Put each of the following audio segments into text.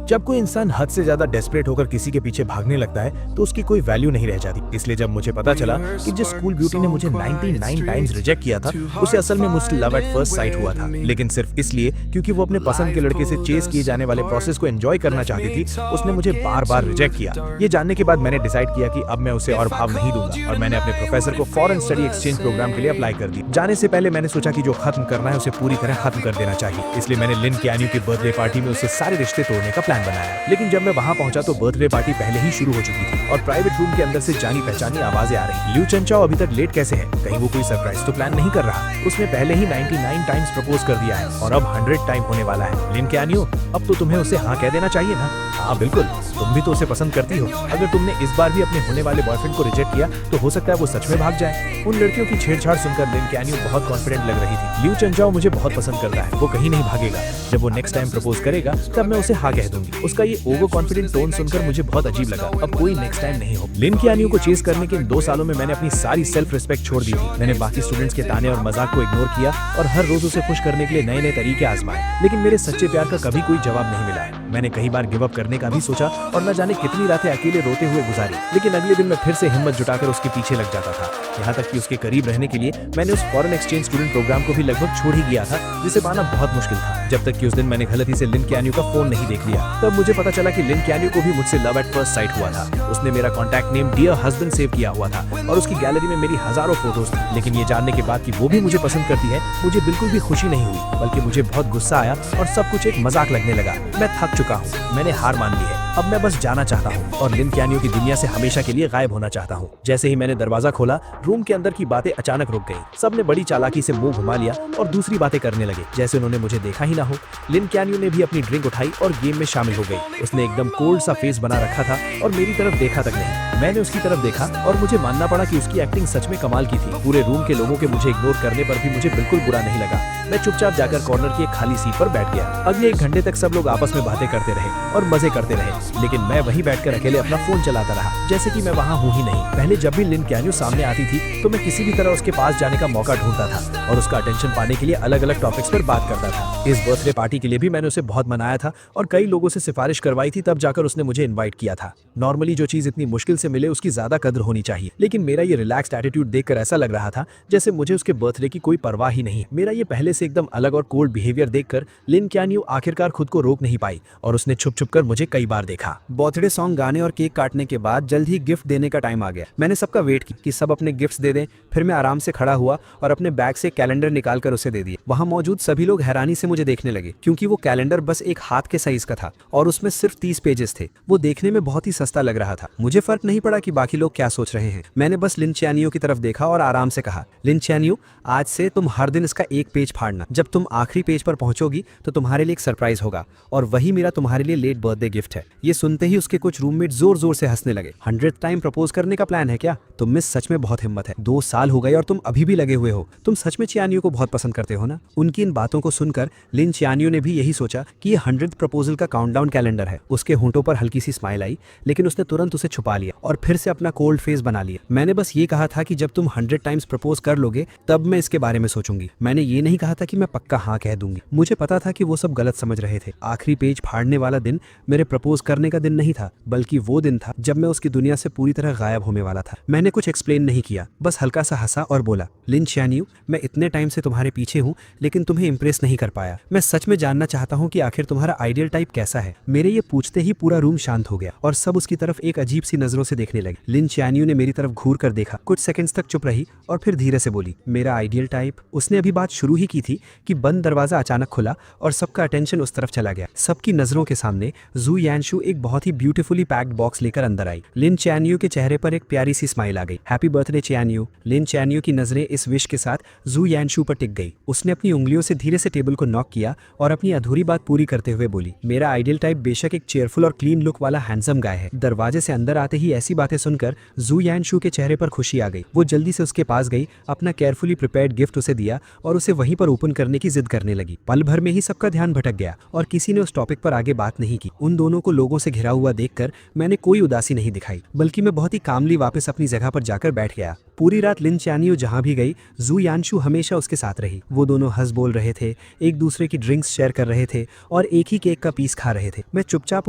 जब कोई इंसान हद से ज्यादा डेस्परेट होकर किसी के पीछे भागने लगता है तो उसकी कोई वैल्यू नहीं रह जाती। इसलिए जब मुझे पता चला कि जिस स्कूल ब्यूटी ने मुझे 99 टाइम्स रिजेक्ट किया था उसे असल में मुझसे लव एट फर्स्ट साइट हुआ था, लेकिन सिर्फ इसलिए क्योंकि वो अपने पसंद के लड़के से चेस किए जाने वाले प्रोसेस को एंजॉय करना चाहती थी, उसने मुझे बार बार रिजेक्ट किया। ये जानने के बाद मैंने डिसाइड किया कि अब मैं उसे और भाव नहीं दूंगा और मैंने अपने प्रोफेसर को फॉरेन स्टडी एक्सचेंज प्रोग्राम के लिए अप्लाई कर दी। जाने से पहले मैंने सोचा कि जो खत्म करना है उसे पूरी तरह खत्म कर देना चाहिए, इसलिए मैंने लिन कैन्यू की बर्थडे पार्टी में उससे सारे रिश्ते तोड़ने का प्लान बनाया। लेकिन जब मैं वहां पहुंचा तो बर्थडे पार्टी पहले ही शुरू हो चुकी थी और प्राइवेट रूम के अंदर से जानी पहचानी आवाजें आ रही। लिu चेनचाओ अभी तक लेट कैसे है? कहीं वो कोई सरप्राइज तो प्लान नहीं कर रहा? उसने पहले ही 99 टाइम्स प्रपोज कर दिया है और अब 100 टाइम होने वाला है। लिन कैन्यू, अब तो तुम्हें उसे हाँ कह देना चाहिए ना? हाँ बिल्कुल, तुम भी तो उसे पसंद करती हो। अगर तुमने इस बार भी अपने होने वाले बॉयफ्रेंड को रिजेक्ट किया तो हो सकता है वो सच में भाग जाए। उन लड़कियों की छेड़छाड़ सुनकर लिन कैन्यू बहुत कॉन्फिडेंट लग रही थी। लिu चेनचाओ मुझे बहुत पसंद करता है, वो कहीं नहीं भागेगा। जब वो नेक्स्ट टाइम प्रपोज करेगा तब मैं उसे हाँ कह दूंगी। उसका ये ओवर कॉन्फिडेंट टोन सुनकर मुझे बहुत अजीब लगा। अब कोई नेक्स्ट टाइम नहीं हो। लिन कैन्यू को चेस करने के इन 2 सालों में मैंने अपनी सारी सेल्फ रिस्पेक्ट छोड़ दी थी। मैंने बाकी स्टूडेंट्स के ताने और मजाक को इग्नोर किया और हर रोज उसे खुश करने के लिए नए नए तरीके आजमाए, लेकिन मेरे सच्चे प्यार का कभी कोई जवाब नहीं मिला है। मैंने कई बार गिव अप करने का भी सोचा और न जाने कितनी रातें अकेले रोते हुए गुजारी, लेकिन अगले दिन मैं फिर से हिम्मत जुटाकर उसके पीछे लग जाता था। यहाँ तक कि उसके करीब रहने के लिए मैंने उस फॉरेन एक्सचेंज स्टूडेंट प्रोग्राम को भी लगभग छोड़ ही गया था, जिसे पाना बहुत मुश्किल था। जब तक कि उस दिन मैंने गलती से लिन कैन्यू का फोन नहीं देख लिया। तब मुझे पता चला कि लिन कैन्यू को भी मुझसे लव एट फर्स्ट साइट हुआ था। उसने मेरा contact name dear husband save किया हुआ था और उसकी गैलरी में मेरी हजारों फोटोज थी। लेकिन ये जानने के बाद कि वो भी मुझे पसंद करती है, मुझे बिल्कुल भी खुशी नहीं हुई, बल्कि मुझे बहुत गुस्सा आया और सब कुछ एक मजाक लगने लगा। मैं थक चुका हूँ, मैंने हार मान ली है, अब मैं बस जाना चाहता हूँ और लिन कैन्यू की दुनिया से हमेशा के लिए गायब होना चाहता हूँ। जैसे ही मैंने दरवाजा खोला, रूम के अंदर की बातें अचानक रुक गई। सबने बड़ी चालाकी से मुंह घुमा लिया और दूसरी बातें करने लगे, जैसे उन्होंने मुझे देखा ही ना हो। लिन कैन्यू ने भी अपनी ड्रिंक उठाई और गेम में शामिल हो गई। उसने एकदम कोल्ड सा फेस बना रखा था और मेरी तरफ देखा तक नहीं। मैंने उसकी तरफ देखा और मुझे मानना पड़ा कि उसकी एक्टिंग सच में कमाल की थी। पूरे रूम के लोगों के मुझे इग्नोर करने पर भी मुझे बिल्कुल बुरा नहीं लगा। मैं चुपचाप जाकर कॉर्नर की एक खाली सीट पर बैठ गया। अगले 1 घंटे तक सब लोग आपस में बातें करते रहे और मजे करते रहे, लेकिन मैं वहीं बैठकर अकेले अपना फोन चलाता रहा, जैसे कि मैं वहां हूं ही नहीं। पहले जब भी लिन कैन्यू सामने आती थी तो मैं किसी भी तरह उसके पास जाने का मौका ढूंढता था और उसका अटेंशन पाने के लिए अलग अलग टॉपिक्स पर बात करता था। इस बर्थडे पार्टी के लिए भी मैंने उसे बहुत मनाया था और कई लोगों से सिफारिश करवाई थी, तब जाकर उसने मुझे इन्वाइट किया था। नॉर्मली जो चीज इतनी मुश्किल से मिले उसकी ज्यादा कद्र होनी चाहिए, लेकिन मेरा ये रिलैक्स्ड एटीट्यूड देखकर ऐसा लग रहा था जैसे मुझे उसके बर्थडे की कोई परवाह ही नहीं। मेरा ये पहले से एकदम अलग और कोल्ड बिहेवियर देखकर लिन कैन्यू आखिरकार खुद को रोक नहीं पाई और उसने छुप छुप कर मुझे कई बार देखा। बर्थडे सॉन्ग गाने और केक काटने के बाद जल्द ही गिफ्ट देने का टाइम आ गया। मैंने सबका वेट की कि सब अपने गिफ्ट्स दे दें। फिर मैं आराम से खड़ा हुआ और अपने बैग से कैलेंडर निकाल कर उसे दे दिया। वहां मौजूद सभी लोग हैरानी से मुझे देखने लगे, क्योंकि वो कैलेंडर बस एक हाथ के साइज का था और उसमें सिर्फ 30 पेजेस थे। वो देखने में बहुत ही सस्ता लग रहा था। मुझे फर्क नहीं पड़ा कि बाकी लोग क्या सोच रहे हैं। मैंने बस लिन कैन्यू की तरफ देखा और आराम से कहा, लिन कैन्यू, आज से तुम हर दिन इसका एक पेज फाड़ना। जब तुम आखिरी पेज पर पहुंचोगी तो तुम्हारे लिए एक सरप्राइज होगा और वही मेरा तुम्हारे लिए लेट बर्थडे गिफ्ट है। ये सुनते ही उसके कुछ रूममेट जोर जोर से हंसने लगे। 100 टाइम प्रपोज करने का प्लान है क्या? तुम में सच में बहुत हिम्मत है। 2 साल हो गए और तुम अभी भी लगे हुए हो। तुम सच में चियानियो को बहुत पसंद करते हो ना? उनकी इन बातों को सुनकर लिन चियानियो ने भी यही सोचा कि ये 100th प्रपोजल का काउंटडाउन कैलेंडर है। उसके होंठों पर हल्की सी स्माइल आई, लेकिन उसने तुरंत उसे छुपा लिया और फिर से अपना कोल्ड फेस बना लिया। मैंने बस ये कहा था कि जब तुम 100 टाइम्स प्रपोज कर लोगे तब मैं इसके बारे में सोचूंगी। मैंने ये नहीं कहा था कि मैं पक्का हाँ कह दूंगी। मुझे पता था कि वो सब गलत समझ रहे थे। आखिरी पेज फाड़ने वाला दिन मेरे प्रपोज करने का दिन नहीं था, बल्कि वो दिन था जब मैं उसकी दुनिया से पूरी तरह गायब होने वाला था। मैंने कुछ एक्सप्लेन नहीं किया, बस हल्का सा हंसा और बोला, लिन कैन्यू, मैं इतने टाइम से तुम्हारे पीछे हूँ, लेकिन तुम्हें इंप्रेस नहीं कर पाया। मैं सच में जानना चाहता हूँ कि आखिर तुम्हारा आइडियल टाइप कैसा है। मेरे ये पूछते ही पूरा रूम शांत हो गया और सब उसकी तरफ एक अजीब सी नजरों से देखने लगे। लिन कैन्यू ने मेरी तरफ घूर कर देखा, कुछ सेकंड्स तक चुप रही और फिर धीरे से बोली, मेरा आइडियल टाइप। उसने अभी बात शुरू ही की थी कि बंद दरवाजा अचानक खुला और सबका अटेंशन उस तरफ चला गया। सबकी नजरों के सामने जू यानशु एक बहुत ही ब्यूटीफुली पैक्ड बॉक्स लेकर अंदर आई। लिन कैन्यू के चेहरे पर एक प्यारी सी स्माइल आ गई। Happy birthday चियानियो। लिन कैन्यू की नजरें इस विश के साथ जू यानशु पर टिक गई। उसने अपनी उंगलियों से धीरे से टेबल को नॉक किया और अपनी अधूरी बात पूरी करते हुए बोली, मेरा आइडियल टाइप बेशक एक चेयरफुल और क्लीन लुक वाला हैंडसम गाय है। दरवाजे से अंदर आते ही ऐसी बातें सुनकर जू यानशु के चेहरे पर खुशी आ गई। वो जल्दी से उसके पास गई, अपना केयरफुली प्रिपेयर्ड गिफ्ट उसे दिया और उसे वहीं पर ओपन करने की जिद करने लगी। पल भर में ही सबका ध्यान भटक गया और किसी ने उस टॉपिक पर आगे बात नहीं की। उन दोनों को लोगों से घिरा हुआ देखकर मैंने कोई उदासी नहीं दिखाई, बल्कि मैं बहुत ही कामली वापस अपनी जगह पर जाकर बैठ गया। पूरी रात लिन च्यानियो जहां भी गई, जू यानशु हमेशा उसके साथ रही। वो दोनों हंस बोल रहे थे, एक दूसरे की ड्रिंक्स शेयर कर रहे थे और एक ही केक का पीस खा रहे थे। मैं चुपचाप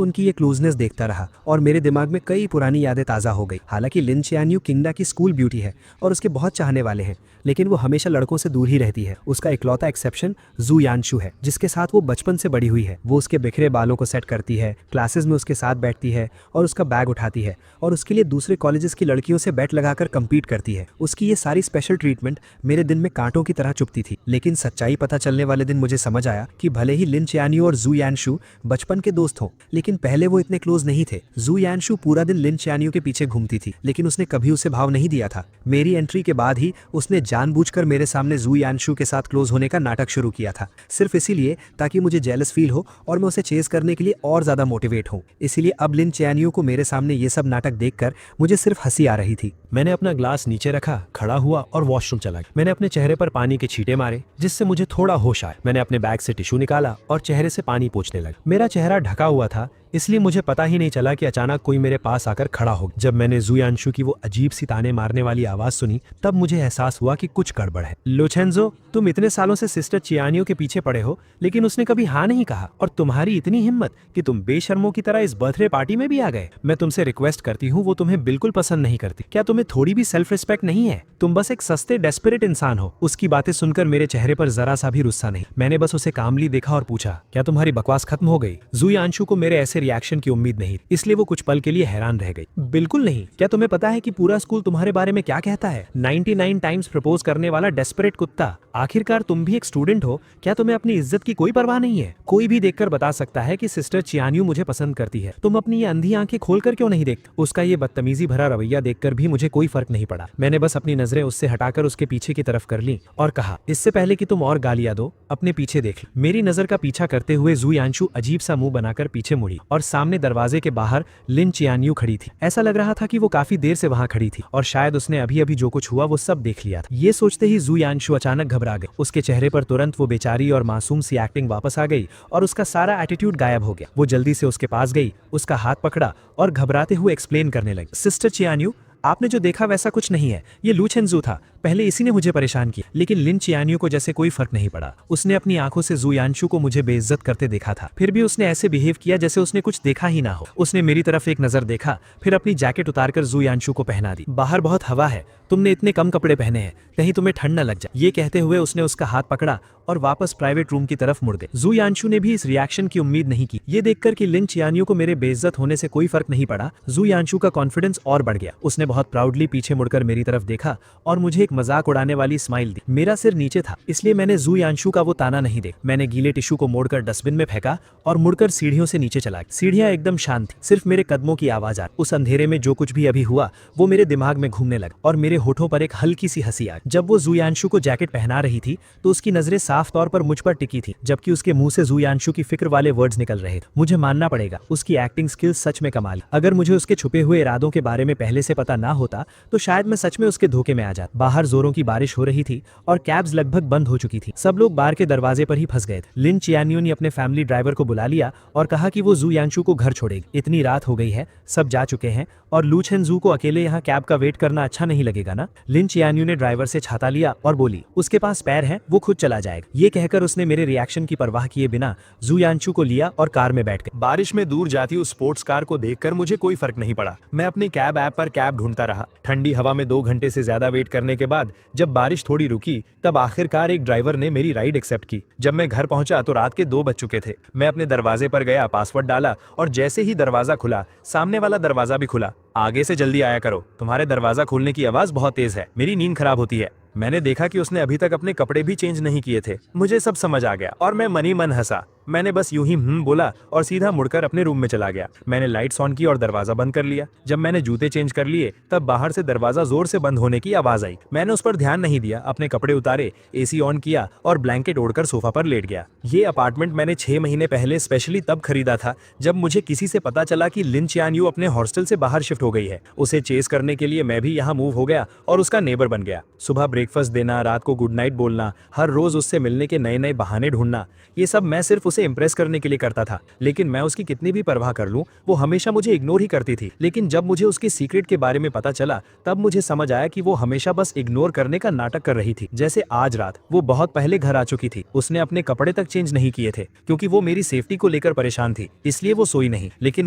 उनकी ये क्लोजनेस देखता रहा और मेरे दिमाग में कई पुरानी यादें ताज़ा हो गई। हालांकि लिन च्यानियो किंगडा की स्कूल ब्यूटी है और उसके बहुत चाहने वाले हैं, लेकिन वो हमेशा लड़कों से दूर ही रहती है। उसका इकलौता एक्सेप्शन जू यानशु है, जिसके साथ वो बचपन से बड़ी हुई है। वो उसके बिखरे बालों को सेट करती है, क्लासेस में उसके साथ बैठती है और उसका बैग उठाती है और उसके लिए दूसरे कॉलेजेस की लड़कियों से बैट लगाकर compete करती है। उसकी ये सारी स्पेशल ट्रीटमेंट मेरे दिन में कांटों की तरह चुभती थी। लेकिन सच्चाई पता चलने वाले दिन मुझे समझ आया कि भले ही लिन च्यानियो और जू यानशु बचपन के दोस्त हों, लेकिन पहले वो इतने क्लोज नहीं थे। जू यानशु पूरा दिन लिन च्यानियो के पीछे घूमती थी, लेकिन उसने कभी उसे भाव नहीं दिया था। मेरी एंट्री के बाद ही उसने जानबूझकर मेरे सामने जू यानशु के साथ क्लोज होने का नाटक शुरू किया था, सिर्फ इसीलिए ताकि मुझे जेलस फील हो और मैं उसे चेज करने के लिए और ज्यादा मोटिवेट हूँ। इसीलिए अब लिन च्यानियो को मेरे सामने ये सब नाटक देखकर मुझे सिर्फ हंसी आ रही थी। मैंने अपना ग्लास नीचे रखा, खड़ा हुआ और वॉशरूम चला गया। मैंने अपने चेहरे पर पानी के छींटे मारे, जिससे मुझे थोड़ा होश आया। मैंने अपने बैग से टिश्यू निकाला और चेहरे से पानी पोंछने लगा। मेरा चेहरा ढका हुआ था, इसलिए मुझे पता ही नहीं चला कि अचानक कोई मेरे पास आकर खड़ा हो गया। जब मैंने जू यानशु की वो अजीब सी ताने मारने वाली आवाज सुनी, तब मुझे एहसास हुआ कि कुछ गड़बड़ है। लोचेंजो, तुम इतने सालों से सिस्टर चियानियो के पीछे पड़े हो, लेकिन उसने कभी हाँ नहीं कहा, और तुम्हारी इतनी हिम्मत कि तुम बेशर्मों की तरह इस बर्थडे पार्टी में भी आ गए। मैं तुमसे रिक्वेस्ट करती हूँ, वो तुम्हें बिल्कुल पसंद नहीं करती। क्या तुम्हें थोड़ी भी सेल्फ रिस्पेक्ट नहीं है? तुम बस एक सस्ते डेस्परेट इंसान हो। उसकी बातें सुनकर मेरे चेहरे पर जरा सा भी गुस्सा नहीं। मैंने बस उसे कामली देखा और पूछा, क्या तुम्हारी बकवास खत्म हो गई? जू यानशु को मेरे ऐसे रिएक्शन की उम्मीद नहीं, इसलिए वो कुछ पल के लिए हैरान रह गई। बिल्कुल नहीं। क्या तुम्हें पता है कि पूरा स्कूल तुम्हारे बारे में क्या कहता है? 99 टाइम्स प्रपोज करने वाला डेस्परेट कुत्ता। आखिरकार तुम भी एक स्टूडेंट हो, क्या तुम्हें अपनी इज्जत की कोई परवाह नहीं है? कोई भी देखकर बता सकता है कि सिस्टर चियानियो मुझे पसंद करती है। तुम अपनी ये अंधी आंखें खोलकर क्यों नहीं देखते? उसका ये बदतमीजी भरा रवैया देखकर भी मुझे कोई फर्क नहीं पड़ा। मैंने बस अपनी नजरें उससे हटाकर उसके पीछे की तरफ कर ली और कहा, इससे पहले कि तुम और गालियां दो, अपने पीछे देख लो। मेरी नजर का पीछा करते हुए जू यानशु अजीब सा मुंह बनाकर पीछे मुड़ी और सामने दरवाजे के बाहर लिन चियानियो खड़ी थी। ऐसा लग रहा था कि वो काफी देर से वहां खड़ी थी और शायद उसने अभी अभी जो कुछ हुआ वो सब देख लिया था। ये सोचते ही जू यानशु अचानक घबरा गई। उसके चेहरे पर तुरंत वो बेचारी और मासूम सी एक्टिंग वापस आ गई और उसका सारा एटीट्यूड गायब हो गया। वो जल्दी से उसके पास गई, उसका हाथ पकड़ा और घबराते हुए एक्सप्लेन करने लगी, सिस्टर चियानियो, आपने जो देखा वैसा कुछ नहीं है। ये लूचेंजू था। पहले इसी ने मुझे परेशान किया, लेकिन लिन चियानियो को जैसे कोई फर्क नहीं पड़ा। उसने अपनी आंखों से जू यानशु को मुझे बेइज्जत करते देखा था, फिर भी उसने ऐसे बिहेव किया जैसे उसने कुछ देखा ही ना हो। उसने मेरी तरफ एक नजर देखा, फिर अपनी जैकेट उतारकर जू यानशु को पहना दी। बाहर बहुत हवा है, तुमने इतने कम कपड़े पहने हैं, कहीं तुम्हें ठंड न लग जाए। ये कहते हुए उसने उसका हाथ पकड़ा और वापस प्राइवेट रूम की तरफ मुड़ गए। जू यानशु ने भी इस रिएक्शन की उम्मीद नहीं की। ये देखकर कि लिन चियानियो को मेरे बेइज्जत होने से कोई फर्क नहीं पड़ा, जू यानशु का कॉन्फिडेंस और बढ़ गया। उसने बहुत प्राउडली पीछे मुड़कर मेरी तरफ देखा और मुझे एक मजाक उड़ाने वाली स्माइल दी। मेरा सिर नीचे था, इसलिए मैंने जू यानशु का वो ताना नहीं देखा। मैंने गीले टिश्यू को मोड़कर डस्टबिन में फेंका और मुड़कर सीढ़ियों से नीचे चला गया। सीढ़ियां एकदम शांत थी, सिर्फ मेरे कदमों की आवाज आ। उस अंधेरे में जो कुछ भी अभी हुआ वो मेरे दिमाग में घूमने लगा और मेरे होठों पर एक हल्की सी हंसी आ। जब वो जू यानशु को जैकेट पहना रही थी तो उसकी नजरें साफ तौर पर मुझ पर टिकी थी, जबकि उसके मुंह से जू यानशु की फिक्र वाले वर्ड्स निकल रहे थे। मुझे मानना पड़ेगा, उसकी एक्टिंग स्किल्स सच में कमाल। अगर मुझे उसके छुपे हुए इरादों के बारे में पहले से पता ना होता तो शायद मैं सच में उसके धोखे में आ जाता। बाहर जोरों की बारिश हो रही थी और कैब्स लगभग बंद हो चुकी थी। सब लोग बार के दरवाजे पर ही फंस गए थे। लिन चियानियो ने अपने फैमिली ड्राइवर को बुला लिया और कहा कि वो जू यानशु को घर छोड़ेगी। इतनी रात हो गई है, सब जा चुके हैं और लूचेंजू को अकेले यहाँ कैब का वेट करना अच्छा नहीं लगेगा ना। लिन चियानियो ने ड्राइवर से छाता लिया और बोली, उसके पास पैर है, वो खुद चला जाएगा। ये कहकर उसने मेरे रिएक्शन की परवाह किए बिना जू यानशु को लिया और कार में बैठ गए। बारिश में दूर जाती उस स्पोर्ट्स कार को देखकर मुझे कोई फर्क नहीं पड़ा। मैं अपनी कैब ऐप पर कैब ढूंढता रहा। ठंडी हवा में 2 घंटे से ज्यादा वेट करने के बाद जब बारिश थोड़ी रुकी तब आखिरकार एक ड्राइवर ने मेरी राइड एक्सेप्ट की। जब मैं घर पहुंचा तो रात के 2 बज चुके थे। मैं अपने दरवाजे पर गया, पासवर्ड डाला और जैसे ही दरवाजा खुला, सामने वाला दरवाजा भी खुला। आगे से जल्दी आया करो, तुम्हारे दरवाजा खोलने की आवाज बहुत तेज है, मेरी नींद खराब होती है। मैंने देखा कि उसने अभी तक अपने कपड़े भी चेंज नहीं किए थे। मुझे सब समझ आ गया और मैं मन ही मन हंसा। मैंने बस यूं ही बोला और सीधा मुड़कर अपने रूम में चला गया। मैंने लाइट्स ऑन की और दरवाजा बंद कर लिया। जब मैंने जूते चेंज कर लिए तब बाहर से दरवाजा जोर से बंद होने की आवाज आई। मैंने उस पर ध्यान नहीं दिया, अपने कपड़े उतारे, एसी ऑन किया और ब्लैंकेट ओढ़कर सोफा पर लेट गया। ये अपार्टमेंट मैंने 6 महीने पहले स्पेशली तब खरीदा था जब मुझे किसी से पता चला कि लिन चियानियो अपने हॉस्टल से बाहर शिफ्ट हो गई है। उसे चेस करने के लिए मैं भी यहाँ मूव हो गया और उसका नेबर बन गया। सुबह ब्रेकफास्ट देना, रात को गुड नाइट बोलना, हर रोज उससे मिलने के नए नए बहाने ढूंढना, ये सब मैं सिर्फ उसे उसे इम्प्रेस करने के लिए करता था, लेकिन मैं उसकी कितनी भी परवाह कर लूं, वो हमेशा मुझे इग्नोर ही करती थी। लेकिन जब मुझे उसके सीक्रेट के बारे में पता चला, तब मुझे समझ आया कि वो हमेशा बस इग्नोर करने का नाटक कर रही थी। जैसे आज रात वो बहुत पहले घर आ चुकी थी, उसने अपने कपड़े तक चेंज नहीं किए थे क्योंकि वो मेरी सेफ्टी को लेकर परेशान थी, इसलिए वो सोई नहीं। लेकिन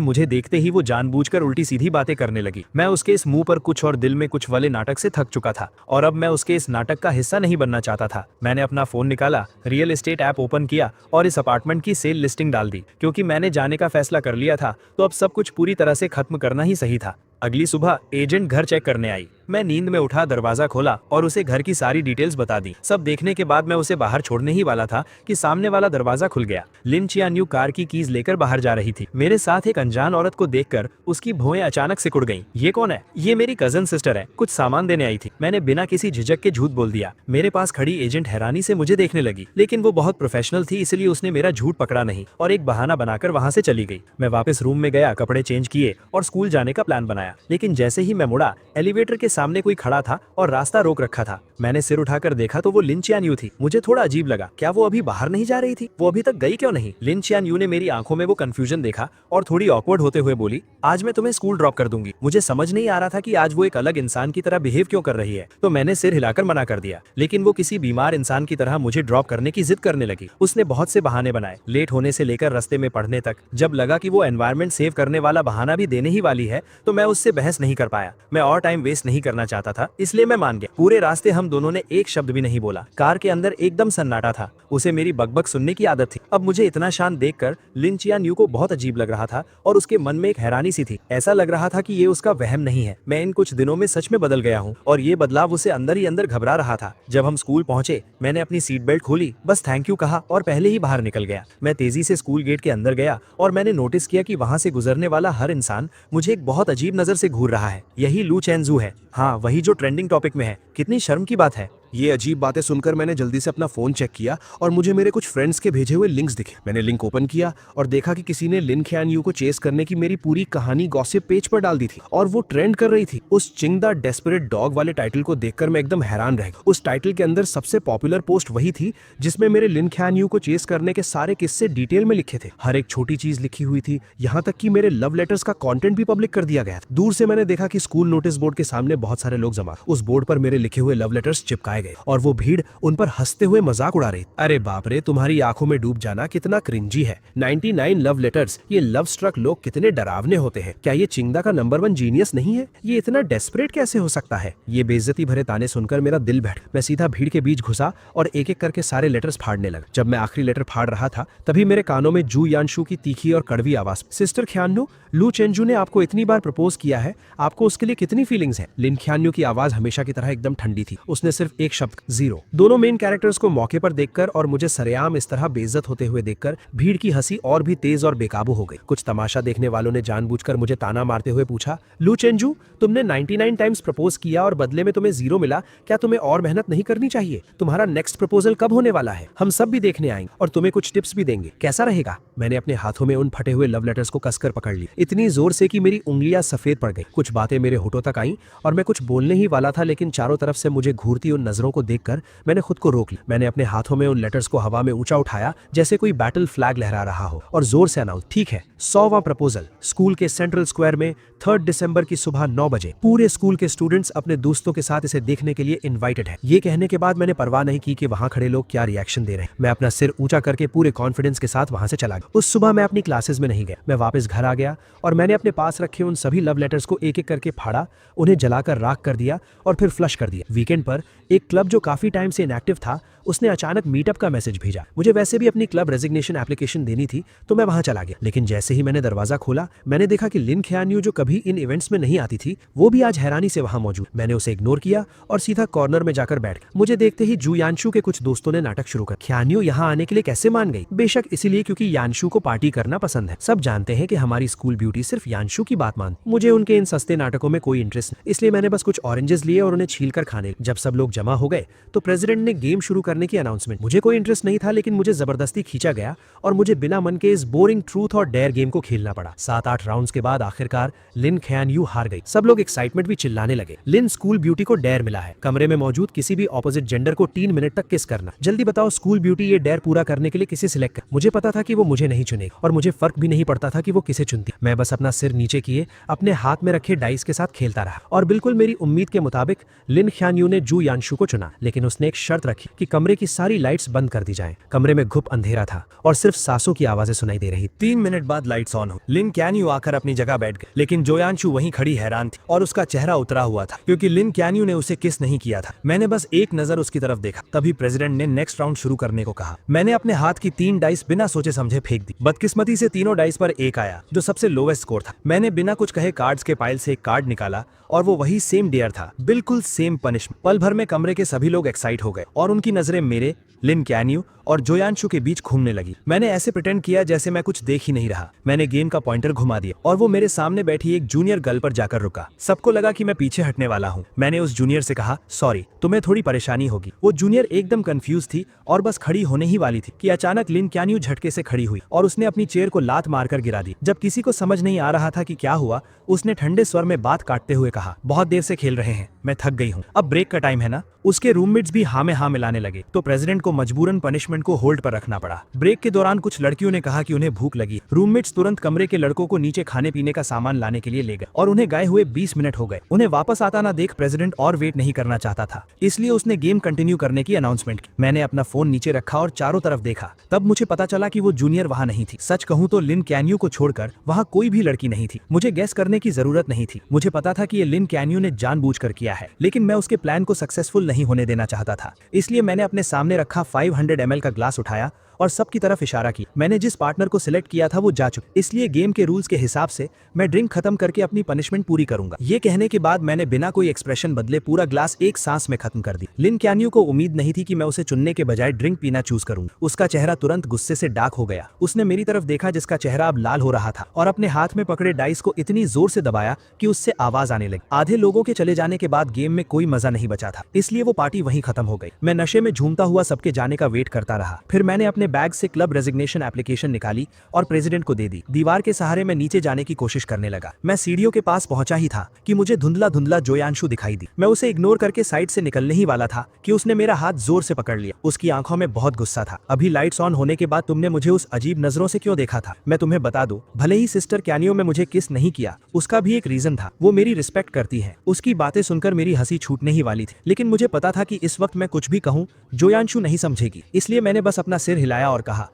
मुझे देखते ही वो जानबूझकर उल्टी सीधी बातें करने लगी। मैं उसके इस मुंह पर कुछ और दिल में कुछ वाले नाटक से थक चुका था और अब मैं उसके इस नाटक का हिस्सा नहीं बनना चाहता था। मैंने अपना फोन निकाला, रियल एस्टेट ऐप ओपन किया और इस अपार्टमेंट की सेल लिस्टिंग डाल दी। क्योंकि मैंने जाने का फैसला कर लिया था, तो अब सब कुछ पूरी तरह से खत्म करना ही सही था। अगली सुबह एजेंट घर चेक करने आई। मैं नींद में उठा, दरवाजा खोला और उसे घर की सारी डिटेल्स बता दी। सब देखने के बाद मैं उसे बाहर छोड़ने ही वाला था कि सामने वाला दरवाजा खुल गया। लिन चियान्यू कार की कीज लेकर बाहर जा रही थी। मेरे साथ एक अनजान औरत को देखकर उसकी भौएं अचानक सिकुड़ गईं। ये कौन है? ये मेरी कजन सिस्टर है, कुछ सामान देने आई थी। मैंने बिना किसी झिझक के झूठ बोल दिया। मेरे पास खड़ी एजेंट हैरानी से मुझे देखने लगी, लेकिन वो बहुत प्रोफेशनल थी, इसलिए उसने मेरा झूठ पकड़ा नहीं और एक बहाना बनाकर वहां से चली गई। मैं वापस रूम में गया, कपड़े चेंज किए और स्कूल जाने का प्लान बनाया। लेकिन जैसे ही मैं मुड़ा, एलिवेटर के सामने कोई खड़ा था और रास्ता रोक रखा था। मैंने सिर उठाकर देखा तो वो लिन चियान्यू थी। मुझे थोड़ा अजीब लगा, क्या वो अभी बाहर नहीं जा रही थी? वो अभी तक गई क्यों नहीं? लिन चियान्यू ने मेरी आंखों में वो कंफ्यूजन देखा और थोड़ी ऑकवर्ड होते हुए बोली, आज मैं तुम्हें स्कूल ड्रॉप कर दूंगी। मुझे समझ नहीं आ रहा था कि आज वो एक अलग इंसान की तरह बिहेव क्यों कर रही है, तो मैंने सिर हिलाकर मना कर दिया। लेकिन वो किसी बीमार इंसान की तरह मुझे ड्रॉप करने की जिद करने लगी। उसने बहुत से बहाने बनाए, लेट होने से लेकर रास्ते में पढ़ने तक। जब लगा कि वो एनवायरनमेंट सेव करने वाला बहाना भी देने ही वाली है, तो मैं उससे बहस नहीं कर पाया। मैं और टाइम वेस्ट नहीं करना चाहता था, इसलिए मैं मान गया। पूरे रास्ते हम दोनों ने एक शब्द भी नहीं बोला। कार के अंदर एकदम सन्नाटा था। उसे मेरी बकबक सुनने की आदत थी। अब मुझे इतना शांत देखकर लिन चियान्यू को बहुत अजीब लग रहा था और उसके मन में एक हैरानी सी थी। ऐसा लग रहा था कि ये उसका वहम नहीं है, मैं इन कुछ दिनों में सच में बदल गया हूँ और ये बदलाव उसे अंदर ही अंदर घबरा रहा था। जब हम स्कूल पहुंचे, मैंने अपनी सीट बेल्ट खोली, बस थैंक यू कहा और पहले ही बाहर निकल गया। मैं तेजी से स्कूल गेट के अंदर गया और मैंने नोटिस किया कि वहां से गुजरने वाला हर इंसान मुझे एक बहुत अजीब नजर से घूर रहा है। यही लू चेंजू है, हाँ वही जो ट्रेंडिंग टॉपिक में है। कितनी शर्म की बात है। ये अजीब बातें सुनकर मैंने जल्दी से अपना फोन चेक किया और मुझे मेरे कुछ फ्रेंड्स के भेजे हुए लिंक्स दिखे। मैंने लिंक ओपन किया और देखा कि किसी ने लिन चियान्यू को चेस करने की मेरी पूरी कहानी गॉसिप पेज पर डाल दी थी और वो ट्रेंड कर रही थी। उस चिंग द डेस्परेट डॉग वाले टाइटल को देखकर मैं एकदम हैरान रह गया। उस टाइटल के अंदर सबसे पॉपुलर पोस्ट वही थी जिसमें मेरे लिन चियान्यू को चेस करने के सारे किस्से डिटेल में लिखे थे। हर एक छोटी चीज लिखी हुई थी, यहाँ तक कि मेरे लव लेटर्स का कॉन्टेंट भी पब्लिक कर दिया गया था। दूर से मैंने देखा कि स्कूल नोटिस बोर्ड के सामने बहुत सारे लोग जमा। उस बोर्ड पर मेरे लिखे हुए लव लेटर्स चिपकाए गए और वो भीड़ उन पर हंसते हुए मजाक उड़ा रही। अरे बाप रे, तुम्हारी आंखों में डूब जाना कितना क्रिंजी है। 99 लव लेटर्स, ये लव स्ट्रक लोग कितने डरावने होते हैं। क्या ये चिंगदा का नंबर 1 जीनियस नहीं है? ये इतना डेस्परेट कैसे हो सकता है? ये बेइज्जती भरे ताने सुनकर मेरा दिल बैठ। मैं सीधा भीड़ के बीच घुसा और एक एक करके सारे लेटर्स फाड़ने लगा। जब मैं आखिरी लेटर फाड़ रहा था, तभी मेरे कानों में जू यानशु की तीखी और कड़वी आवाज, सिस्टर ख्यान्यू, लू चेंजू ने आपको इतनी बार प्रपोज किया है, आपको उसके लिए कितनी फीलिंग्स हैं? लिन ख्यान्यू की आवाज हमेशा की तरह एकदम ठंडी थी। उसने सिर्फ एक शब्द, जीरो। दोनों मेन कैरेक्टर्स को मौके पर देखकर और मुझे सरेआम इस तरह बेइज्जत होते हुए देखकर भीड़ की हंसी और भी तेज और बेकाबू हो गई। कुछ तमाशा देखने वालों ने जानबूझकर मुझे ताना मारते हुए पूछा, लू चेंजू, तुमने 99 टाइम्स प्रपोज किया और बदले में तुम्हें जीरो मिला, क्या तुम्हें और मेहनत नहीं करनी चाहिए? तुम्हारा नेक्स्ट प्रपोजल कब होने वाला है? हम सब भी देखने आएंगे और तुम्हें कुछ टिप्स भी देंगे, कैसा रहेगा? मैंने अपने हाथों में उन फटे हुए लव लेटर्स को कसकर पकड़ ली, इतनी जोर से कि मेरी उंगलियां सफेद पड़ गई। कुछ बातें मेरे होठों तक आईं और मैं कुछ बोलने ही वाला था, लेकिन चारों तरफ से मुझे घूरती उन नजरों को देखकर मैंने खुद को रोक लिया। मैंने अपने हाथों में उन लेटर्स को हवा में ऊंचा उठाया जैसे कोई बैटल फ्लैग लहरा रहा हो और जोर से अनाउंस, ठीक है, 100वां प्रपोजल, स्कूल के सेंट्रल स्क्वायर में 3 दिसंबर की सुबह 9 बजे। पूरे स्कूल के स्टूडेंट्स अपने दोस्तों के साथ इसे देखने के लिए इनवाइटेड है। ये कहने के बाद मैंने परवाह नहीं की कि वहां खड़े लोग क्या रिएक्शन दे रहे हैं। मैं अपना सिर ऊंचा करके पूरे कॉन्फिडेंस के साथ वहां से चला गया। उस सुबह मैं अपनी क्लासेस में नहीं गया। मैं वापस घर आ गया और मैंने अपने पास रखे उन सभी लव लेटर्स को एक एक करके फाड़ा, उन्हें जलाकर राख कर दिया और फिर फ्लश कर दिया। वीकेंड पर एक क्लब जो काफी टाइम से इनएक्टिव था, उसने अचानक मीटअप का मैसेज भेजा। मुझे वैसे भी अपनी क्लब रेजिग्नेशन एप्लीकेशन देनी थी, तो मैं वहां चला गया। लेकिन जैसे ही मैंने दरवाजा खोला, मैंने देखा कि लिन चियान्यू, जो कभी इन इवेंट्स में नहीं आती थी, वो भी आज हैरानी से वहां मौजूद। मैंने उसे इग्नोर किया और सीधा कॉर्नर में जाकर बैठ गया। मुझे देखते ही जू यानशु के कुछ दोस्तों ने नाटक शुरू कर। चियान्यू यहाँ आने के लिए कैसे मान गई? बेशक इसीलिए क्योंकि यानशु को पार्टी करना पसंद है। सब जानते हैं कि हमारी स्कूल ब्यूटी सिर्फ यानशु की बात मानती। मुझे उनके इन सस्ते नाटकों में कोई इंटरेस्ट नहीं, इसलिए मैंने बस कुछ ऑरेंजेस लिए और उन्हें छील कर खाने। जब सब लोग जमा हो गए तो प्रेसिडेंट ने गेम शुरू करने की अनाउंसमेंट। मुझे कोई इंटरेस्ट नहीं था, लेकिन मुझे जबरदस्ती खींचा गया और मुझे बिना मन के इस बोरिंग ट्रूथ और डेयर गेम को खेलना पड़ा। 7-8 राउंड्स के बाद आखिरकार लिन ख्यान यू हार गई। सब लोग एक्साइटमेंट भी चिल्लाने लगे। लिन स्कूल ब्यूटी को डेयर मिला है, कमरे में मौजूद किसी भी ऑपोजिट जेंडर को 3 मिनट तक किस करना। जल्दी बताओ स्कूल ब्यूटी ये डेयर पूरा करने के लिए किसे सिलेक्ट कर। मुझे पता था कि वो मुझे नहीं चुनेगी और मुझे फर्क भी नहीं पड़ता था कि वो किसे चुनती। मैं बस अपना सिर नीचे किए अपने हाथ में रखे डाइस के साथ खेलता रहा और बिल्कुल मेरी उम्मीद के मुताबिक लिन ख्यान यू ने जू यानशु को चुना। लेकिन उसने एक शर्त रखी कि कमरे की सारी लाइट्स बंद कर दी जाएं। कमरे में घुप अंधेरा था और सिर्फ सांसों की आवाजें सुनाई दे रही। 3 मिनट बाद लाइट्स ऑन हो। लिन ख्यान यू आकर अपनी जगह बैठ गए, लेकिन जो यानशु वहीं खड़ी हैरान थी और उसका चेहरा उतरा हुआ था क्योंकि लिन ख्यान यू ने उसे किस नहीं किया था। मैंने बस एक नजर उसकी तरफ देखा, तभी प्रेसिडेंट ने नेक्स्ट राउंड शुरू करने को कहा। मैंने अपने हाथ की 3 डाइस बिना सोचे समझे फेंक दी। बदकिस्मती से तीनों डाइस पर 1 आया, जो सबसे लोवेस्ट स्कोर था। मैंने बिना कुछ कहे कार्ड्स के पाइल से एक कार्ड निकाला और वो वही सेम डेयर था, बिल्कुल सेम पनिशमेंट। पल भर में कमरे के सभी लोग एक्साइट हो गए और उनकी नजरें मेरे, लिन ख्यान यू और जो यानशु के बीच घूमने लगी। मैंने ऐसे प्रिटेंड किया जैसे मैं कुछ देख ही नहीं रहा। मैंने गेम का पॉइंटर घुमा दिया और वो मेरे सामने बैठी एक जूनियर गर्ल पर जाकर रुका। सबको लगा कि मैं पीछे हटने वाला हूँ। मैंने उस जूनियर से कहा, सॉरी, तुम्हें थोड़ी परेशानी होगी। वो जूनियर एकदम कंफ्यूज थी और बस खड़ी होने ही वाली थी कि अचानक लिन ख्यान यू झटके से खड़ी हुई और उसने अपनी चेयर को लात मारकर गिरा दी। जब किसी को समझ नहीं आ रहा था कि क्या हुआ, उसने ठंडे स्वर में बात काटते हुए कहा, बहुत देर से खेल रहे हैं, मैं थक गई हूँ, अब ब्रेक का टाइम है ना। उसके रूममेट्स भी हाँ में हाँ मिलाने लगे तो प्रेसिडेंट को मजबूरन पनिशमेंट को होल्ड पर रखना पड़ा। ब्रेक के दौरान कुछ लड़कियों ने कहा कि उन्हें भूख लगी। रूममेट्स तुरंत कमरे के लड़कों को नीचे खाने पीने का सामान लाने के लिए ले गए और उन्हें गए हुए 20 मिनट हो गए। उन्हें वापस आता ना देख प्रेसिडेंट और वेट नहीं करना चाहता था, इसलिए उसने गेम कंटिन्यू करने की अनाउंसमेंट की। मैंने अपना फोन नीचे रखा और चारों तरफ देखा। तब मुझे पता चला कि वो जूनियर वहाँ नहीं थी। सच कहूँ तो लिन ख्यान यू को छोड़कर वहाँ कोई भी लड़की नहीं थी। मुझे गैस करने की जरूरत नहीं थी, मुझे पता था कि ये लिन ख्यान यू ने जानबूझकर किया है, लेकिन मैं उसके प्लान को सक्सेसफुल नहीं होने देना चाहता था। इसलिए मैंने अपने सामने रखा 500 ml का ग्लास उठाया और सबकी तरफ इशारा की। मैंने जिस पार्टनर को सिलेक्ट किया था वो जा चुका, इसलिए गेम के रूल्स के हिसाब से मैं ड्रिंक खत्म करके अपनी पनिशमेंट पूरी करूंगा। ये कहने के बाद मैंने बिना कोई एक्सप्रेशन बदले पूरा ग्लास एक सांस में खत्म कर दी। लिन ख्यान यू को उम्मीद नहीं थी कि मैं उसे चुनने के बजाय ड्रिंक पीना चूज करूंगा। उसका चेहरा तुरंत गुस्से से डार्क हो गया। उसने मेरी तरफ देखा जिसका चेहरा अब लाल हो रहा था और अपने हाथ में पकड़े डाइस को इतनी जोर से दबाया कि उससे आवाज आने लगी। आधे लोगों के चले जाने के बाद गेम में कोई मजा नहीं बचा था, इसलिए वो पार्टी वहीं खत्म हो गई। मैं नशे में झूमता हुआ सबके जाने का वेट करता रहा। फिर मैंने अपने बैग से क्लब रेजिग्नेशन एप्लीकेशन निकाली और प्रेसिडेंट को दे दी। दीवार के सहारे मैं नीचे जाने की कोशिश करने लगा। मैं सीढ़ियों के पास पहुंचा ही था कि मुझे धुंधला धुंधला जो यानशु दिखाई दी। मैं उसे इग्नोर करके साइड से निकलने ही वाला था कि उसने मेरा हाथ जोर से पकड़ लिया। उसकी आंखों में बहुत गुस्सा था। अभी लाइट्स ऑन होने के बाद तुमने मुझे उस अजीब नजरों से क्यों देखा था? मैं तुम्हें बता दूं, भले ही सिस्टर कैनियो में मुझे किस नहीं किया, उसका भी एक रीजन था। वो मेरी रिस्पेक्ट करती है। उसकी बातें सुनकर मेरी हंसी छूटने ही वाली थी, लेकिन मुझे पता था कि इस वक्त मैं कुछ भी कहूँ जो यानशु नहीं समझेगी, इसलिए मैंने बस अपना सिर हिलाया और कहा,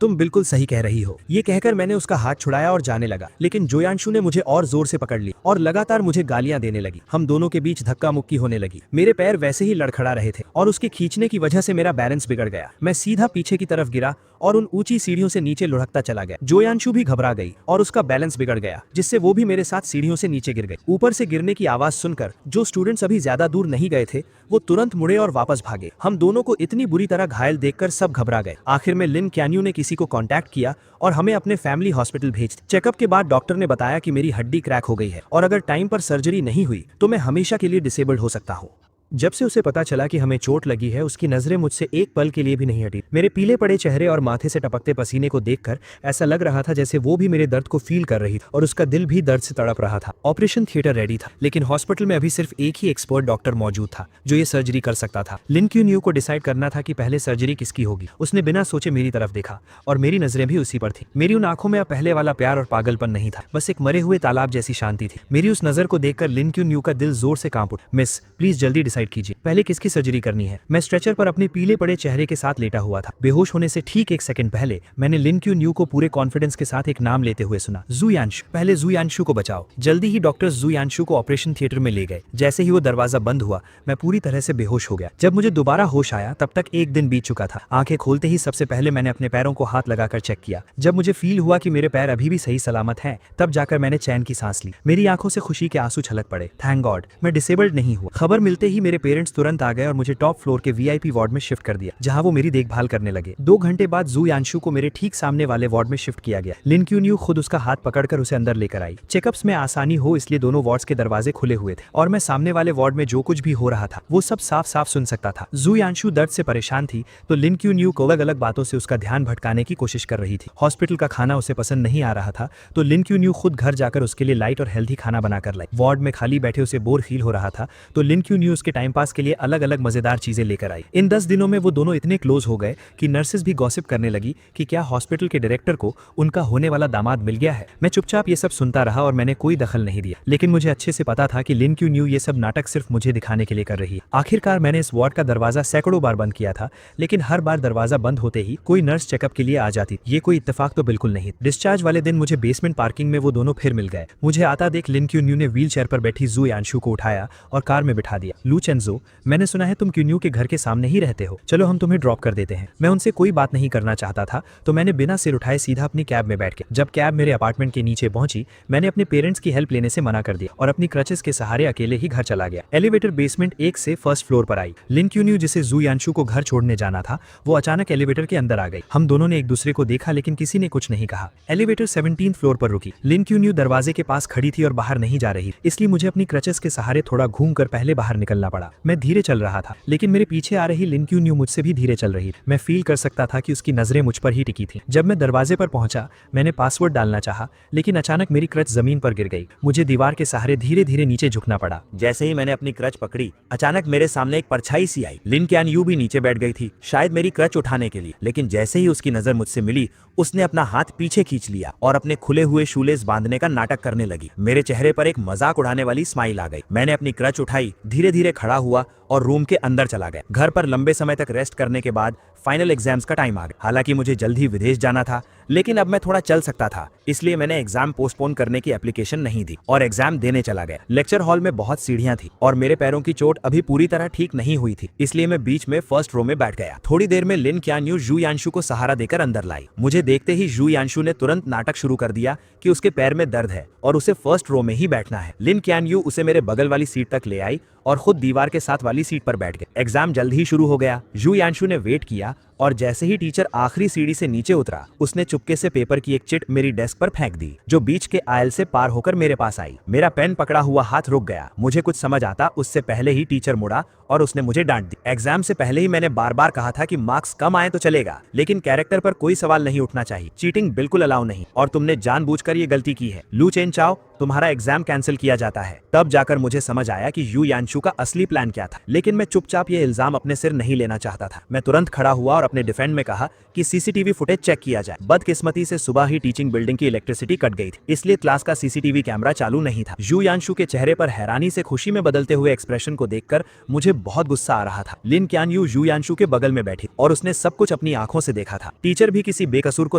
तुम बिल्कुल सही कह रही हो। ये कहकर मैंने उसका हाथ छुड़ाया और जाने लगा, लेकिन जो यानशु ने मुझे और जोर से पकड़ लिया और लगातार मुझे गालियां देने लगी। हम दोनों के बीच धक्का मुक्की होने लगी। मेरे पैर वैसे ही लड़खड़ा रहे थे और उसके खींचने की वजह से मेरा बैलेंस बिगड़ गया। मैं सीधा पीछे की तरफ गिरा और उन ऊंची सीढ़ियों से नीचे लुढ़कता चला गया। जो यानशु भी घबरा गई और उसका बैलेंस बिगड़ गया, जिससे वो भी मेरे साथ सीढ़ियों से नीचे गिर गई। ऊपर से गिरने की आवाज सुनकर जो स्टूडेंट्स अभी ज्यादा दूर नहीं गए थे वो तुरंत मुड़े और वापस भागे। हम दोनों को इतनी बुरी तरह घायल देखकर सब घबरा गए। आखिर में लिन ख्यान यू ने किसी को कांटेक्ट किया और हमें अपने फैमिली हॉस्पिटल भेज दिया। चेकअप के बाद डॉक्टर ने बताया कि मेरी हड्डी क्रैक हो गई है और अगर टाइम पर सर्जरी नहीं हुई तो मैं हमेशा के लिए डिसेबल्ड हो सकता हूँ। जब से उसे पता चला कि हमें चोट लगी है, उसकी नजरें मुझसे एक पल के लिए भी नहीं हटी। मेरे पीले पड़े चेहरे और माथे से टपकते पसीने को देखकर ऐसा लग रहा था जैसे वो भी मेरे दर्द को फील कर रही थी और उसका दिल भी दर्द से तड़प रहा था। ऑपरेशन थिएटर रेडी था, लेकिन हॉस्पिटल में अभी सिर्फ एक ही एक्सपर्ट डॉक्टर मौजूद था जो ये सर्जरी कर सकता था। लिन ख्यान यू को डिसाइड करना था कि पहले सर्जरी किसकी होगी। उसने बिना सोचे मेरी तरफ देखा और मेरी नजरें भी उसी पर थी। मेरी उन आंखों में अब पहले वाला प्यार और पागलपन नहीं था, बस एक मरे हुए तालाब जैसी शांति थी। मेरी उस नजर को देखकर लिन ख्यान यू का दिल जोर से कांप उठा। मिस, प्लीज जल्दी डिसाइड कीजिए, पहले की सर्जरी करनी है। मैं स्ट्रेचर पर अपने पीले पड़े चेहरे के साथ लेटा हुआ था। बेहोश होने से ठीक एक सेकंड पहले मैंने लिन ख्यान यू को पूरे कॉन्फिडेंस के साथ एक नाम लेते हुए सुना, जू यानशु। पहले जू यानशु को बचाओ। जल्दी ही डॉक्टर्स जू यानशु को ऑपरेशन थिएटर में ले गए। जैसे ही वो दरवाजा बंद हुआ मैं पूरी तरह से बेहोश हो गया। जब मुझे दोबारा होश आया तब तक एक दिन बीत चुका था। आंखें खोलते ही सबसे पहले मैंने अपने पैरों को हाथ लगाकर चेक किया। जब मुझे फील हुआ कि मेरे पैर अभी भी सही सलामत हैं, तब जाकर मैंने चैन की सांस ली। मेरी आंखों से खुशी के आंसू छलक पड़े। थैंक गॉड, मैं डिसेबल्ड नहीं हुआ। खबर मिलते ही मेरे पेरेंट्स तुरंत आ गए और मुझे टॉप फ्लोर के वीआईपी वार्ड में शिफ्ट कर दिया, जहां वो मेरी देखभाल करने लगे। 2 घंटे बाद जू यांशु को मेरे ठीक सामने वाले वार्ड में शिफ्ट किया गया। लिन क्यून्यू खुद उसका हाथ पकड़कर उसे अंदर लेकर आई। चेकअप्स में आसानी हो इसलिए दोनों वार्ड्स के दरवाजे खुले हुए थे और मैं सामने वाले वार्ड में जो कुछ भी हो रहा था वो सब साफ साफ सुन सकता था। जू यांशु दर्द से परेशान थी तो लिन क्यून्यू को अलग अलग बातों से उसका ध्यान भटकाने की कोशिश कर रही थी। हॉस्पिटल का खाना उसे पसंद नहीं आ रहा था तो लिन क्यून्यू खुद घर जाकर उसके लिए लाइट और हेल्दी खाना बनाकर लाई। वार्ड में खाली बैठे उसे बोर फील हो रहा था तो लिन क्यून्यू उसके टाइम पास के लिए अलग अलग मजेदार चीजें लेकर आई। इन 10 दिनों में वो दोनों इतने क्लोज हो गए कि नर्सेस भी गॉसिप करने लगी कि क्या हॉस्पिटल के डायरेक्टर को उनका होने वाला दामाद मिल गया है। मैं चुपचाप ये सब सुनता रहा और मैंने कोई दखल नहीं दिया, लेकिन मुझे अच्छे से पता था कि लिन क्यून्यू ये सब नाटक सिर्फ मुझे दिखाने के लिए कर रही है। आखिरकार मैंने इस वार्ड का दरवाजा सैकड़ों बार बंद किया था, लेकिन हर बार दरवाजा बंद होते ही कोई नर्स चेकअप के लिए आ जाती। ये कोई इत्तेफाक तो बिल्कुल नहीं। डिस्चार्ज वाले दिन मुझे बेसमेंट पार्किंग में वो दोनों फिर मिल गए। मुझे आता देख लिन क्यून्यू ने व्हील चेयर पर बैठी जू यांशु को उठाया और कार में बिठा दिया। लू चेंजो, मैंने सुना है तुम क्यून्यू के घर के सामने ही रहते हो, चलो हम तुम्हें ड्रॉप कर देते हैं। मैं उनसे कोई बात नहीं करना चाहता था तो मैंने बिना सिर उठाए सीधा अपनी कैब में बैठ गया। जब कैब मेरे अपार्टमेंट के नीचे पहुंची मैंने अपने पेरेंट्स की हेल्प लेने से मना कर दिया और अपनी क्रचेस के सहारे अकेले ही घर चला गया। एलिवेटर बेसमेंट 1 से फर्स्ट फ्लोर पर आई। लिन क्यून्यू जिसे जू यांशु को घर छोड़ने जाना था वो अचानक एलिवेटर के अंदर आ गई। हम दोनों ने एक दूसरे को देखा लेकिन किसी ने कुछ नहीं कहा। एलिवेटर 17th फ्लोर पर रुकी। लिन क्यून्यू दरवाजे के पास खड़ी थी और बाहर नहीं जा रही, इसलिए मुझे अपनी क्रचेस के सहारे थोड़ा घूम कर पहले बाहर निकलना पड़ा। मैं धीरे चल रहा था लेकिन मेरे पीछे आ रही लिन क्यून्यू मुझसे भी धीरे चल रही। मैं फील कर सकता था कि उसकी नजरें मुझ पर ही टिकी थी। जब मैं दरवाजे पर पहुंचा मैंने पासवर्ड डालना चाहा लेकिन अचानक मेरी क्रच जमीन पर गिर गई। मुझे दीवार के सहारे धीरे धीरे नीचे झुकना पड़ा। जैसे ही मैंने अपनी क्रच पकड़ी अचानक मेरे सामने एक परछाई सी आई। लिन क्यान यू भी नीचे बैठ गई थी, शायद मेरी क्रच उठाने के लिए, लेकिन जैसे ही उसकी नजर मुझसे मिली उसने अपना हाथ पीछे खींच लिया और अपने खुले हुए शूलेस बांधने का नाटक करने लगी। मेरे चेहरे पर एक मजाक उड़ाने वाली स्माइल आ गई। मैंने अपनी क्रच उठाई, धीरे धीरे खड़ा हुआ और रूम के अंदर चला गया। घर पर लंबे समय तक रेस्ट करने के बाद फाइनल एग्जाम्स का टाइम आ गया। हालांकि मुझे जल्द ही विदेश जाना था लेकिन अब मैं थोड़ा चल सकता था, इसलिए मैंने एग्जाम पोस्टपोन करने की एप्लीकेशन नहीं दी और एग्जाम देने चला गया। लेक्चर हॉल में बहुत सीढ़ियां थी और मेरे पैरों की चोट अभी पूरी तरह ठीक नहीं हुई थी, इसलिए मैं बीच में फर्स्ट रो में बैठ गया। थोड़ी देर में लिन क्यान यू जू यांशु को सहारा देकर अंदर लाई। मुझे देखते ही जू यांशु ने तुरंत नाटक शुरू कर दिया कि उसके पैर में दर्द है और उसे फर्स्ट रो में ही बैठना है। लिन क्यान यू उसे मेरे बगल वाली सीट तक ले आई और खुद दीवार के साथ वाली सीट पर बैठ गए। एग्जाम जल्द ही शुरू हो गया। जू यांशु ने वेट किया और जैसे ही टीचर आखिरी सीढ़ी से नीचे उतरा उसने चुपके से पेपर की एक चिट मेरी डेस्क पर फेंक दी जो बीच के आयल से पार होकर मेरे पास आई। मेरा पेन पकड़ा हुआ हाथ रुक गया। मुझे कुछ समझ आता उससे पहले ही टीचर मुड़ा और उसने मुझे डांट दी। एग्जाम से पहले ही मैंने बार बार कहा था कि मार्क्स कम आए तो चलेगा लेकिन कैरेक्टर पर कोई सवाल नहीं उठना चाहिए। चीटिंग बिल्कुल अलाउ नहीं और तुमने जानबूझकर ये गलती की है। लू चेन चाओ, तुम्हारा एग्जाम कैंसिल किया जाता है। तब जाकर मुझे समझ आया कि यू यांशु का असली प्लान क्या था, लेकिन मैं चुपचाप ये इल्जाम अपने सिर नहीं लेना चाहता था। मैं तुरंत खड़ा हुआ और अपने डिफेंड में कहा कि सीसीटीवी फुटेज चेक किया जाए। बदकिस्मती से सुबह ही टीचिंग बिल्डिंग की इलेक्ट्रिसिटी कट गई थी, इसलिए क्लास का सीसीटीवी कैमरा चालू नहीं था। यू यांशु के चेहरे पर हैरानी से खुशी में बदलते हुए एक्सप्रेशन को देखकर मुझे बहुत गुस्सा आ रहा था। लिन क्यान यू यांशु के बगल में बैठी और उसने सब कुछ अपनी आंखों से देखा था। टीचर भी किसी बेकसूर को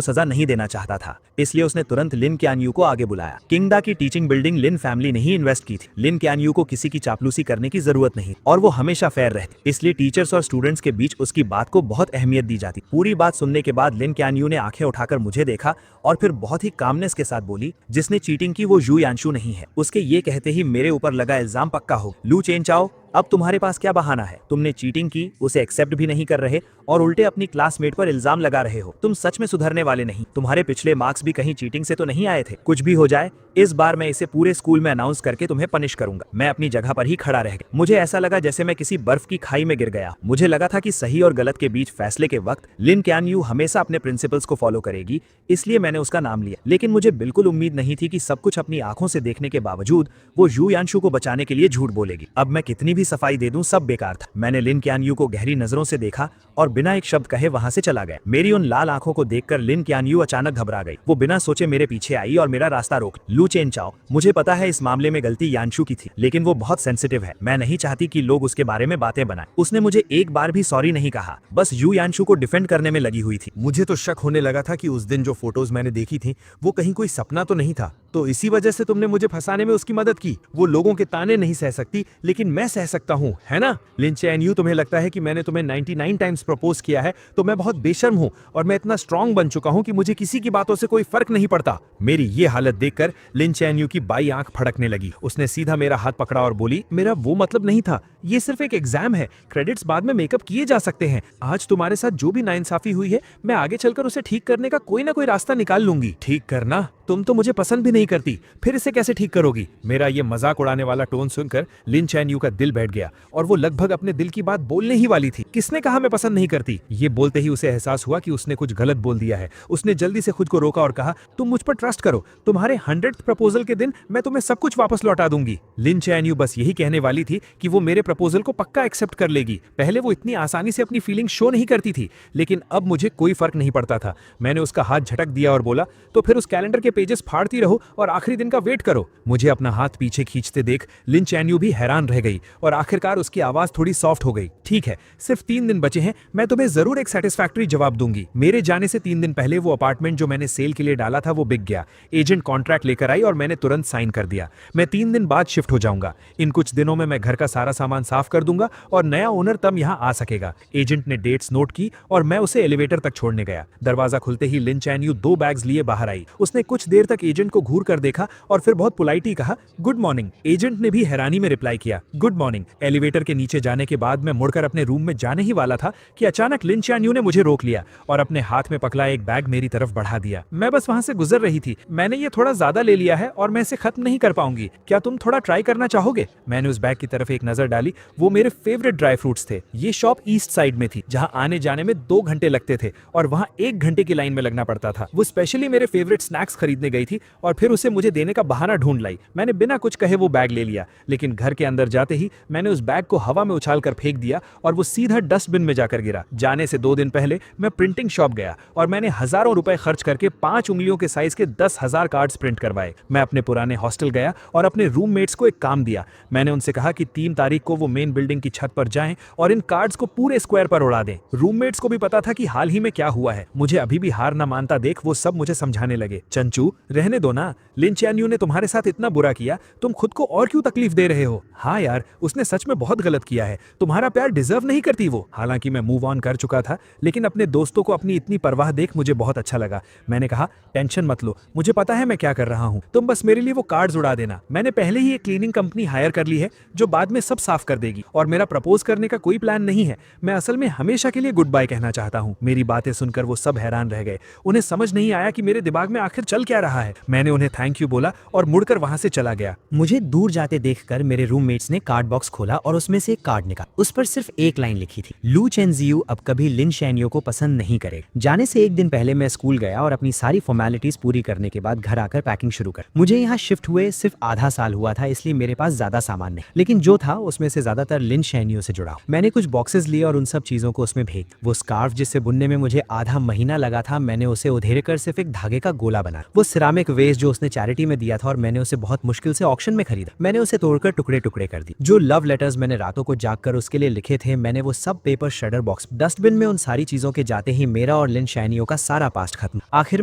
सजा नहीं देना चाहता था, इसलिए उसने तुरंत लिन क्यान यू को आगे बुलाया। किंगडा की टीचिंग बिल्डिंग लिन फैमिली ने ही इन्वेस्ट की थी। लिन क्यान यू को किसी की चापलूसी करने की जरूरत नहीं और वो हमेशा फेयर रहती, इसलिए टीचर्स और स्टूडेंट्स के बीच उसकी बात को बहुत अहमियत दी जाती। पूरी बात सुनने के बाद लिन क्यान यू ने आंखें उठाकर मुझे देखा और फिर बहुत ही कामनेस के साथ बोली, जिसने चीटिंग की वो यू यांशु नहीं है। उसके ये कहते ही मेरे ऊपर लगा इल्जाम पक्का हो। लू चेन चाओ, अब तुम्हारे पास क्या बहाना है? तुमने चीटिंग की, उसे एक्सेप्ट भी नहीं कर रहे और उल्टे अपनी क्लासमेट पर इल्जाम लगा रहे हो। तुम सच में सुधरने वाले नहीं। तुम्हारे पिछले मार्क्स भी कहीं चीटिंग से तो नहीं आए थे? कुछ भी हो जाए इस बार मैं इसे पूरे स्कूल में अनाउंस करके तुम्हें पनिश करूंगा। मैं अपनी जगह पर ही खड़ा रह गया। मुझे ऐसा लगा जैसे मैं किसी बर्फ की खाई में गिर गया। मुझे लगा था कि सही और गलत के बीच फैसले के वक्त लिन क्यान यू हमेशा अपने प्रिंसिपल्स को फॉलो करेगी, इसलिए मैंने उसका नाम लिया। लेकिन मुझे बिल्कुल उम्मीद नहीं थी कि सब कुछ अपनी आंखों से देखने के बावजूद वो यू यांशु को बचाने के लिए झूठ बोलेगी। अब मैं कितनी भी सफाई दे दूं सब बेकार था। मैंने लिन क्यान यू को गहरी नजरों से देखा और बिना एक शब्द कहे वहां से चला गया। मेरी उन लाल आंखों को देखकर लिन क्यान यू अचानक घबरा गई। वो बिना सोचे मेरे पीछे आई और मेरा रास्ता रोक। लू चेन चाओ, मुझे पता है इस मामले में गलती यांशु की थी, लेकिन वो बहुत सेंसिटिव है। मैं नहीं चाहती कि लोग उसके बारे में बातें बनाएं। उसने मुझे एक बार भी सॉरी नहीं कहा, बस यू यांशु को डिफेंड करने में लगी हुई थी। मुझे तो शक होने लगा था कि उस दिन जो फोटोज मैंने देखी थी वो कहीं कोई सपना तो नहीं था, तो इसी वजह से तुमने मुझे फंसाने में उसकी मदद की। वो लोगों के ताने नहीं सह सकती लेकिन मैं सह सकता हूँ, है ना? लिन चैन-यू, तुम्हें लगता है कि मैंने तुम्हें 99 टाइम्स प्रपोज किया है तो मैं बहुत बेशर्म हूँ और मैं इतना स्ट्रांग बन चुका हूँ कि मुझे किसी की बातों से कोई फर्क नहीं पड़ता। मेरी ये हालत देखकर लिन चैन-यू की बाई आंख फड़कने लगी। उसने सीधा मेरा हाथ पकड़ा और बोली, मेरा वो मतलब नहीं था, ये सिर्फ एक एग्जाम है, क्रेडिट्स बाद में मेकअप किए जा सकते हैं। आज तुम्हारे साथ जो भी नाइंसाफी हुई है, मैं आगे चलकर उसे ठीक करने का कोई ना कोई रास्ता निकाल लूंगी। ठीक करना? तुम तो मुझे पसंद भी नहीं करती, फिर इसे कैसे ठीक करोगी? मेरा ये मजाक उड़ाने वाला टोन सुनकर लिन चैन-यू का दिल बैठ गया और वो लगभग अपने दिल की बात बोलने ही वाली थी। किसने कहा मैं पसंद नहीं करती? ये बोलते ही उसे एहसास हुआ कि उसने कुछ गलत बोल दिया है। उसने जल्दी से खुद को रोका और कहा, तुम मुझ पर ट्रस्ट करो, तुम्हारे 100th प्रपोजल के दिन मैं तुम्हें सब कुछ वापस लौटा दूंगी। लिन चैन-यू बस यही कहने वाली थी कि वो मेरे प्रपोजल को पक्का एक्सेप्ट कर लेगी। पहले वो इतनी आसानी से अपनी फीलिंग शो नहीं करती थी, लेकिन अब मुझे कोई फर्क नहीं पड़ता था। मैंने उसका हाथ झटक दिया और बोला, तो फिर उस कैलेंडर के पेजेस फाड़ती रहो और आखिरी दिन का वेट करो। मुझे अपना हाथ पीछे खींचते देख लिन चैन-यू भी हैरान रह गई और आखिरकार उसकी आवाज थोड़ी सॉफ्ट हो गई। ठीक है, सिर्फ 3 दिन बचे हैं, मैं तुम्हें जरूर एक सेटिस्फैक्टरी जवाब दूंगी। मेरे जाने से 3 दिन पहले वो अपार्टमेंट जो मैंने सेल के लिए डाला था वो बिक गया। एजेंट कॉन्ट्रैक्ट लेकर आई और मैंने तुरंत साइन कर दिया। मैं 3 दिन बाद शिफ्ट हो जाऊंगा। इन कुछ दिनों में मैं घर का सारा सामान साफ कर दूंगा और नया ओनर तब यहाँ आ सकेगा। एजेंट ने डेट्स नोट की और मैं उसे एलिवेटर तक छोड़ने गया। दरवाजा खुलते ही लिन चैन-यू 2 बैग्स लिए बाहर आई। उसने कुछ देर तक एजेंट को घूर कर देखा और फिर बहुत पोलाइटली कहा, गुड मॉर्निंग। एजेंट ने भी हैरानी में रिप्लाई किया, गुड मॉर्निंग। एलिवेटर के नीचे जाने के बाद मैं मुड़कर अपने रूम में जाने ही वाला था कि अचानक लिन चैन-यू ने मुझे रोक लिया और अपने हाथ में पकड़ा एक बैग मेरी तरफ बढ़ा दिया। मैं बस वहां से गुजर रही थी। मैंने ये थोड़ा ज्यादा ले लिया है और मैं इसे खत्म नहीं कर पाऊंगी। क्या तुम थोड़ा ट्राई करना चाहोगे? मैंने उस बैग की तरफ एक नजर डाली। वो मेरे फेवरेट ड्राई फ्रूट्स थे। ये शॉप ईस्ट साइड में थी, जहां आने जाने में 2 घंटे लगते थे और वहां 1 घंटे की लाइन में लगना पड़ता था। वो स्पेशली मेरे फेवरेट स्नैक्स खरीदने गई थी और फिर उसे मुझे देने का बहाना ढूंढ लाई। मैंने बिना कुछ कहे वो बैग ले लिया, लेकिन घर के अंदर जाते ही मैंने उस बैग को हवा में उछाल कर फेंक दिया और वो सीधा डस्टबिन में जाकर गिरा। जाने से 2 दिन पहले मैं प्रिंटिंग शॉप गया और मैंने हजारों रुपए खर्च करके 5 उंगलियों के साइज के 10,000 कार्ड्स प्रिंट करवाए। मैं अपने पुराने हॉस्टल गया और अपने रूममेट्स को एक काम दिया। मैंने उनसे कहा कि 3 तारीख को वो मेन बिल्डिंग की छत पर जाएं और इन कार्ड्स को पूरे स्क्वायर पर उड़ा दें। रूममेट्स को भी पता था कि हाल ही में क्या हुआ है। मुझे अभी भी हार ना मानता देख वो सब मुझे समझाने लगे, चंचू रहने दो ना, लिन चैन-यू ने तुम्हारे साथ इतना बुरा किया, तुम खुद को और क्यों तकलीफ दे रहे हो? हाँ यार, उसने सच में बहुत गलत किया है, तुम्हारा प्यार डिजर्व नहीं करती वो। हालांकि मैं मूव ऑन कर चुका था, लेकिन अपने दोस्तों को अपनी इतनी परवाह देख मुझे बहुत अच्छा लगा। मैंने कहा, टेंशन मत लो, मुझे पता है मैं क्या कर रहा हूँ, तुम बस मेरे लिए वो कार्ड्स उड़ा देना। मैंने पहले ही एक क्लीनिंग कंपनी हायर कर ली है जो बाद में सब साफ कर देगी और मेरा प्रपोज करने का कोई प्लान नहीं है। मैं असल में हमेशा के लिए गुड बाय कहना चाहता हूँ। मेरी बातें सुनकर वो सब हैरान रह गए। उन्हें समझ नहीं आया कि मेरे दिमाग में आखिर चल क्या रहा है। मैंने उन्हें थैंक यू बोला और मुड़कर वहां से चला गया। मुझे दूर जाते देखकर मेरे रूममेट्स ने कार्ड बॉक्स खोला और उसमें से एक कार्ड निकाला। उस पर सिर्फ एक लाइन लिखी थी, लू चेन-जियू अब कभी लिन चैन-यू को पसंद नहीं करे। जाने से 1 दिन पहले मैं स्कूल गया और अपनी सारी फॉर्मेलिटीज पूरी करने के बाद घर आकर पैकिंग शुरू कर। मुझे यहाँ शिफ्ट हुए सिर्फ आधा साल हुआ था, इसलिए मेरे पास ज्यादा सामान नहीं, लेकिन जो था उसमें से ज्यादातर लिन चैन-यू से जुड़ा। मैंने कुछ बॉक्सेस लिए और उन सब चीजों को उसमें भेज। वो स्कार्फ जिससे बुनने में मुझे आधा महीना लगा था, मैंने उसे उधेड़ कर सिर्फ एक धागे का गोला बना। वो सिरामिक वेस्ट जो उसने चैरिटी में दिया था और मैंने उसे बहुत मुश्किल से ऑक्शन में खरीदा। मैंने उसे तोड़कर टुकड़े टुकड़े कर दी। जो लव लेटर्स मैंने रातों को जागकर उसके लिए लिखे थे, मैंने वो सब पेपर श्रेडर बॉक्स डस्टबिन में। उन सारी चीजों के जाते ही मेरा और लिन चैन-यू का सारा पास्ट खत्म। आखिर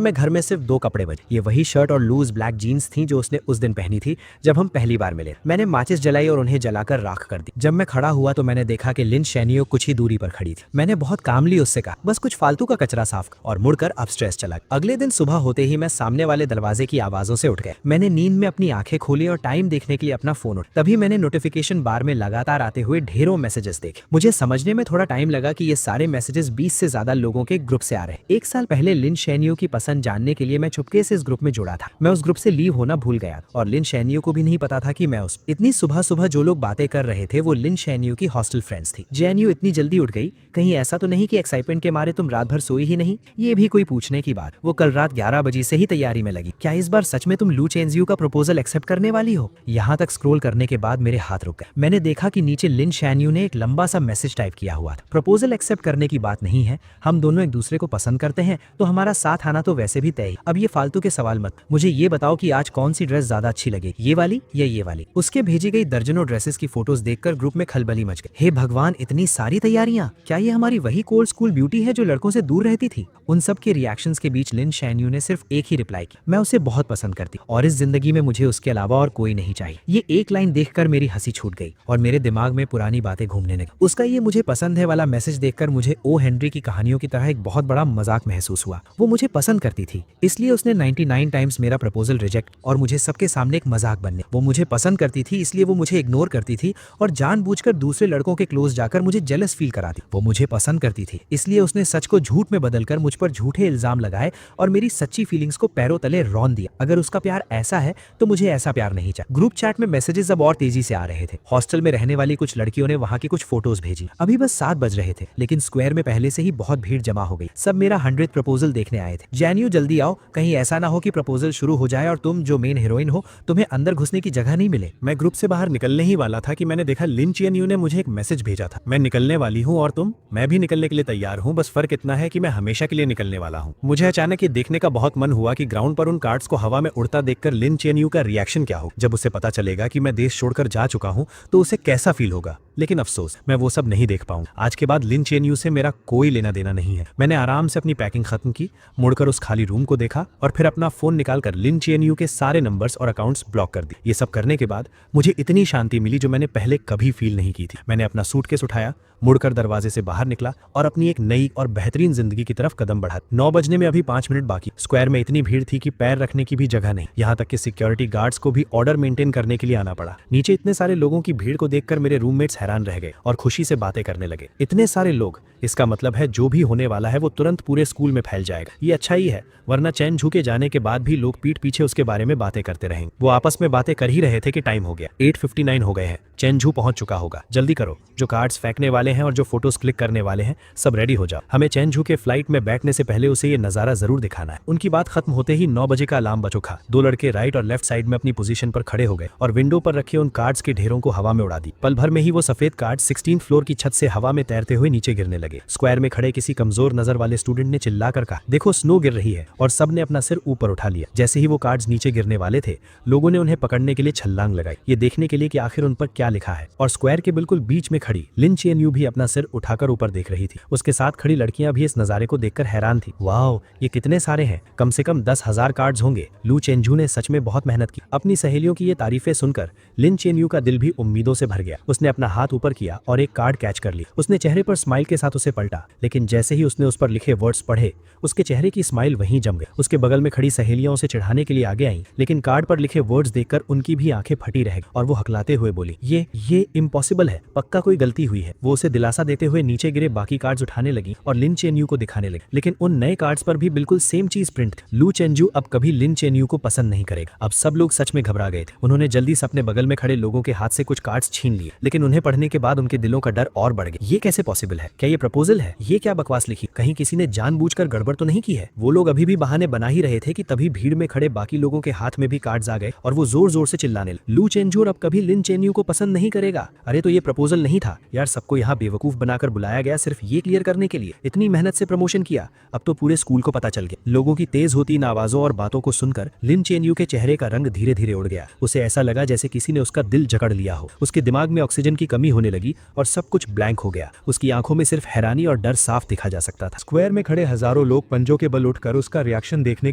में घर में सिर्फ 2 कपड़े बचे। ये वही शर्ट और लूज ब्लैक जीन्स थी जो उसने उस दिन पहनी थी जब हम पहली बार मिले। मैंने माचिस जलाई और उन्हें जलाकर राख कर दी। जब मैं खड़ा हुआ तो मैंने देखा कि लिन चैन-यू कुछ ही दूरी पर खड़ी थी। मैंने बहुत कामली उससे कहा, बस कुछ फालतू का कचरा साफ कर, और मुड़कर अपस्टेयर्स चला। अगले दिन सुबह होते ही मैं सामने वाले दरवाजे की आवाजों से उठ गया। मैंने नींद में अपनी आंखें खोली और टाइम देखने के लिए अपना फोन उठाया। तभी मैंने नोटिफिकेशन बार में लगातार आते हुए ढेरों मैसेजेस देखे। मुझे समझने में थोड़ा टाइम लगा कि ये सारे मैसेजेस 20 से ज्यादा लोगों के ग्रुप से आ रहे हैं। 1 साल पहले लिन चैन-यू की पसंद जानने के लिए मैं चुपके से इस ग्रुप में जुड़ा था। मैं उस ग्रुप से लीव होना भूल गया और लिन चैन-यू को भी नहीं पता था कि मैं उस इतनी सुबह सुबह जो लोग बातें कर रहे थे वो लिन चैन-यू की हॉस्टल फ्रेंड्स थी। चैन-यू इतनी जल्दी उठ गई, कहीं ऐसा तो नहीं कि एक्साइटमेंट के मारे तुम रात भर सोई ही नहीं? ये भी कोई पूछने की बात। वो कल रात 11 बजे से ही तैयारी में लगी। क्या इस बार सच में तुम लू चेन-जियू का प्रपोजल एक्सेप्ट करने वाली हो? यहाँ तक स्क्रॉल करने के बाद मेरे हाथ रुक गए। मैंने देखा कि नीचे लिन चैन-यू ने एक लंबा सा मैसेज टाइप किया हुआ था। प्रपोजल एक्सेप्ट करने की बात नहीं है, हम दोनों एक दूसरे को पसंद करते हैं तो हमारा साथ आना तो वैसे भी तय। अब ये फालतू के सवाल मत, मुझे ये बताओ कि आज कौन सी ड्रेस ज्यादा अच्छी लगे, ये वाली या ये वाली? उसके भेजी गई दर्जनों ड्रेसेस की फोटोज देखकर ग्रुप में खलबली मच गई। हे भगवान, इतनी सारी तैयारियां! क्या ये हमारी वही कोल्ड स्कूल ब्यूटी है जो लड़कों से दूर रहती थी? उन सब के रिएक्शंस के बीच लिन चैन-यू ने सिर्फ एक ही रिप्लाई किया, मैं उसे बहुत पसंद करती और इस जिंदगी में मुझे उसके अलावा और कोई नहीं चाहिए। ये एक लाइन देखकर मेरी हंसी छूट गई। और मेरे दिमाग में पुरानी बातें घूमने लगी। उसका ये मुझे पसंद है वाला मैसेज देखकर मुझे ओ हेनरी की कहानियों की तरह एक बहुत बड़ा मजाक महसूस हुआ। वो मुझे पसंद करती थी, इसलिए उसने 99 टाइम्स मेरा प्रपोजल रिजेक्ट और मुझे सबके सामने एक मजाक बनने। वो मुझे पसंद करती थी, इसलिए वो मुझे इग्नोर करती थी और जानबूझकर दूसरे लड़कों के क्लोज जाकर मुझे जेलस फील कराती। वो मुझे पसंद करती थी, इसलिए उसने सच को झूठ में बदलकर मुझ पर झूठे इल्जाम लगाए और मेरी सच्ची फीलिंग्स को पैरों तले रौंद दिया। अगर उसका प्यार ऐसा है तो मुझे ऐसा प्यार नहीं चाहिए। ग्रुप चैट में मैसेजेस अब और तेजी से आ रहे थे। हॉस्टल में रहने वाली कुछ लड़कियों ने वहां की कुछ फोटोज भेजी। अभी बस 7 बज रहे थे, लेकिन स्क्वायर में पहले से ही बहुत भीड़ जमा हो गई। सब मेरा 100th प्रपोजल देखने आए थे। जैनियो जल्दी आओ, कहीं ऐसा ना हो कि प्रपोजल शुरू हो जाए और तुम जो मेन हीरोइन हो तुम्हें अंदर घुसने की जगह नहीं मिले। मैं ग्रुप से बाहर निकलने ही वाला था कि मैंने देखा लिन चियनयू ने मुझे एक मैसेज भेजा था। मैं निकलने वाली हूँ और तुम? मैं भी निकलने के लिए तैयार हूँ, बस फर्क इतना है कि मैं हमेशा के लिए निकलने वाला हूँ। मुझे अचानक ये देखने का बहुत मन हुआ कि ग्राउंड पर उन कार्ड्स को हवा में उड़ता देखकर लिन चियनयू का रिएक्शन क्या हो। जब उसे पता चलेगा कि मैं देश छोड़कर जा चुका हूँ तो उसे कैसा फील होगा। लेकिन अफसोस, मैं वो सब नहीं देख पाऊंगा। आज के बाद लिन चियनयू से मेरा कोई लेना देना नहीं है। मैंने आराम से अपनी पैकिंग खत्म की, मुड़कर उस खाली रूम को देखा और फिर अपना फोन निकालकर लिन चियनयू के सारे नंबर्स और अकाउंट्स ब्लॉक कर दिए। ये सब करने के बाद मुझे इतनी शांति मिली जो मैंने पहले कभी फील नहीं की थी। मैंने अपना सूटकेस उठाया, मुड़कर दरवाजे से बाहर निकला और अपनी एक नई और बेहतरीन जिंदगी की तरफ कदम बढ़ा। 9 बजने में अभी 5 मिनट बाकी। स्क्वायर में इतनी भीड़ थी कि पैर रखने की भी जगह नहीं। यहाँ तक कि सिक्योरिटी गार्ड्स को भी ऑर्डर मेंटेन करने के लिए आना पड़ा। नीचे इतने सारे लोगों की भीड़ को देखकर मेरे रूममेट्स हैरान रह गए और खुशी से बातें करने लगे। इतने सारे लोग, इसका मतलब है जो भी होने वाला है वो तुरंत पूरे स्कूल में फैल जाएगा। ये अच्छा ही है, वरना चैन झुके जाने के बाद भी लोग पीठ पीछे उसके बारे में बातें करते रहेंगे। वो आपस में बातें कर ही रहे थे कि टाइम हो गया। 8:59 हो गए हैं। चैनझू पहुंच चुका होगा। जल्दी करो, जो कार्ड्स फेंकने वाले हैं और जो फोटोज क्लिक करने वाले हैं सब रेडी हो जाओ। हमें चैनझू के फ्लाइट में बैठने से पहले उसे ये नजारा जरूर दिखाना है। उनकी बात खत्म होते ही 9 बजे का अलार्म बज उठा। 2 लड़के राइट और लेफ्ट साइड में अपनी पोजीशन पर खड़े हो गए और विंडो पर रखे उन कार्ड्स के ढेरों को हवा में उड़ा दी। पल भर में ही वो सफेद कार्ड 16th फ्लोर की छत से हवा में तैरते हुए नीचे गिरने लगे। स्क्वायर में खड़े किसी कमजोर नजर वाले स्टूडेंट ने चिल्लाकर कहा, देखो स्नो गिर रही है, और सब ने अपना सिर ऊपर उठा लिया। जैसे ही वो कार्ड्स नीचे गिरने वाले थे, लोगों ने उन्हें पकड़ने के लिए छलांग लगाई, ये देखने के लिए कि आखिर उन पर क्या लिखा है। और स्क्वायर के बिल्कुल बीच में खड़ी लिन चियनयू भी अपना सिर उठाकर ऊपर देख रही थी। उसके साथ खड़ी लड़कियां भी इस नजारे को देखकर हैरान थी। वाओ, ये कितने सारे हैं, कम से कम 10,000 कार्ड्स होंगे। लू चेनझू ने सच में बहुत मेहनत की। अपनी सहेलियों की ये तारीफें सुनकर लिन चियनयू का दिल भी उम्मीदों से भर गया। उसने अपना हाथ ऊपर किया और एक कार्ड कैच कर ली। उसने चेहरे पर स्माइल के साथ उसे पलटा, लेकिन जैसे ही उसने उस पर लिखे वर्ड्स पढ़े, उसके चेहरे की स्माइल वहीं जम गई। उसके बगल में खड़ी सहेलियां उसे चिढ़ाने के लिए आगे आईं, लेकिन कार्ड पर लिखे वर्ड्स देखकर उनकी भी आंखें फटी रह गई और वो हकलाते हुए बोली, ये इम्पॉसिबल है, पक्का कोई गलती हुई है। वो उसे दिलासा देते हुए नीचे गिरे बाकी कार्ड्स उठाने लगी और लिन चेनयू को दिखाने लगी, लेकिन उन नए कार्ड्स पर भी बिल्कुल सेम चीज प्रिंट थी। लू चेनजू अब कभी लिन चेनयू को पसंद नहीं करेगा। अब सब लोग सच में घबरा गए थे। उन्होंने जल्दी से अपने बगल में खड़े लोगों के हाथ से कुछ कार्ड्स छीन लिए, लेकिन उन्हें पढ़ने के बाद उनके दिलों का डर और बढ़ गया। ये कैसे पॉसिबल है? क्या ये प्रपोजल है? ये क्या बकवास लिखी? कहीं किसी ने जानबूझकर गड़बड़ तो नहीं की है? वो लोग अभी भी बहाने बना ही रहे थे कि तभी भीड़ में खड़े बाकी लोगों के हाथ में भी कार्ड्स आ गए और वो जोर जोर से चिल्लाने लगे, लू चेनजू अब कभी लिन चेनयू को पसंद नहीं करेगा। अरे तो ये प्रपोजल नहीं था यार, सबको यहाँ बेवकूफ बनाकर बुलाया गया सिर्फ ये क्लियर करने के लिए। इतनी मेहनत से प्रमोशन किया, अब तो पूरे स्कूल को पता चल गया। लोगों की तेज होती इन आवाजों और बातों को सुनकर लिन चेनयू के चेहरे का रंग धीरे धीरे उड़ गया। उसे ऐसा लगा जैसे किसी ने उसका दिल जकड़ लिया हो। उसके दिमाग में ऑक्सीजन की कमी होने लगी और सब कुछ ब्लैंक हो गया। उसकी आंखों में सिर्फ हैरानी और डर साफ दिखा जा सकता था। स्क्वायर में खड़े हजारों लोग पंजों के बल उठकर उसका रिएक्शन देखने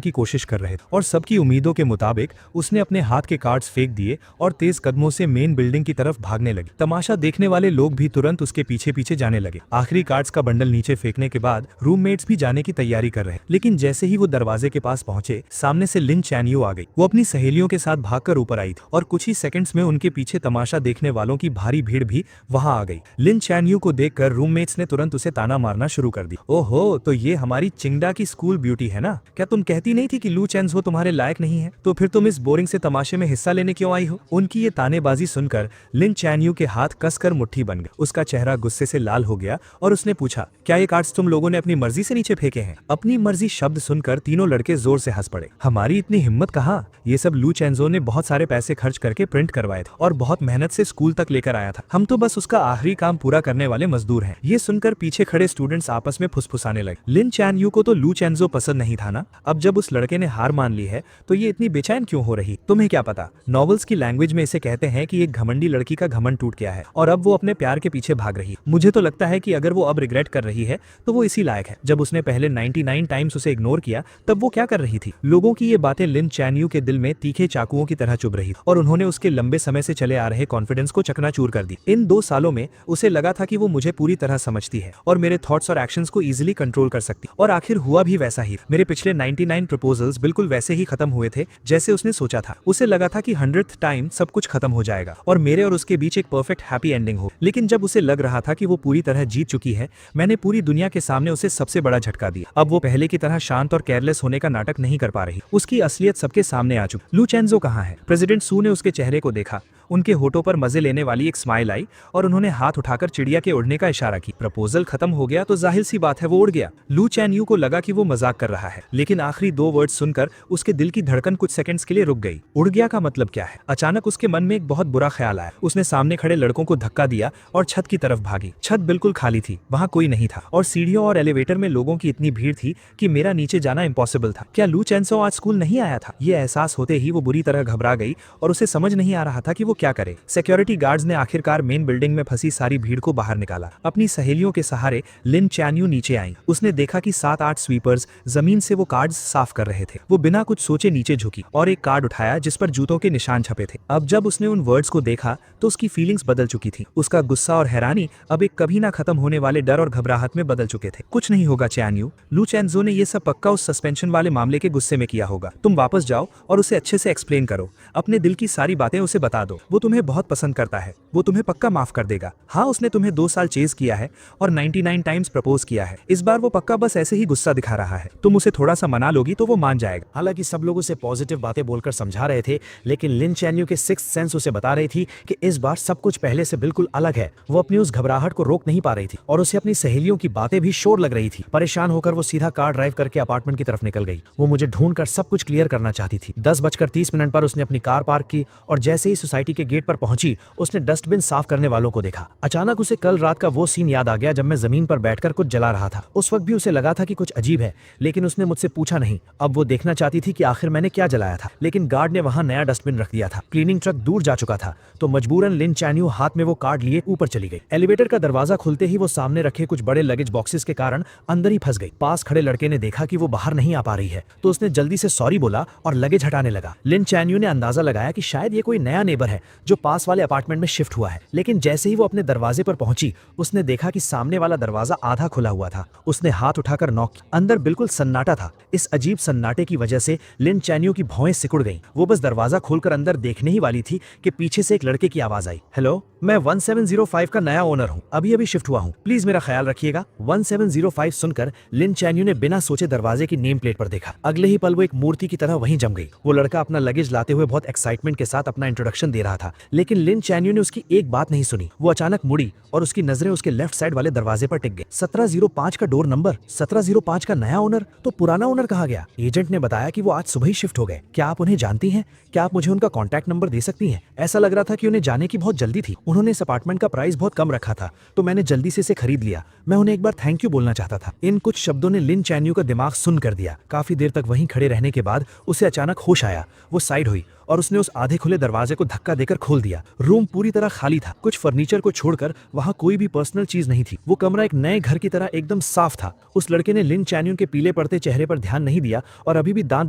की कोशिश कर रहे थे और सबकी उम्मीदों के मुताबिक उसने अपने हाथ के कार्ड्स फेंक दिए और तेज कदमों से मेन बिल्डिंग की तरफ भागने लगे। तमाशा देखने वाले लोग भी तुरंत उसके पीछे पीछे जाने लगे। आखिरी कार्ड्स का बंडल नीचे फेंकने के बाद रूममेट्स भी जाने की तैयारी कर रहे, लेकिन जैसे ही वो दरवाजे के पास पहुंचे, सामने से लिन चैनियो आ गई। वो अपनी सहेलियों के साथ भागकर ऊपर आई थी और कुछ ही सेकंड्स में उनके पीछे तमाशा देखने वालों की भारी भीड़ भी वहां आ गई। लिन चैनियो को देखकर रूममेट्स ने तुरंत उसे ताना मारना शुरू कर दी। ओहो, तो ये हमारी चिंगडा की स्कूल ब्यूटी है ना? क्या तुम कहती नहीं थी कि लू चेन्झो तुम्हारे लायक नहीं है? तो फिर तुम इस बोरिंग से तमाशे में हिस्सा लेने क्यों आई हो? उनकी ये तानेबाजी सुनकर लिन चैनियो के हाथ कसकर मुट्ठी बन गए। उसका चेहरा गुस्से से लाल हो गया और उसने पूछा, क्या ये कार्ड्स तुम लोगों ने अपनी मर्जी से नीचे फेंके हैं? अपनी मर्जी शब्द सुनकर तीनों लड़के जोर से हंस पड़े। हमारी इतनी हिम्मत कहाँ? ये सब लू चेन्झो ने बहुत सारे पैसे खर्च करके प्रिंट करवाए थे और बहुत मेहनत से स्कूल तक लेकर आया था। हम तो बस उसका आखिरी काम पूरा करने वाले मजदूर हैं। ये सुनकर पीछे खड़े स्टूडेंट्स आपस में फुसफुसाने लगे। लिन चैनयू को तो लू चेन्झो पसंद नहीं था ना? अब जब उस लड़के ने हार मान ली है तो ये इतनी बेचैन क्यों हो रही? तुम्हें क्या पता, नॉवेल्स की लैंग्वेज में इसे कहते हैं कि एक घमंडी लड़के लड़की का घमंड टूट गया है और अब वो अपने प्यार के पीछे भाग रही है। मुझे तो लगता है कि अगर वो अब रिग्रेट कर रही है तो वो इसी लायक है। जब उसने पहले 99 टाइम्स उसे इग्नोर किया तब वो क्या कर रही थी? लोगों की ये बातें लिन चैन के दिल में तीखे चाकुओं की तरह चुभ रही और उन्होंने उसके लंबे समय से चले आ रहे कॉन्फिडेंस को चकनाचूर कर दी। इन 2 सालों में उसे लगा था कि वो मुझे पूरी तरह समझती है और मेरे थॉट्स और एक्शंस को इजीली कंट्रोल कर सकती, और आखिर हुआ भी वैसा ही। मेरे पिछले 99 प्रपोजल्स बिल्कुल वैसे ही खत्म हुए थे जैसे उसने सोचा था। उसे लगा था कि 100th टाइम सब कुछ खत्म हो जाएगा और मेरे और उसके बीच एक परफेक्ट हैप्पी एंडिंग हो। लेकिन जब उसे लग रहा था कि वो पूरी तरह जीत चुकी है, मैंने पूरी दुनिया के सामने उसे सबसे बड़ा झटका दिया। अब वो पहले की तरह शांत और केयरलेस होने का नाटक नहीं कर पा रही। उसकी असलियत सबके सामने आ चुकी। लू चेंजो कहाँ है? प्रेसिडेंट सू ने उसके चेहरे को देखा। उनके होठों पर मजे लेने वाली एक स्माइल आई और उन्होंने हाथ उठाकर चिड़िया के उड़ने का इशारा किया। प्रपोजल खत्म हो गया तो जाहिर सी बात है वो उड़ गया। लू चैन यू को लगा कि वो मजाक कर रहा है, लेकिन आखिरी 2 वर्ड सुनकर उसके दिल की धड़कन कुछ सेकंड्स के लिए रुक गई। उड़ गया का मतलब क्या है? अचानक उसके मन में एक बहुत बुरा ख्याल आया। उसने सामने खड़े लड़कों को धक्का दिया और छत की तरफ भागी। छत बिल्कुल खाली थी, वहां कोई नहीं था और सीढ़ियों और एलिवेटर में लोगों की इतनी भीड़ थी कि मेरा नीचे जाना इम्पॉसिबल था। क्या लू चेंसो आज स्कूल नहीं आया था? ये एहसास होते ही वो बुरी तरह घबरा गई और उसे समझ नहीं आ रहा था कि वो क्या करे। सिक्योरिटी गार्ड्स ने आखिरकार मेन बिल्डिंग में फंसी सारी भीड़ को बाहर निकाला। अपनी सहेलियों के सहारे लिन चैन यू नीचे आई। उसने देखा कि 7-8 स्वीपर्स जमीन से वो कार्ड्स साफ कर रहे थे। वो बिना कुछ सोचे नीचे झुकी और एक कार्ड उठाया जिस पर जूतों के निशान छपे थे। अब जब उसने उन वर्ड्स को देखा तो उसकी फीलिंग्स बदल चुकी थी। उसका गुस्सा और हैरानी अब एक कभी ना खत्म होने वाले डर और घबराहट में बदल चुके थे। कुछ नहीं होगा चैन यू, लू चेंजो ने ये सब पक्का उस सस्पेंशन वाले मामले के गुस्से में किया होगा। तुम वापस जाओ और उसे अच्छे से एक्सप्लेन करो। अपने दिल की सारी बातें उसे बता दो। वो तुम्हें बहुत पसंद करता है, वो तुम्हें पक्का माफ कर देगा। हाँ, उसने तुम्हें 2 साल चेज किया है और 99 टाइम्स प्रपोज किया है। इस बार वो पक्का बस ऐसे ही गुस्सा दिखा रहा है। तुम उसे थोड़ा सा मना लोगी तो वो मान जाएगा। हालांकि सब लोग उसे पॉजिटिव बातें बोलकर समझा रहे थे, लेकिन लिन चैन यू के सिक्स्थ सेंस उसे बता रही थी कि इस बार सब कुछ पहले से बिल्कुल अलग है। वो अपनी उस घबराहट को रोक नहीं पा रही थी और उसे अपनी सहेलियों की बातें भी शोर लग रही थी। परेशान होकर वो सीधा कार ड्राइव करके अपार्टमेंट की तरफ निकल गई। वो मुझे ढूंढकर सब कुछ क्लियर करना चाहती थी। 10:30 पर उसने अपनी कार पार्क की और जैसे ही सोसाइटी के गेट पर पहुंची उसने डस्टबिन साफ करने वालों को देखा। अचानक उसे कल रात का वो सीन याद आ गया जब मैं जमीन पर बैठकर कुछ जला रहा था। उस वक्त भी उसे लगा था कि कुछ अजीब है, लेकिन उसने मुझसे पूछा नहीं। अब वो देखना चाहती थी कि आखिर मैंने क्या जलाया था, लेकिन गार्ड ने वहां नया डस्टबिन रख दिया था। क्लीनिंग ट्रक दूर जा चुका था तो मजबूरन लिन चैन यू हाथ में वो कार्ड लिए ऊपर चली गई। एलिवेटर का दरवाजा खुलते ही वो सामने रखे कुछ बड़े लगेज बॉक्सेस के कारण अंदर ही फंस गई। पास खड़े लड़के ने देखा कि वो बाहर नहीं आ पा रही है तो उसने जल्दी से सॉरी बोला और लगेज हटाने लगा। लिन चैन यू ने अंदाजा लगाया कि शायद ये कोई नया नेबर है जो पास वाले अपार्टमेंट में शिफ्ट हुआ है, लेकिन जैसे ही वो अपने दरवाजे पर पहुंची उसने देखा कि सामने वाला दरवाजा आधा खुला हुआ था। उसने हाथ उठाकर नॉक किया। अंदर बिल्कुल सन्नाटा था। इस अजीब सन्नाटे की वजह से लिन चैन यू की भौहें सिकुड़ गईं। वो बस दरवाजा खोलकर अंदर देखने ही वाली थी कि पीछे से एक लड़के की आवाज आई, हेलो, मैं 1705 का नया ओनर हूँ, अभी शिफ्ट हुआ हूँ, प्लीज मेरा ख्याल रखिएगा। 1705 सुनकर लिन चैन यू ने बिना सोचे दरवाजे की नेम प्लेट पर देखा। अगले ही पल वो एक मूर्ति की तरह वहीं जम गई। वो लड़का अपना लगेज लाते हुए बहुत एक्साइटमेंट के साथ अपना इंट्रोडक्शन दे रहा था, लेकिन लिन चैन यू ने उसकी एक बात नहीं सुनी। वो अचानक मुड़ी और उसकी नजरें उसके लेफ्ट साइड वाले दरवाजे पर टिक गई। 1705 का डोर नंबर, 1705 का नया ओनर, तो पुराना ओनर कहाँ गया? एजेंट ने बताया कि वो आज सुबह ही शिफ्ट हो गए। क्या आप उन्हें जानती हैं? क्या आप मुझे उनका कॉन्टैक्ट नंबर दे सकती हैं? ऐसा लग रहा था कि उन्हें जाने की बहुत जल्दी थी। उन्होंने इस अपार्टमेंट का प्राइस बहुत कम रखा था तो मैंने जल्दी से इसे खरीद लिया। मैं उन्हें एक बार थैंक यू बोलना चाहता था। इन कुछ शब्दों ने लिन चैन यू का दिमाग सुन कर दिया। काफी देर तक वहीं खड़े रहने के बाद उसे अचानक होश आया। वो साइड हुई और उसने उस आधे खुले दरवाजे को धक्का देकर खोल दिया। रूम पूरी तरह खाली था। कुछ फर्नीचर को छोड़कर वहां कोई भी पर्सनल चीज नहीं थी। वो कमरा एक नए घर की तरह एकदम साफ था। उस लड़के ने लिन चैन यू के पीले पड़ते चेहरे पर ध्यान नहीं दिया और अभी भी दांत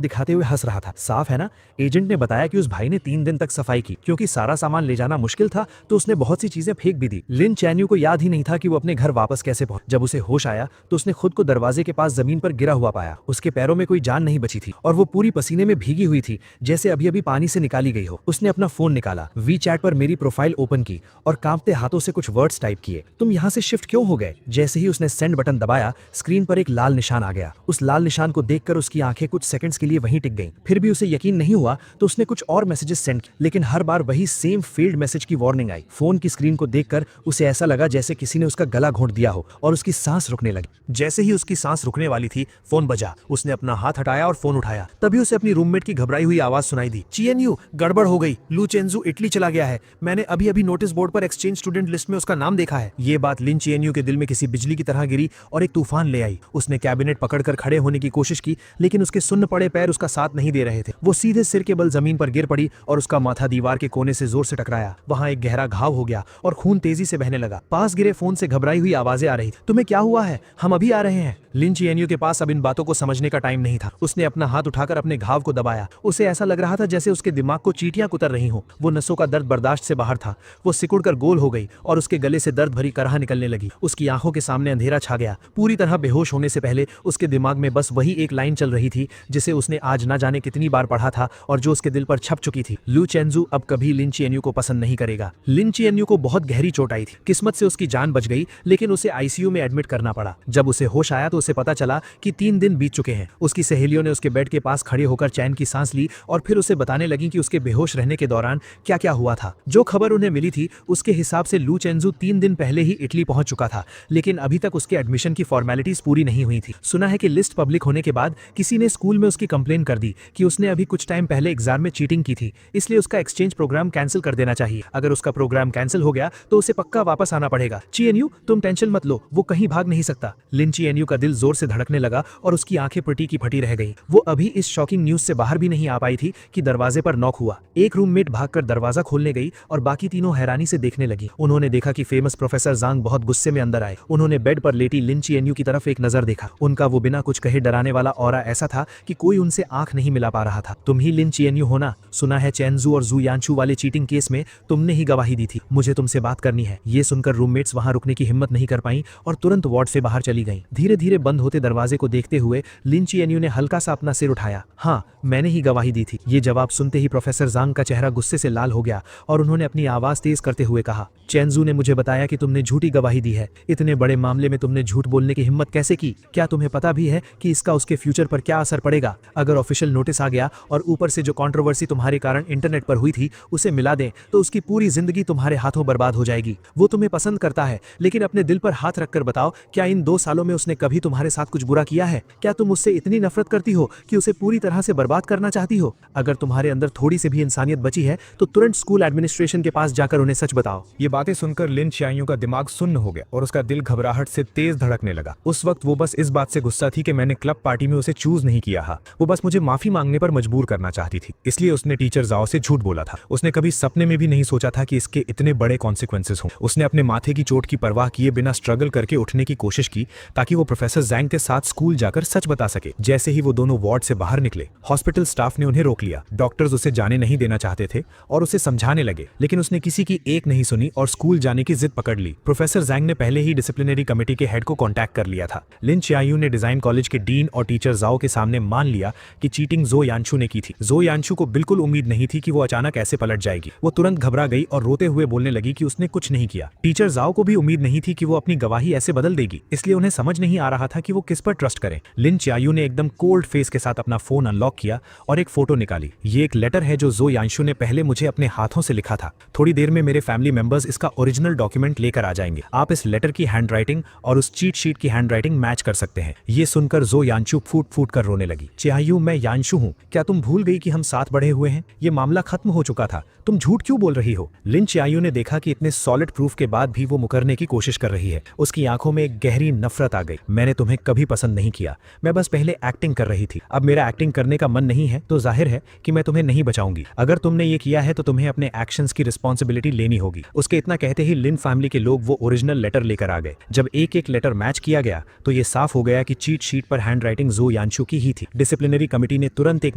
दिखाते हुए हंस रहा था। साफ है ना? एजेंट ने बताया कि उस भाई ने 3 दिन तक सफाई की क्योंकि सारा सामान ले जाना मुश्किल था तो उसने बहुत सी चीजें फेंक भी दी। लिन चैन यू को याद ही नहीं था कि वो अपने घर वापस कैसे पहुंचा। जब उसे होश आया तो उसने खुद को दरवाजे के पास जमीन पर गिरा हुआ पाया। उसके पैरों में कोई जान नहीं बची थी और वो पूरी पसीने में भीगी हुई थी जैसे अभी अभी पानी से निकाली गई हो। उसने अपना फोन निकाला, वी चैट पर मेरी प्रोफाइल ओपन की और कांपते हाथों से कुछ वर्ड्स टाइप किए। तुम यहाँ से शिफ्ट क्यों हो गए? जैसे ही उसने सेंड बटन दबाया स्क्रीन पर एक लाल निशान आ गया। उस लाल निशान को देखकर उसकी आंखें कुछ सेकंड्स के लिए वहीं टिक गईं। फिर भी उसे यकीन नहीं हुआ तो उसने कुछ और मैसेजेस सेंड किए, लेकिन हर बार वही सेम फेल्ड मैसेज की वार्निंग आई। फोन की स्क्रीन को देखकर उसे ऐसा लगा जैसे किसी ने उसका गला घोंट दिया हो और उसकी सांस रुकने लगी। जैसे ही उसकी सांस रुकने वाली थी फोन बजा। उसने अपना हाथ हटाया और फोन उठाया। तभी उसे अपनी रूममेट की घबराई हुई आवाज सुनाई दी, चियन चिएन्यू, गड़बड़ हो गई। लू चेंजू इटली चला गया है। मैंने अभी अभी नोटिस बोर्ड पर एक्सचेंज स्टूडेंट लिस्ट में उसका नाम देखा है। ये बात लिन चिएन्यू के दिल में किसी बिजली की तरह गिरी और एक तूफान ले आई। उसने कैबिनेट पकड़कर खड़े होने की कोशिश की, लेकिन उसके सुन्न पड़े पैर उसका साथ नहीं दे रहे थे। वो सीधे सिर के बल जमीन पर गिर पड़ी और उसका माथा दीवार के कोने से जोर से टकराया। वहां एक गहरा घाव हो गया और खून तेजी से बहने लगा। पास गिरे फोन से घबराई हुई आवाजें आ रही थी। तुम्हें क्या हुआ है? हम अभी आ रहे हैं। लिन चिएन्यू के पास अब इन बातों को समझने का टाइम नहीं था। उसने अपना हाथ उठाकर अपने घाव को दबाया। उसे ऐसा लग रहा था जैसे उसके दिमाग को चींटियां कुतर रही हों। वो नसों का दर्द बर्दाश्त से बाहर था। वो सिकुड़कर गोल हो गई और उसके गले से दर्द भरी कराह निकलने लगी। उसकी आंखों के सामने अंधेरा छा गया। पूरी तरह बेहोश होने से पहले उसके दिमाग में बस वही एक लाइन चल रही थी जिसे उसने आज ना जाने कितनी बार पढ़ा था और जो उसके दिल पर छप चुकी थी। लू चेंजू अब कभी लिन चिएन्यू को पसंद नहीं करेगा। लिन चिएन्यू को बहुत गहरी चोट आई थी। किस्मत से उसकी जान बच गई, लेकिन उसे आईसीयू में एडमिट करना पड़ा। जब उसे होश आया तो उसे पता चला कि 3 दिन बीत चुके हैं। उसकी सहेलियों ने उसके बेड के पास खड़े होकर चैन की सांस ली और फिर उसे बताने लगी कि उसके बेहोश रहने के दौरान क्या क्या हुआ था। जो खबर उन्हें मिली थी उसके हिसाब से लू चेंजू 3 दिन पहले ही इटली पहुंच चुका था, लेकिन अभी तक उसके एडमिशन की फॉर्मेलिटीज पूरी नहीं हुई थी। सुना है कि लिस्ट पब्लिक होने के बाद किसी ने स्कूल में उसकी कंप्लेन कर दी कि उसने अभी कुछ टाइम पहले एग्जाम में चीटिंग की थी, इसलिए उसका एक्सचेंज प्रोग्राम कैंसिल कर देना चाहिए। अगर उसका प्रोग्राम कैंसिल हो गया तो उसे पक्का वापस आना पड़ेगा। चिएन्यू, तुम टेंशन मत लो, वो कहीं भाग नहीं सकता। लिन चिएन्यू का दिल जोर से धड़कने लगा और उसकी आंखें फटी की फटी रह गई। वो अभी इस शॉकिंग न्यूज से बाहर भी नहीं आ पाई थी कि दरवाजे पर नॉक हुआ। एक रूममेट भागकर दरवाजा खोलने गई और बाकी तीनों हैरानी से देखने लगी। उन्होंने देखा कि फेमस प्रोफेसर जांग बहुत गुस्से में अंदर आए। उन्होंने बेड पर लेटी लिन चिएन्यू की तरफ एक नजर देखा। उनका वो बिना कुछ कहे डराने वाला ऑरा ऐसा था कि कोई उनसे आंख नहीं मिला पा रहा था। तुम ही लिन चिएन्यू हो ना? सुना है चेंजू और जू यानशू वाले चीटिंग केस में तुमने ही गवाही दी थी। मुझे तुमसे बात करनी है। ये सुनकर रूममेट्स वहां रुकने की हिम्मत नहीं कर पाई और तुरंत वार्ड से बाहर चली गईं। धीरे धीरे बंद होते दरवाजे को देखते हुए लिन चिएन्यू ने हल्का सा अपना सिर उठाया। हाँ, मैंने ही गवाही दी थी। ये जवाब सुनते ही प्रोफेसर जांग का चेहरा गुस्से से लाल हो गया और उन्होंने अपनी आवाज तेज करते हुए कहा, चेंजू ने मुझे बताया कि तुमने झूठी गवाही दी है। इतने बड़े मामले में तुमने झूठ बोलने की हिम्मत कैसे की? क्या तुम्हें पता भी है कि इसका उसके फ्यूचर पर क्या असर पड़ेगा? अगर ऑफिशियल नोटिस आ गया और ऊपर से जो कंट्रोवर्सी तुम्हारे कारण इंटरनेट पर हुई थी उसे मिला दें तो उसकी पूरी जिंदगी तुम्हारे हाथों बर्बाद हो जाएगी। वो तुम्हें पसंद करता है, लेकिन अपने दिल पर हाथ रखकर बताओ, क्या इन 2 सालों में उसने कभी तुम्हारे साथ कुछ बुरा किया है? क्या तुम उससे इतनी नफरत करती हो कि उसे पूरी तरह से बर्बाद करना चाहती हो? अगर तुम्हारे अंदर थोड़ी सी भी इंसानियत बची है तो तुरंत स्कूल एडमिनिस्ट्रेशन के पास जाकर उन्हें सच बताओ। ये बातें सुनकर लिन चिएन्यू का दिमाग सुन्न हो गया और उसका दिल घबराहट से तेज धड़कने लगा। उस वक्त वो बस इस बात से गुस्सा थी कि मैंने क्लब पार्टी में उसे चूज नहीं किया था। वो बस मुझे माफी मांगने पर मजबूर करना चाहती थी, इसलिए उसने टीचर जाओ से झूठ बोला था। उसने कभी सपने में भी नहीं सोचा था कि इसके इतने बड़े कॉन्सिक्वेंसेस हों। उसने अपने माथे की चोट की परवाह किए बिना स्ट्रगल करके उठने की कोशिश की ताकि वो प्रोफेसर जैंग के साथ स्कूल जाकर सच बता सके। जैसे ही वो दोनों वार्ड से बाहर निकले, हॉस्पिटल स्टाफ ने उन्हें रोक लिया। डॉक्टर्स उसे जाने नहीं देना चाहते थे और उसे समझाने लगे, लेकिन उसने किसी की एक नहीं सुनी और स्कूल जाने की जिद पकड़ ली। प्रोफेसर जैंग ने पहले ही डिसिप्लिनरी कमेटी के हेड को कांटेक्ट कर लिया था। लिन चिएन्यू ने डिजाइन कॉलेज के डीन और टीचर जाओ के सामने मान लिया कि चीटिंग जो यानशू ने की थी। जो यानशू को बिल्कुल उम्मीद नहीं थी कि वो अचानक ऐसे पलट जाएगी। वो तुरंत घबरा गई और रोते हुए बोलने लगी कि उसने कुछ नहीं किया। टीचर जाओ को भी उम्मीद नहीं थी कि वो अपनी गवाही ऐसे बदल देगी, इसलिए उन्हें समझ नहीं आ रहा था कि वो किस पर ट्रस्ट करें। लिन चिएन्यू ने एकदम कोल्ड फेस के साथ अपना फोन अनलॉक किया और एक फोटो निकाली। ये एक लेटर है जो यानशू ने पहले मुझे अपने हाथों से लिखा था। थोड़ी देर में मेरे फैमिली मेंबर्स इसका ओरिजिनल डॉक्यूमेंट लेकर आ जाएंगे। आप इस लेटर की हैंडराइटिंग और उस चीट शीट की हैंडराइटिंग मैच कर सकते हैं। ये सुनकर जो यानशू फूट फूट कर रोने लगी। चिएन्यू, मैं यानशू हूँ। क्या तुम भूल गई कि हम साथ बढ़े हुए हैं? ये मामला खत्म हो चुका था। तुम झूठ क्यों बोल रही हो? लिन चिएन्यू ने देखा कि इतने सॉलिड प्रूफ के बाद भी वो मुकरने की कोशिश कर रही है। उसकी आंखों में एक गहरी नफरत आ गई। मैंने तुम्हें कभी पसंद नहीं किया, मैं बस पहले एक्टिंग कर रही थी। अब मेरा एक्टिंग करने का मन नहीं है तो जाहिर है कि मैं तुम्हें नहीं बचाऊंगी। अगर तुमने ये किया है तो तुम्हें अपने एक्शंस की रिस्पॉन्सिबिलिटी लेनी होगी। उसके इतना कहते ही लिन फैमिली के लोग वो ओरिजिनल लेटर लेकर आ गए। जब एक एक लेटर मैच किया गया तो ये साफ हो गया कि चीट शीट पर हैंडराइटिंग जो यानशू की ही थी। डिसिप्लिनरी कमेटी ने तुरंत एक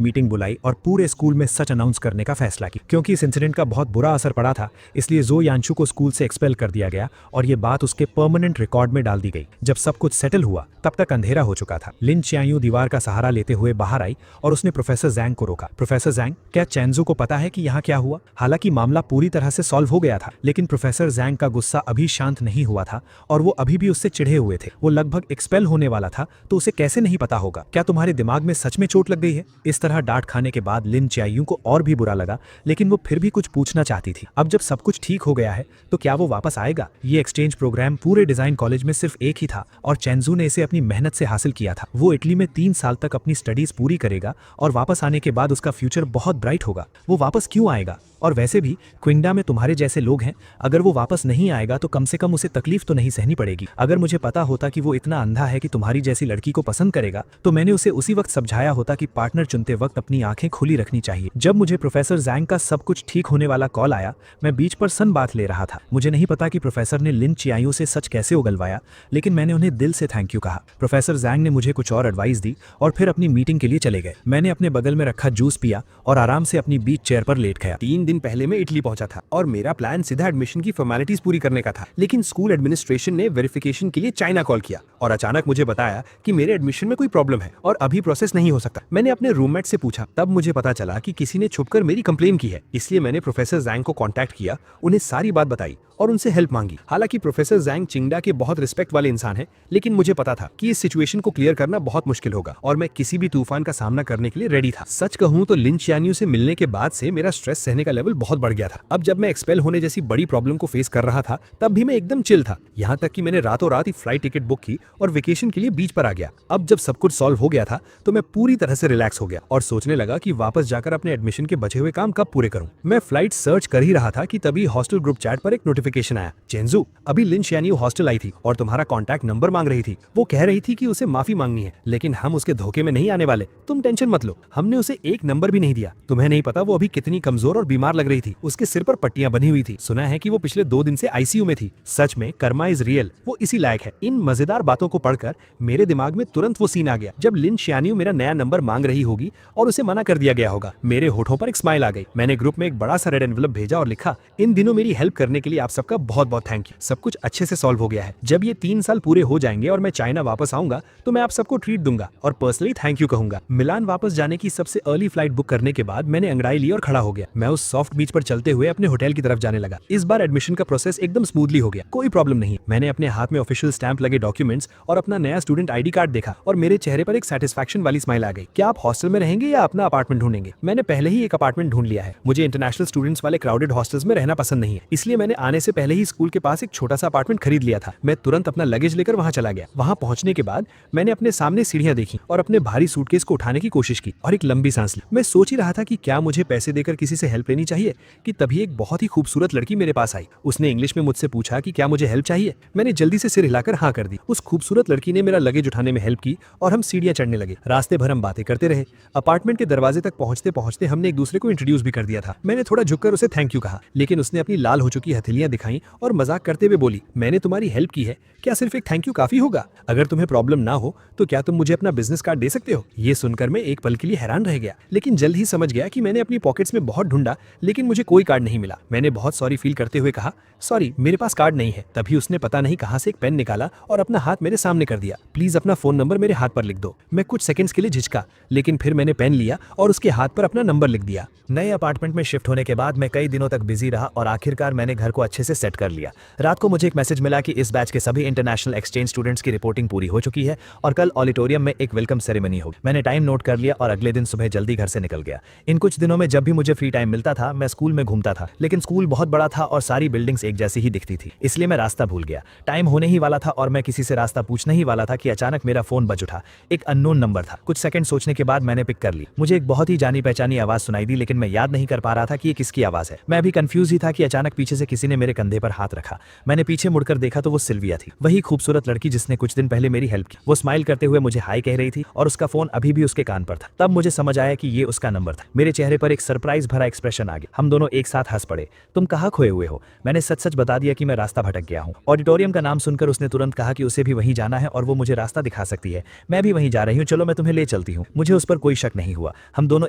मीटिंग बुलाई और पूरे स्कूल में सच अनाउंस करने का फैसला किया। क्योंकि इस इंसिडेंट का बहुत बुरा असर पड़ा था, इसलिए जो यानशू को स्कूल से एक्सपेल कर दिया गया और ये बात उसके परमानेंट रिकॉर्ड में डाल दी गई। जब सब कुछ सेटल हुआ तब तक अंधेरा हो चुका था। लिन चिएन्यू दीवार का सहारा लेते हुए बाहर आई और उसने प्रोफेसर जैंग को रोका। प्रोफेसर जैंग, क्या चेंजू को पता है कि यहाँ क्या हुआ? हालांकि मामला पूरी तरह से सॉल्व हो गया था, लेकिन प्रोफेसर जैंग का गुस्सा अभी शांत नहीं हुआ था और वो अभी भी उससे चिढ़े हुए थे। वो लगभग एक्सपेल होने वाला था, तो उसे कैसे नहीं पता होगा? क्या तुम्हारे दिमाग में सच में चोट लग गई है? इस तरह डांट खाने के बाद लिन चिएन्यू को और भी बुरा लगा, लेकिन वो फिर भी कुछ पूछना चाहती थी। अब जब सब कुछ ठीक हो गया है तो क्या वो वापस आएगा? ये एक्सचेंज प्रोग्राम पूरे डिजाइन कॉलेज में सिर्फ एक ही था और चेंजू ने इसे अपनी मेहनत से हासिल किया था। वो इटली में 3 साल तक अपनी स्टडीज पूरी करेगा और वापस आने के बाद उसका फ्यूचर बहुत बहुत ब्राइट होगा। वो वापस क्यों आएगा? और वैसे भी क्विंगडा में तुम्हारे जैसे लोग हैं, अगर वो वापस नहीं आएगा तो कम से कम उसे तकलीफ तो नहीं सहनी पड़ेगी। अगर मुझे पता होता कि वो इतना अंधा है कि तुम्हारी जैसी लड़की को पसंद करेगा तो मैंने उसे उसी वक्त समझाया होता कि पार्टनर चुनते वक्त अपनी आंखें खुली रखनी चाहिए। जब मुझे प्रोफेसर जैंग का सब कुछ ठीक होने वाला कॉल आया, मैं बीच पर सन बात ले रहा था। मुझे नहीं पता कि प्रोफेसर ने लिन चियायू से सच कैसे उगलवाया, लेकिन मैंने उन्हें दिल से थैंक यू कहा। प्रोफेसर जैंग ने मुझे कुछ और एडवाइस दी और फिर अपनी मीटिंग के लिए चले गए। मैंने अपने बगल में रखा जूस पिया और आराम से अपनी बीच चेयर पर लेट गया। 3 दिन पहले मैं इटली पहुंचा था और मेरा प्लान सीधा एडमिशन की फॉर्मेलिटीज पूरी करने का था, लेकिन स्कूल एडमिनिस्ट्रेशन ने वेरिफिकेशन के लिए चाइना कॉल किया और अचानक मुझे बताया कि मेरे एडमिशन में कोई प्रॉब्लम है और अभी प्रोसेस नहीं हो सकता। मैंने अपने रूममेट से पूछा, तब मुझे पता चला कि किसी ने छुपकर मेरी कंप्लेन की है। इसलिए मैंने प्रोफेसर जैंग को कांटेक्ट किया, उन्हें सारी बात बताई और उनसे हेल्प मांगी। हालांकि प्रोफेसर जैंग चिंगडा के बहुत रिस्पेक्ट वाले इंसान हैं, लेकिन मुझे पता था कि इस सिचुएशन को क्लियर करना बहुत मुश्किल होगा और मैं किसी भी तूफान का सामना करने के लिए रेडी था। सच कहूं तो लिन चियान्यू से मिलने के बाद से मेरा स्ट्रेस सहने का लेवल बहुत बढ़ गया था। अब जब मैं एक्सपेल होने जैसी बड़ी प्रॉब्लम को फेस कर रहा था तब भी मैं एकदम चिल था, यहाँ तक कि मैंने रातों रात ही फ्लाइट टिकट बुक की और वेकेशन के लिए बीच पर आ गया। अब जब सब कुछ सॉल्व हो गया था तो मैं पूरी तरह से रिलैक्स हो गया और सोचने लगा कि वापस जाकर अपने एडमिशन के बचे हुए काम कब पूरे करूं। मैं फ्लाइट सर्च कर ही रहा था कि तभी हॉस्टल ग्रुप चैट पर एक नोटिफिकेशन आया, चेंजू, अभी लिन चियान्यू हॉस्टल आई थी और तुम्हारा कॉन्टैक्ट नंबर मांग रही थी। वो कह रही थी कि उसे माफी मांगनी है, लेकिन हम उसके धोखे में नहीं आने वाले, तुम टेंशन मत लो। हमने उसे एक नंबर भी नहीं दिया। तुम्हें नहीं पता वो अभी कितनी कमजोर और बीमार लग रही थी। उसके सिर पर पट्टियां बनी हुई थी। सुना है कि वो पिछले 2 दिन से आईसीयू में थी। सच में कर्मा इज रियल, वो इसी लायक है। इन मजेदार बातों को पढ़कर मेरे दिमाग में तुरंत वो सीन आ गया जब लिन चियान्यू मेरा नया नंबर मांग रही होगी और उसे मना कर दिया गया होगा। मेरे होठों पर एक स्माइल आ गई। मैंने ग्रुप में एक बड़ा सा रेड एनवेलप भेजा और लिखा, इन दिनों मेरी हेल्प करने के लिए आप सबका बहुत बहुत थैंक यू। सब कुछ अच्छे से सॉल्व हो गया है। जब ये 3 साल पूरे हो जाएंगे और मैं चाइना वापस आऊंगा तो मैं आप सबको ट्रीट दूंगा और पर्सनली थैंक यू कहूंगा। मिलान वापस जाने की सबसे अर्ली फ्लाइट बुक करने के बाद मैंने अंगड़ाई ली और खड़ा हो गया। मैं उस सॉफ्ट बीच पर चलते हुए अपने होटल की तरफ जाने लगा। इस बार एडमिशन का प्रोसेस एकदम स्मूथली हो गया, कोई प्रॉब्लम नहीं। मैंने अपने हाथ में ऑफिशियल स्टैंप लगे डॉक्यूमेंट्स और अपना नया स्टूडेंट आईडी कार्ड देखा और मेरे चेहरे पर एक सेटिस्फैक्शन वाली स्माइल आ गई। क्या आप हॉस्टल में रहेंगे या अपना अपार्टमेंट ढूंढेंगे? मैंने पहले ही एक अपार्टमेंट ढूंढ लिया है। मुझे इंटरनेशनल स्टूडेंट्स वाले क्राउडेड हॉस्टल्स में रहना पसंद नहीं है, इसलिए मैंने आने से पहले ही स्कूल के पास एक छोटा सा अपार्टमेंट खरीद लिया था। मैं तुरंत अपना लगेज लेकर वहां चला गया। वहां पहुंचने के बाद मैंने अपने सामने सीढ़ियां देखी और अपने भारी सूटकेस को उठाने की कोशिश की और एक लंबी सांस ली। मैं सोच ही रहा था कि क्या मुझे पैसे देकर किसी से हेल्प लेनी चाहिए कि तभी एक बहुत ही खूबसूरत लड़की मेरे पास आई। उसने इंग्लिश में मुझसे पूछा कि क्या मुझे हेल्प चाहिए। मैंने जल्दी से सिर हिलाकर हाँ कर दी। उस खूबसूरत लड़की ने मेरा लगेज उठाने में हेल्प की और हम सीढ़ियां चढ़ने लगे। रास्ते भर हम बातें करते रहे। अपार्टमेंट के दरवाजे तक पहुंचते पहुंचते हमने एक दूसरे को इंट्रोड्यूस भी कर दिया था। मैंने थोड़ा झुककर उसे थैंक यू कहा, लेकिन उसने अपनी लाल हो चुकी हथेलियां दिखाई और मजाक करते हुए बोली, मैंने तुम्हारी हेल्प की है, क्या सिर्फ एक थैंक यू काफी होगा? अगर तुम्हें प्रॉब्लम ना हो तो क्या तुम मुझे अपना बिजनेस कार्ड दे सकते हो? ये सुनकर मैं एक पल के लिए हैरान रह गया, लेकिन जल्द ही समझ गया कि मैंने अपनी पॉकेट्स में बहुत ढूंढा लेकिन मुझे कोई कार्ड नहीं मिला। मैंने बहुत सॉरी फील करते हुए कहा, सॉरी मेरे पास कार्ड नहीं है। तभी उसने पता नहीं कहां से एक पेन निकाला और अपना हाथ मेरे सामने कर दिया। प्लीज अपना फोन नंबर मेरे हाथ पर लिख दो। मैं कुछ सेकंड्स के लिए झिझका, लेकिन फिर मैंने पेन लिया और उसके हाथ पर अपना नंबर लिख दिया। नए अपार्टमेंट में शिफ्ट होने के बाद मैं कई दिनों तक बिजी रहा और आखिरकार मैंने घर को अच्छे से सेट कर लिया। रात को मुझे एक मैसेज मिला कि इस बैच के सभी इंटरनेशनल एक्सचेंज स्टूडेंट्स की रिपोर्टिंग पूरी हो चुकी है और कल ऑडिटोरियम में एक वेलकम सेरेमनी होगी। मैंने टाइम नोट कर लिया और अगले दिन सुबह जल्दी घर से निकल गया। इन कुछ दिनों में जब भी मुझे फ्री टाइम मिलता था मैं स्कूल में घूमता था, लेकिन स्कूल बहुत बड़ा था और सारी बिल्डिंग्स एक जैसी ही दिखती थी, इसलिए मैं रास्ता भूल गया। टाइम होने ही वाला था और मैं किसी से रास्ता पूछने ही वाला था कि अचानक मेरा फोन बज उठा। एक अननोन नंबर था। कुछ सेकंड सोचने के बाद मैंने पिक कर ली। मुझे एक बहुत ही जानी पहचानी आवाज सुनाई दी, लेकिन मैं याद नहीं कर पा रहा था कि ये किसकी आवाज है। मैं अभी कंफ्यूज ही था कि अचानक पीछे से किसी ने मेरे कंधे पर हाथ रखा। मैंने पीछे मुड़कर देखा तो वो सिल्विया थी, वही खूबसूरत लड़की जिसने कुछ दिन पहले मेरी हेल्प की। वो स्माइल करते हुए मुझे हाय कह रही थी और उसका फोन अभी भी उसके कान पर था। तब मुझे समझ आया कि ये उसका नंबर था। मेरे चेहरे पर एक सरप्राइज भरा एक्सप्रेशन आ गया। हम दोनों एक साथ हंस पड़े। तुम कहाँ खोए हुए हो? मैंने सच सच बता दिया कि मैं रास्ता भटक गया हूँ। ऑडिटोरियम का नाम सुनकर उसने तुरंत कहा कि उसे भी वहीं जाना है और वो मुझे रास्ता दिखा सकती है। मैं भी वहीं जा रही हूँ, चलो मैं तुम्हें ले चलती हूँ। मुझे उस पर कोई शक नहीं हुआ। हम दोनों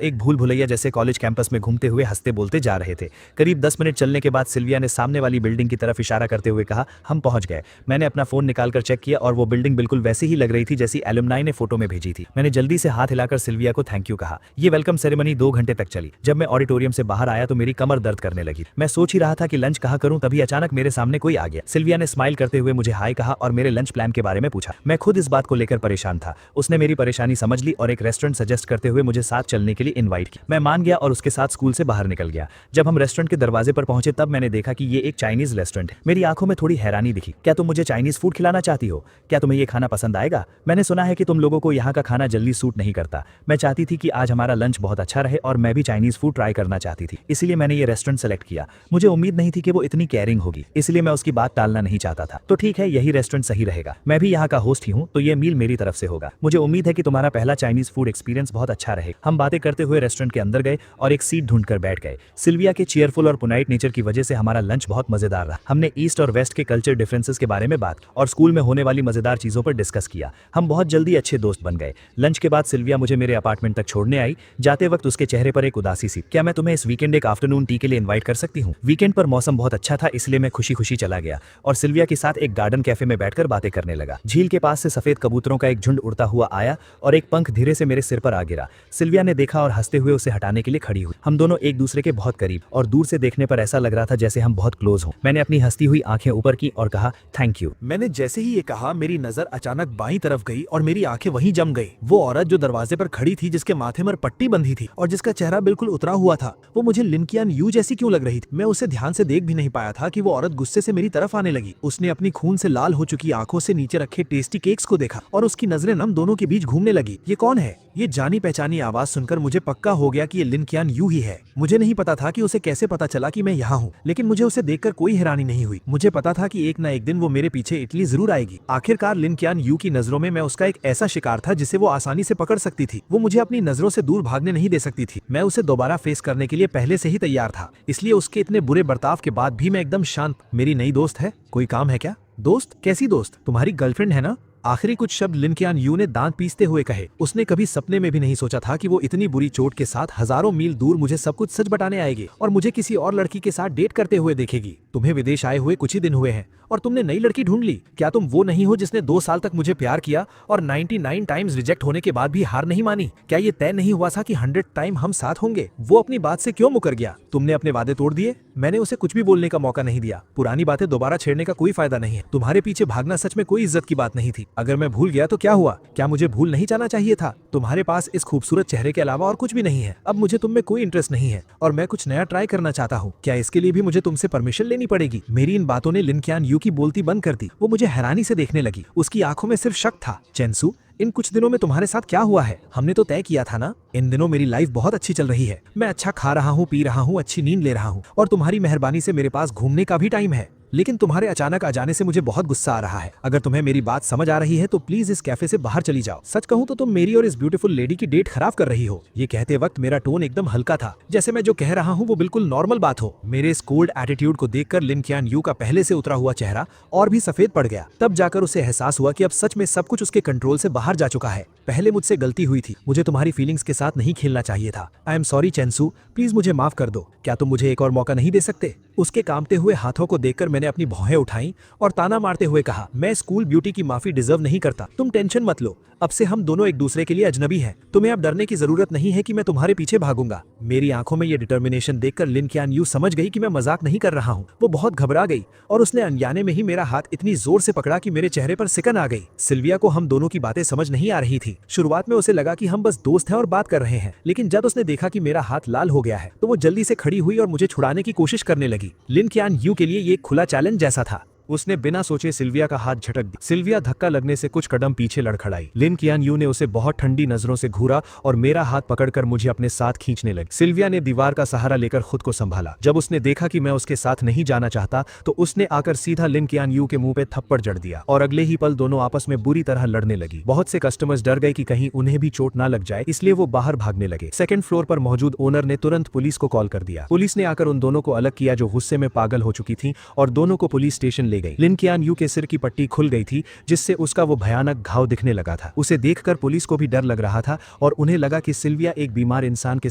एक भूल भुलैया जैसे कॉलेज कैंपस में घूमते हुए हंसते बोलते जा रहे थे। करीब 10 मिनट चलने के बाद सिल्विया ने सामने वाली बिल्डिंग की तरफ इशारा करते हुए कहा, हम पहुंच गए। मैंने अपना फोन निकालकर चेक किया और वो बिल्डिंग बिल्कुल वैसी ही लग रही थी जैसी एलुमनाई ने फोटो में भेजी थी। मैंने जल्दी से हाथ हिलाकर सिल्विया को थैंक यू कहा। ये वेलकम सेरेमनी 2 घंटे तक चली। जब मैं ऑडिटोरियम से बाहर आया तो मेरी कमर दर्द करने लगी। मैं सोच ही रहा था कि लंच कहाँ करूं, तभी अचानक मेरे सामने कोई आ गया। सिल्विया ने स्माइल करते हुए मुझे हाय कहा और मेरे लंच प्लान के बारे में पूछा। मैं खुद इस बात को लेकर परेशान था। उसने मेरी परेशानी समझ ली और एक रेस्टोरेंट सजेस्ट करते हुए मुझे साथ चलने के लिए इन्वाइट किया। मैं मान गया और उसके साथ स्कूल से बाहर निकल गया। जब हम रेस्टोरेंट के दरवाजे पर पहुंचे तब मैंने देखा कि ये एक चाइनीज रेस्टोरेंट है। मेरी आंखों में थोड़ी हैरानी दिखी। क्या तुम मुझे चाइनीज फूड खिलाना चाहती हो? क्या तुम्हें ये खाना पसंद आएगा? मैंने सुना है कि तुम लोगों को यहाँ का खाना जल्दी सूट नहीं करता। मैं चाहती थी कि आज हमारा लंच बहुत अच्छा रहे और मैं भी चाइनीज फूड ट्राई करना चाहती थी, इसलिए मैंने ये रेस्टोरेंट सेलेक्ट किया। मुझे उम्मीद नहीं थी कि वो इतनी केयरिंग होगी, इसलिए मैं उसकी बात टालना नहीं चाहता था। तो ठीक है, यही रेस्टोरेंट सही रहेगा। मैं भी यहाँ का होस्ट ही हूँ, तो ये मील मेरी तरफ से होगा। मुझे उम्मीद है कि तुम्हारा पहला चाइनीज फूड एक्सपीरियंस बहुत अच्छा रहे। हम बातें करते हुए रेस्टोरेंट के अंदर गए और एक सीट ढूंढकर बैठ गए। सिल्विया के चीयरफुल और पोलाइट नेचर की वजह से हमारा लंच बहुत मजेदार रहा। हमने ईस्ट और वेस्ट के कल्चर डिफरेंसेस के बारे में बात की और स्कूल में होने वाली मजेदार चीजों पर डिस्कस किया। हम बहुत जल्दी अच्छे दोस्त बन गए। लंच के बाद सिल्विया मुझे मेरे अपार्टमेंट तक छोड़ने आई। जाते वक्त उसके चेहरे पर एक उदासी सी। क्या मैं तुम्हें इस वीकेंड एक आफ्टरनून टी के लिए इनवाइट कर सकती हूँ? वीकेंड पर मौसम बहुत अच्छा था, इसलिए मैं खुशी खुशी चला गया और सिल्विया के साथ एक गार्डन कैफे में बैठकर बातें करने लगा। झील के पास से सफेद कबूतरों का एक झुंड उड़ता हुआ आया और एक पंख धीरे से मेरे सिर पर आ गिरा। सिल्विया ने देखा और हंसते हुए उसे हटाने के लिए खड़ी हुई। हम दोनों एक दूसरे के बहुत करीब और दूर से देखने पर ऐसा लग रहा था जैसे हम बहुत क्लोज हों। मैंने अपनी हंसती हुई आंखें ऊपर की और कहा थैंक यू। मैंने जैसे ही ये कहा, मेरी नजर अचानक बाईं तरफ गई और मेरी आंखें वहीं जम गई। वो औरत जो दरवाजे पर खड़ी थी, जिसके माथे पर पट्टी बंधी थी और जिसका चेहरा बिल्कुल उतरा हुआ था, वो मुझे लिन कियान यू जैसी क्यों लग रही थी? मैं उसे ध्यान से देख भी नहीं पाया था कि वो औरत गुस्से से मेरी तरफ आने लगी। उसने अपनी खून से लाल हो चुकी आंखों से नीचे रखे टेस्टी केक्स को देखा और उसकी नजरें हम दोनों के बीच घूमने लगी। ये कौन है? ये जानी पहचानी आवाज सुनकर मुझे पक्का हो गया कि ये लिन कियान यू ही है। मुझे नहीं पता था कि उसे कैसे पता चला कि मैं यहाँ हूँ, लेकिन मुझे उसे देखकर कोई हैरानी नहीं हुई। मुझे पता था कि एक न एक दिन वो मेरे पीछे इटली जरूर आएगी। आखिरकार लिन कियान यू की नजरों में मैं उसका एक ऐसा शिकार था जिसे वो आसानी से पकड़ सकती थी। वो मुझे अपनी नजरों से दूर भागने नहीं दे सकती थी। मैं उसे दोबारा फेस करने के लिए पहले से ही तैयार था, इसलिए उसके इतने बुरे बर्ताव के बाद भी मैं एकदम शांत। मेरी नई दोस्त है, कोई काम है क्या? दोस्त? कैसी दोस्त? तुम्हारी गर्लफ्रेंड है ना? आखिरी कुछ शब्द लिन कियान यू ने दांत पीसते हुए कहे। उसने कभी सपने में भी नहीं सोचा था कि वो इतनी बुरी चोट के साथ हजारों मील दूर मुझे सब कुछ सच बताने आएगी और मुझे किसी और लड़की के साथ डेट करते हुए देखेगी। तुम्हें विदेश आए हुए कुछ ही दिन हुए हैं और तुमने नई लड़की ढूंढ ली। क्या तुम वो नहीं हो जिसने 2 साल तक मुझे प्यार किया और 99 टाइम्स रिजेक्ट होने के बाद भी हार नहीं मानी? क्या ये तय नहीं हुआ था कि 100 टाइम हम साथ होंगे? वो अपनी बात से क्यों मुकर गया? तुमने अपने वादे तोड़ दिए। मैंने उसे कुछ भी बोलने का मौका नहीं दिया। पुरानी बातें दोबारा छेड़ने का कोई फायदा नहीं है। तुम्हारे पीछे भागना सच में कोई इज्जत की बात नहीं थी। अगर मैं भूल गया तो क्या हुआ? क्या मुझे भूल नहीं जाना चाहिए था? तुम्हारे पास इस खूबसूरत चेहरे के अलावा और कुछ भी नहीं है। अब मुझे तुम में कोई इंटरेस्ट नहीं है और मैं कुछ नया ट्राई करना चाहता हूँ। क्या इसके लिए भी मुझे तुमसे परमिशन लेनी पड़ेगी? मेरी इन बातों ने लिन कियान यू की बोलती बंद कर दी। वो मुझे हैरानी से देखने लगी। उसकी आंखों में सिर्फ शक था। चेंसू, इन कुछ दिनों में तुम्हारे साथ क्या हुआ है? हमने तो तय किया था ना। इन दिनों मेरी लाइफ बहुत अच्छी चल रही है। मैं अच्छा खा रहा हूँ, पी रहा हूँ, अच्छी नींद ले रहा हूँ और तुम्हारी मेहरबानी से मेरे पास घूमने का भी टाइम है। लेकिन तुम्हारे अचानक आ जाने से मुझे बहुत गुस्सा आ रहा है। अगर तुम्हें मेरी बात समझ आ रही है तो प्लीज इस कैफे से बाहर चली जाओ। सच कहूँ तो तुम मेरी और इस ब्यूटीफुल लेडी की डेट खराब कर रही हो। ये कहते वक्त मेरा टोन एकदम हल्का था, जैसे मैं जो कह रहा हूँ वो बिल्कुल नॉर्मल बात हो। मेरे इस कोल्ड एटीट्यूड को देखकर लिन कियान यू का पहले से उतरा हुआ चेहरा और भी सफेद पड़ गया। तब जाकर उसे एहसास हुआ कि अब सच में सब कुछ उसके कंट्रोल से बाहर जा चुका है। पहले मुझसे गलती हुई थी। मुझे तुम्हारी फीलिंग्स के साथ नहीं खेलना चाहिए था। आई एम सॉरी चेंसू, प्लीज मुझे माफ कर दो। क्या तुम मुझे एक और मौका नहीं दे सकते? उसके कांपते हुए हाथों को देखकर मैंने अपनी भौहें उठाई और ताना मारते हुए कहा, मैं स्कूल ब्यूटी की माफी डिजर्व नहीं करता। तुम टेंशन मत लो, अब से हम दोनों एक दूसरे के लिए अजनबी हैं। तुम्हें अब डरने की जरूरत नहीं है कि मैं तुम्हारे पीछे भागूंगा। मेरी आंखों में ये डिटर्मिनेशन देखकर लिन कियान यू समझ गई कि मैं मजाक नहीं कर रहा हूँ। वो बहुत घबरा गई और उसने अनजाने में ही मेरा हाथ इतनी जोर से पकड़ा कि मेरे चेहरे पर सिकन आ गई। सिल्विया को हम दोनों की बातें समझ नहीं आ रही थी। शुरुआत में उसे लगा कि हम बस दोस्त हैं और बात कर रहे हैं, लेकिन जब उसने देखा कि मेरा हाथ लाल हो गया है तो वो जल्दी से खड़ी हुई और मुझे छुड़ाने की कोशिश करने लगी। लिन कियान यू के लिए ये एक खुला चैलेंज जैसा था। उसने बिना सोचे सिल्विया का हाथ झटक दी। सिल्विया धक्का लगने से कुछ कदम पीछे लड़खड़ाई। लिन कियान यू ने उसे बहुत ठंडी नजरों से घूरा और मेरा हाथ पकड़कर मुझे अपने साथ खींचने लगी। सिल्विया ने दीवार का सहारा लेकर खुद को संभाला। जब उसने देखा कि मैं उसके साथ नहीं जाना चाहता तो उसने आकर सीधा लिन कियान यू के मुंह पे थप्पड़ जड़ दिया और अगले ही पल दोनों आपस में बुरी तरह लड़ने लगी। बहुत से कस्टमर्स डर गए कि कहीं उन्हें भी चोट ना लग जाए, इसलिए वो बाहर भागने लगे। सेकंड फ्लोर पर मौजूद ओनर ने तुरंत पुलिस को कॉल कर दिया। पुलिस ने आकर उन दोनों को अलग किया जो गुस्से में पागल हो चुकी थी और दोनों को पुलिस स्टेशन ले गई। लिन कियान के सिर की पट्टी खुल गई थी जिससे उसका वो भयानक घाव दिखने लगा था। उसे देखकर पुलिस को भी डर लग रहा था और उन्हें लगा कि सिल्विया एक बीमार इंसान के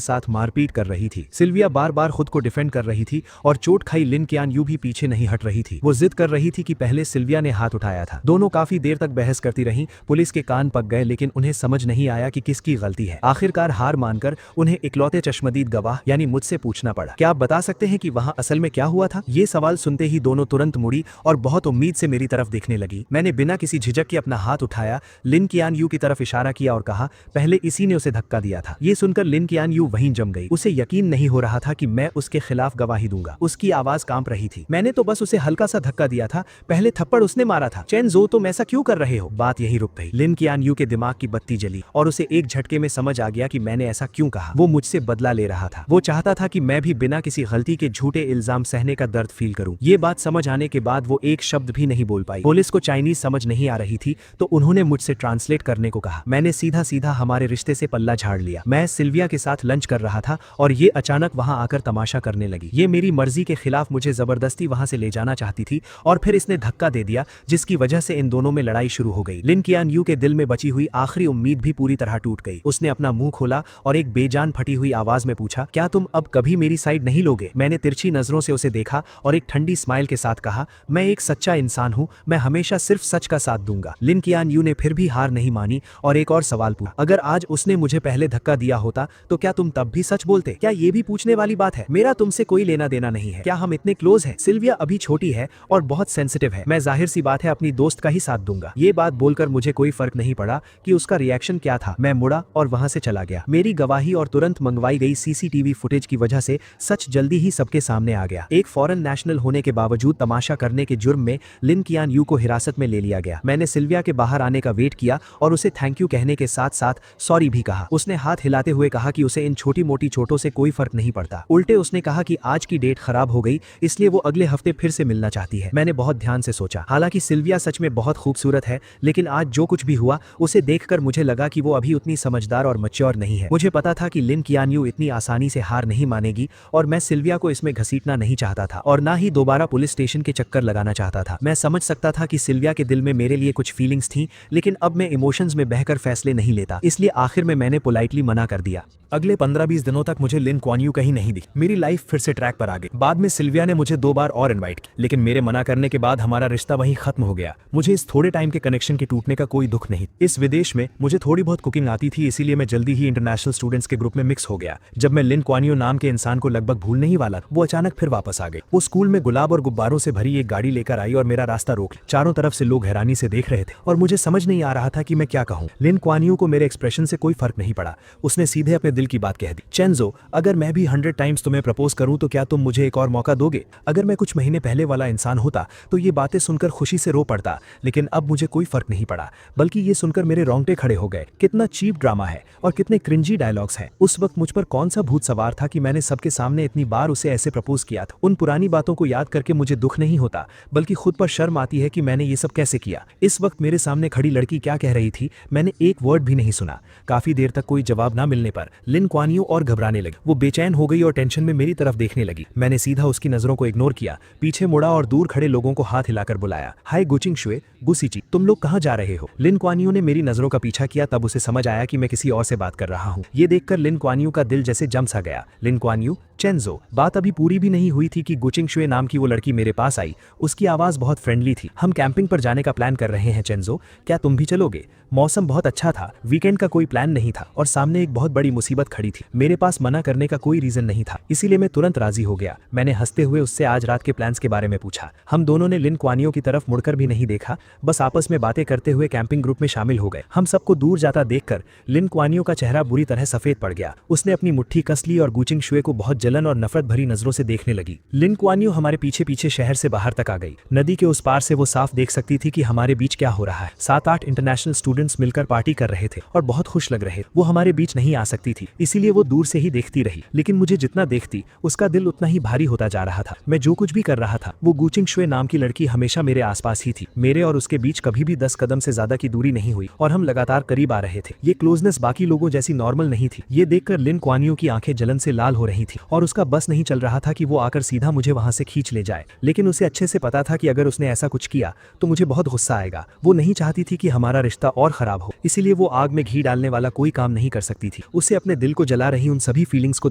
साथ मारपीट कर रही थी। सिल्विया बार बार खुद को डिफेंड कर रही थी और चोट खाई लिन कियान यू भी पीछे नहीं हट रही थी। वो जिद कर रही थी कि पहले सिल्विया ने हाथ उठाया था। दोनों काफी देर तक बहस करती रहीं। पुलिस के कान पक गए लेकिन उन्हें समझ नहीं आया कि किसकी गलती है। आखिरकार हार मानकर उन्हें इकलौते चश्मदीद गवाह यानी मुझसे पूछना पड़ा, क्या आप बता सकते हैं कि वहां असल में क्या हुआ था? ये सवाल सुनते ही दोनों तुरंत मुड़ी और और बहुत उम्मीद से मेरी तरफ देखने लगी। मैंने बिना किसी झिझक के अपना हाथ उठाया, लिन कियान यू की तरफ इशारा किया और कहा, पहले इसी ने उसे धक्का दिया था। ये सुनकर लिन कियान यू वहीं जम गई। उसे यकीन नहीं हो रहा था कि मैं उसके खिलाफ गवाही दूंगा। उसकी आवाज कांप रही थी। मैंने तो बस उसे हल्का सा धक्का दिया था, पहले थप्पड़ उसने मारा था। चेन जो, तुम ऐसा क्यों कर रहे हो? बात यही रुक गई। लिन कियान यू के दिमाग की बत्ती जली और उसे एक झटके में समझ आ गया कि मैंने ऐसा क्यों कहा। वो मुझसे बदला ले रहा था। वो चाहता था कि मैं भी बिना किसी गलती के झूठे इल्जाम सहने का दर्द फील करूं। ये बात समझ आने के बाद वो एक शब्द भी नहीं बोल पाई। पुलिस को चाइनीज समझ नहीं आ रही थी तो उन्होंने मुझसे ट्रांसलेट करने को कहा। मैंने सीधा सीधा हमारे रिश्ते से पल्ला झाड़ लिया। मैं सिल्विया के साथ लंच कर रहा था और ये अचानक वहां आकर तमाशा करने लगी। ये मेरी मर्जी के खिलाफ मुझे जबरदस्ती वहां से ले जाना चाहती थी और फिर इसने धक्का दे दिया, जिसकी वजह से इन दोनों में लड़ाई शुरू हो गई। लिन कियान यू के दिल में बची हुई आखिरी उम्मीद भी पूरी तरह टूट गई। उसने अपना मुंह खोला और एक बेजान फटी हुई आवाज में पूछा, क्या तुम अब कभी मेरी साइड नहीं लोगे? मैंने तिरछी नजरों से उसे देखा और एक ठंडी स्माइल के साथ कहा, मैं एक सच्चा इंसान हूं, मैं हमेशा सिर्फ सच का साथ दूंगा। लिन कियान यू ने फिर भी हार नहीं मानी और एक और सवाल पूछा, अगर आज उसने मुझे पहले धक्का दिया होता तो क्या तुम तब भी सच बोलते? क्या ये भी पूछने वाली बात है? मेरा तुमसे कोई लेना देना नहीं है। क्या हम इतने क्लोज हैं? सिल्विया अभी छोटी है और बहुत सेंसिटिव है। मैं जाहिर सी बात है अपनी दोस्त का ही साथ दूंगा। ये बात बोलकर मुझे कोई फर्क नहीं पड़ा कि उसका रिएक्शन क्या था। मैं मुड़ा और वहां से चला गया। मेरी गवाही और तुरंत मंगवाई गई सीसीटीवी फुटेज की वजह से सच जल्दी ही सबके सामने आ गया। एक फॉरेन नेशनल होने के बावजूद तमाशा करने के जुर्म में लिन कियान यू को हिरासत में ले लिया गया। मैंने सिल्विया के बाहर आने का वेट किया और उसे थैंक यू कहने के साथ साथ सॉरी भी कहा। उसने हाथ हिलाते हुए कहा कि उसे इन छोटी मोटी चोटों से कोई फर्क नहीं पड़ता। उल्टे उसने कहा कि आज की डेट खराब हो गई, इसलिए वो अगले हफ्ते फिर से मिलना चाहती है। मैंने बहुत ध्यान से सोचा। हालांकि सिल्विया सच में बहुत खूबसूरत है, लेकिन आज जो कुछ भी हुआ उसे देखकर मुझे लगा कि वो अभी उतनी समझदार और मैच्योर नहीं है। मुझे पता था कि लिन कियान यू इतनी आसानी से हार नहीं मानेगी और मैं सिल्विया को इसमें घसीटना नहीं चाहता था और ना ही दोबारा पुलिस स्टेशन के चक्कर लगाना चाहता था। मैं समझ सकता था कि सिल्विया के दिल में मेरे लिए कुछ फीलिंग्स थी, लेकिन अब मैं इमोशंस में बहकर फैसले नहीं लेता, इसलिए आखिर में मैंने पोलाइटली मना कर दिया। अगले 15-20 दिनों तक मुझे लिन क्वान यू कहीं नहीं दिखी। मेरी लाइफ फिर से ट्रैक पर आ गई। बाद में सिल्विया ने मुझे 2 बार और इनवाइट किया, लेकिन मेरे मना करने के बाद हमारा रिश्ता वहीं खत्म हो गया। मुझे इस थोड़े टाइम के कनेक्शन के टूटने का कोई दुख नहीं। इस विदेश में मुझे थोड़ी बहुत कुकिंग आती थी, इसीलिए मैं जल्दी ही इंटरनेशनल स्टूडेंट्स के ग्रुप में मिक्स हो गया। जब मैं लिन क्वान यू नाम के इंसान को लगभग भूलने ही वाला, वो अचानक फिर वापस आ गई। वो स्कूल में गुलाब और गुब्बारों से भरी एक गाड़ी लेकर आई और मेरा रास्ता रोक लिया। चारों तरफ से लोग हैरानी से देख रहे थे और मुझे समझ नहीं आ रहा था कि मैं क्या कहूँ। लिन क्वान यू को मेरे एक्सप्रेशन से कोई फर्क नहीं पड़ा। उसने सीधे अपने दिल की बात कह दी, चेंजो, अगर मैं भी 100 टाइम्स तुम्हें प्रपोज करूं तो क्या तुम मुझे एक और मौका दोगे? अगर मैं कुछ महीने पहले वाला इंसान होता तो ये बातें सुनकर खुशी से रो पड़ता, लेकिन अब मुझे कोई फर्क नहीं पड़ा, बल्कि ये सुनकर मेरे रोंगटे खड़े हो गए। कितना चीप ड्रामा है और कितने क्रिंजी डायलॉग्स हैं। उस वक्त मुझ पर कौन सा भूत सवार था कि मैंने सबके सामने इतनी बार उसे ऐसे प्रपोज किया था। उन पुरानी बातों को याद करके मुझे दुख नहीं होता, बल्कि खुद पर शर्म आती है कि मैंने ये सब कैसे किया। इस वक्त मेरे सामने खड़ी लड़की क्या कह रही थी, मैंने एक वर्ड भी नहीं सुना। काफी देर तक कोई जवाब ना मिलने पर लिन क्वान यू और घबराने लगी। वो बेचैन हो गई और टेंशन में मेरी तरफ देखने लगी। मैंने सीधा उसकी नजरों को इग्नोर किया, पीछे मुड़ा और दूर खड़े लोगों को हाथ हिलाकर बुलाया, हाय गुचिंग शुए, गुसीची, तुम लोग कहाँ जा रहे हो? लिन क्वान यू ने मेरी नजरों का पीछा किया, तब उसे समझ आया कि मैं किसी और से बात कर रहा हूँ। ये देखकर लिन क्वान यू का दिल जैसे जम सा गया। लिन क्वान यू, चेंजो। बात अभी पूरी भी नहीं हुई थी कि गुचिंग शुए नाम की वो लड़की मेरे पास आई। उसकी आवाज बहुत फ्रेंडली थी। हम कैंपिंग पर जाने का प्लान कर रहे हैं चेंजो, क्या तुम भी चलोगे? मौसम बहुत अच्छा था, वीकेंड का कोई प्लान नहीं था और सामने एक बहुत बड़ी मुसीबत खड़ी थी। मेरे पास मना करने का कोई रीजन नहीं था, इसीलिए मैं तुरंत राजी हो गया। मैंने हंसते हुए उससे आज रात के प्लान्स के बारे में पूछा। हम दोनों ने लिन क्वान यू की तरफ मुड़कर भी नहीं देखा, बस आपस में बातें करते हुए कैंपिंग ग्रुप में शामिल हो गए। हम सबको दूर जाता देखकर लिन क्वान यू का चेहरा बुरी तरह सफेद पड़ गया। उसने अपनी मुट्ठी कस ली और गुचिंग शुए को बहुत जलन और नफरत भरी नजरों से देखने लगी। लिन क्वान यू हमारे पीछे पीछे शहर से बाहर तक आ गई। नदी के उस पार से वो साफ देख सकती थी कि हमारे बीच क्या हो रहा है। 7-8 इंटरनेशनल स्टूडेंट्स मिलकर पार्टी कर रहे थे और बहुत खुश लग रहे। वो हमारे बीच नहीं आ सकती थी, इसीलिए वो दूर से ही देखती रही, लेकिन मुझे जितना देखती उसका दिल उतना ही भारी होता जा रहा था। मैं जो कुछ भी कर रहा था, वो गुचिंग शुए नाम की लड़की हमेशा मेरे आसपास ही थी। मेरे और उसके बीच कभी भी 10 कदम से ज्यादा की दूरी नहीं हुई और हम लगातार करीब आ रहे थे। ये क्लोजनेस बाकी लोगों जैसी नॉर्मल नहीं थी। ये देखकर लिन क्वान यू की आंखें जलन से लाल हो रही थी और उसका बस नहीं चल रहा था कि वो आकर सीधा मुझे वहां से खींच ले जाए, लेकिन उसे अच्छे से पता था कि अगर उसने ऐसा कुछ किया तो मुझे बहुत गुस्सा आएगा। वो नहीं चाहती थी कि हमारा रिश्ता और खराब हो, इसीलिए वो आग में घी डालने वाला कोई काम नहीं कर सकती थी। उसे अपने दिल को जला रही उन सभी फीलिंग्स को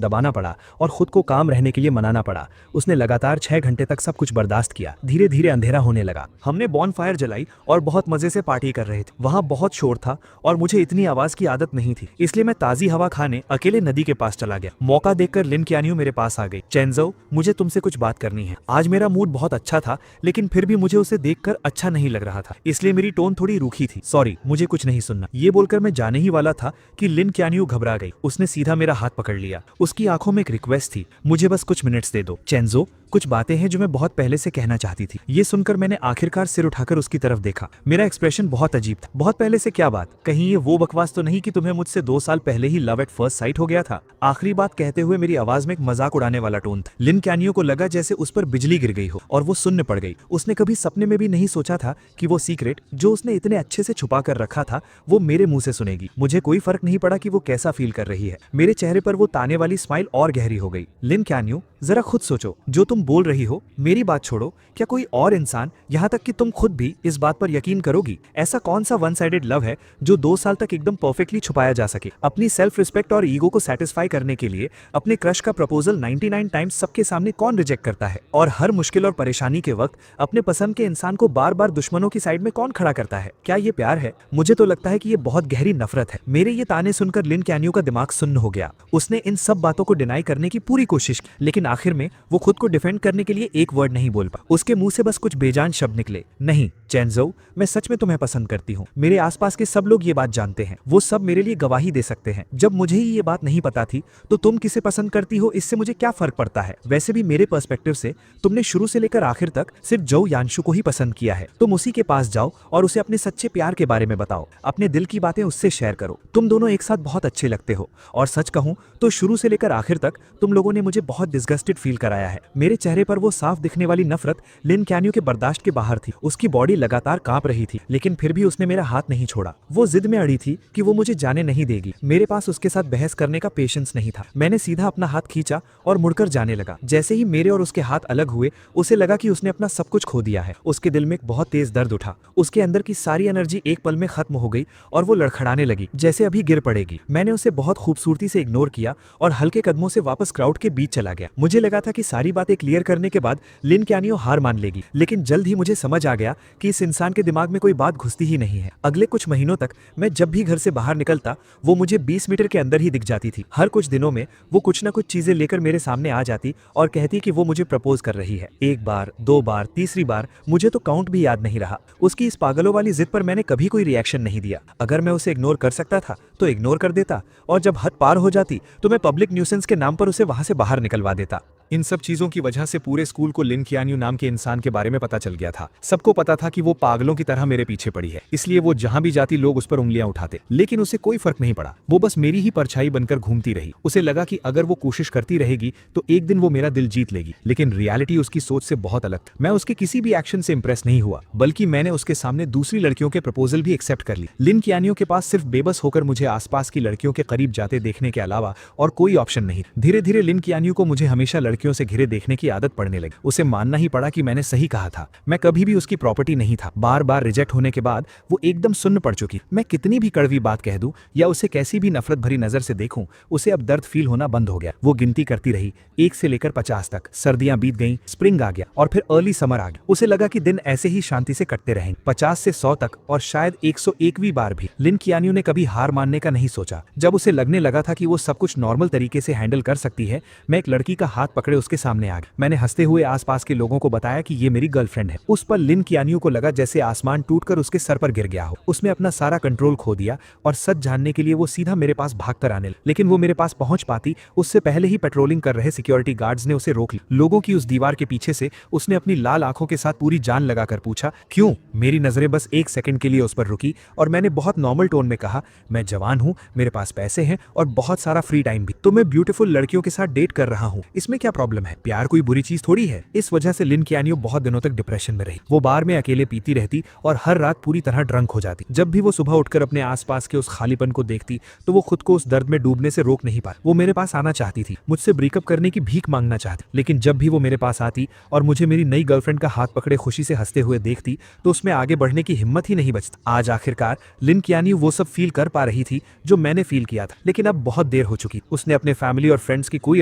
दबाना पड़ा और खुद को काम रहने के लिए मनाना पड़ा। उसने लगातार 6 घंटे तक सब कुछ बर्दाश्त किया। धीरे धीरे अंधेरा होने लगा। हमने बॉनफायर जलाई और बहुत मजे से पार्टी कर रहे थे। वहाँ बहुत शोर था और मुझे इतनी आवाज की आदत नहीं थी, इसलिए मैं ताजी हवा खाने अकेले नदी के पास चला गया। मौका देखकर लिन क्यान यू क्यान्यू मेरे पास आ गई। चेंजो, मुझे तुमसे कुछ बात करनी है। आज मेरा मूड बहुत अच्छा था, लेकिन फिर भी मुझे उसे देखकर अच्छा नहीं लग रहा था, इसलिए मेरी टोन थोड़ी रूखी थी। सॉरी, मुझे कुछ नहीं सुनना। ये बोलकर मैं जाने ही वाला था कि लिन क्यान्यू घबरा गई। उसने सीधा मेरा हाथ पकड़ लिया। उसकी आंखों में एक रिक्वेस्ट थी, मुझे बस कुछ मिनट्स दे दो। चेंजो, कुछ बातें हैं जो मैं बहुत पहले से कहना चाहती थी। ये सुनकर मैंने आखिरकार सिर उठाकर उसकी तरफ देखा। मेरा एक्सप्रेशन बहुत अजीब था। बहुत पहले से क्या बात? कहीं ये वो बकवास तो नहीं कि तुम्हें मुझसे 2 साल पहले ही लव एट फर्स्ट साइट हो गया था? आखिरी बात कहते हुए मेरी आवाज में एक मजाक उड़ाने वाला टोन था। लिन क्यान्यू को लगा जैसे उस पर बिजली गिर गई हो और वो सुन्न पड़ गई। उसने कभी सपने में भी नहीं सोचा था कि वो सीक्रेट जो उसने इतने अच्छे से छुपा कर रखा था वो मेरे मुंह से सुनेगी। मुझे कोई फर्क नहीं पड़ा कि वो कैसा फील कर रही है। मेरे चेहरे पर वो ताने वाली स्माइल और गहरी हो गई। लिन क्यान्यू, जरा खुद सोचो, जो तुम बोल रही हो, मेरी बात छोड़ो, क्या कोई और इंसान, यहाँ तक कि तुम खुद भी इस बात पर यकीन करोगी? ऐसा कौन सा वन साइडेड लव है जो 2 साल तक एकदम परफेक्टली छुपाया जा सके? अपनी सेल्फ रिस्पेक्ट और ईगो को सेटिस्फाई करने के लिए अपने क्रश का प्रपोजल 99 टाइम्स सबके सामने कौन रिजेक्ट करता है? और हर मुश्किल और परेशानी के वक्त अपने पसंद के इंसान को बार बार दुश्मनों की साइड में कौन खड़ा करता है? क्या ये प्यार है? मुझे तो लगता है कि ये बहुत गहरी नफरत है। मेरे ये ताने सुनकर लिन क्यान्यू का दिमाग सुन्न हो गया। उसने इन सब बातों को डिनाई करने की पूरी कोशिश की, लेकिन आखिर में वो खुद को डिफेंड करने के लिए एक वर्ड नहीं बोल पा। उसके मुंह से बस कुछ बेजान शब्द निकले, नहीं चेंजो, मैं सच में तुम्हें पसंद करती हूँ। मेरे आसपास के सब लोग ये बात जानते हैं, वो सब मेरे लिए गवाही दे सकते हैं। जब मुझे ही ये बात नहीं पता थी तो तुम किसे पसंद करती हो इससे मुझे क्या फर्क पड़ता है? वैसे भी मेरे पर्सपेक्टिव से तुमने शुरू से लेकर आखिर तक सिर्फ जो यानशु को ही पसंद किया है। तुम उसी के पास जाओ और उसे अपने सच्चे प्यार के बारे में बताओ, अपने दिल की बातें उससे शेयर करो। तुम दोनों एक साथ बहुत अच्छे लगते हो और सच कहूं तो शुरू से लेकर आखिर तक तुम लोगों ने मुझे बहुत डिस्गस्टेड फील कराया है। मेरे चेहरे पर वो साफ दिखने वाली नफरत लिन क्यान्यू के बर्दाश्त के बाहर थी। उसकी बॉडी लगातार कांप रही थी, लेकिन फिर भी उसने मेरा हाथ नहीं छोड़ा। वो जिद में अड़ी थी कि वो मुझे जाने नहीं देगी। मेरे पास उसके साथ बहस करने का पेशेंस नहीं था। मैंने सीधा अपना हाथ खींचा और मुड़कर जाने लगा। जैसे ही मेरे और उसके हाथ अलग हुए, उसे लगा कि उसने अपना सब कुछ खो दिया है। उसके दिल में एक बहुत तेज दर्द उठा। उसके अंदर की सारी एनर्जी एक पल में खत्म हो गई और वो लड़खड़ाने लगी जैसे अभी गिर पड़ेगी। मैंने उसे बहुत खूबसूरती से इग्नोर किया और हल्के कदमों से वापस क्राउड के बीच चला गया। मुझे लगा था कि सारी बातें क्लियर करने के बाद लिन क्यान्यू हार मान लेगी, लेकिन जल्द ही मुझे समझ आ गया कि इस इंसान के दिमाग में कोई बात घुसती ही नहीं है। अगले कुछ महीनों तक मैं जब भी घर से बाहर निकलता वो मुझे 20 मीटर के अंदर ही दिख जाती थी। हर कुछ दिनों में वो कुछ ना कुछ चीजें लेकर मेरे सामने आ जाती और कहती कि वो मुझे प्रपोज कर रही है। 1 बार, 2 बार, तीसरी बार, मुझे तो काउंट भी याद नहीं रहा। उसकी इस पागलों वाली जिद पर मैंने कभी कोई रिएक्शन नहीं दिया। अगर मैं उसे इग्नोर कर सकता था तो इग्नोर कर देता, और जब हद पार हो जाती तो मैं पब्लिक न्यूसेंस के नाम पर उसे वहां से बाहर निकलवा देता। इन सब चीजों की वजह से पूरे स्कूल को लिन क्यान्यू नाम के इंसान के बारे में पता चल गया था। सबको पता था कि वो पागलों की तरह मेरे पीछे पड़ी है, इसलिए वो जहां भी जाती लोग उस पर उंगलियां उठाते, लेकिन उसे कोई फर्क नहीं पड़ा। वो बस मेरी ही परछाई बनकर घूमती रही। उसे लगा कि अगर वो कोशिश करती रहेगी तो एक दिन वो मेरा दिल जीत लेगी, लेकिन रियलिटी उसकी सोच से बहुत अलग। मैं उसके किसी भी एक्शन से इंप्रेस नहीं हुआ, बल्कि मैंने उसके सामने दूसरी लड़कियों के प्रपोजल भी एक्सेप्ट कर ली। लिन क्यान्यू के पास सिर्फ बेबस होकर मुझे आसपास की लड़कियों के करीब जाते देखने के अलावा और कोई ऑप्शन नहीं। धीरे धीरे लिन क्यान्यू को मुझे हमेशा लड़कियों से घिरे देखने की आदत पड़ने लगी। उसे मानना ही पड़ा कि मैंने सही कहा था। मैं कभी भी उसकी प्रॉपर्टी नहीं था। बार बार रिजेक्ट होने के बाद वो एकदम सुन्न पड़ चुकी। मैं कितनी भी कड़वी बात कह दूं या उसे कैसी भी नफरत भरी नजर से देखूं, उसे अब दर्द फील होना बंद हो गया। वो गिनती करती रही 1 से लेकर 50 तक। सर्दियां बीत गईं, स्प्रिंग आ गया और फिर अर्ली समर आ गया। उसे लगा कि दिन ऐसे ही शांति से कटते रहेंगे, 50 से 100 तक और शायद 101वीं बार भी। लिन क्यान्यू ने कभी हार मानने का नहीं सोचा। जब उसे लगने लगा था कि वो सब कुछ नॉर्मल तरीके से हैंडल कर सकती है, मैं एक लड़की का हाथ पकड़े उसके सामने आ गया। मैंने हंसते हुए आसपास के लोगों को बताया कि ये मेरी गर्लफ्रेंड है। उस पर लिन क्यान्यू को लगा जैसे आसमान टूटकर उसके सर पर गिर गया हो। उसने अपना सारा कंट्रोल खो दिया और सच जानने के लिए वो सीधा मेरे पास भागकर आने लगी। लेकिन वो मेरे पास पहुंच पाती उससे पहले ही पेट्रोलिंग कर रहे सिक्योरिटी गार्ड्स ने उसे रोक लिया। लोगों की उस दीवार के पीछे से उसने अपनी लाल आंखों के साथ पूरी जान लगाकर पूछा, क्यों? मेरी नजरें बस 1 सेकंड के लिए उस पर रुकी और मैंने बहुत नॉर्मल टोन में कहा, मैं जवान हूं, मेरे पास पैसे हैं और बहुत सारा फ्री टाइम भी, तो मैं ब्यूटीफुल लड़कियों के साथ डेट कर रहा हूं। इसमें क्या प्रॉब्लम है? प्यार कोई बुरी चीज थोड़ी है। इस वजह से लिन क्यान्यू बहुत दिनों तक डिप्रेशन में रही। वो बार में अकेले पीती रहती और हर रात पूरी तरह ड्रंक हो जाती। जब भी वो सुबह उठकर अपने आसपास के उस खालीपन को देखती तो वो खुद को उस दर्द में डूबने से रोक नहीं पाती। वो मेरे पास आना चाहती थी, मुझसे ब्रेकअप करने की भीख मांगना चाहती, लेकिन जब भी वो मेरे पास आती और मुझे मेरी नई गर्लफ्रेंड का हाथ पकड़े खुशी से हंसते हुए देखती तो उसमें आगे बढ़ने की हिम्मत ही नहीं बचती। आज आखिरकार लिन क्यान्यू वो सब फील कर पा रही थी जो मैंने फील किया था, लेकिन अब बहुत देर हो चुकी। उसने अपने फैमिली और फ्रेंड्स की कोई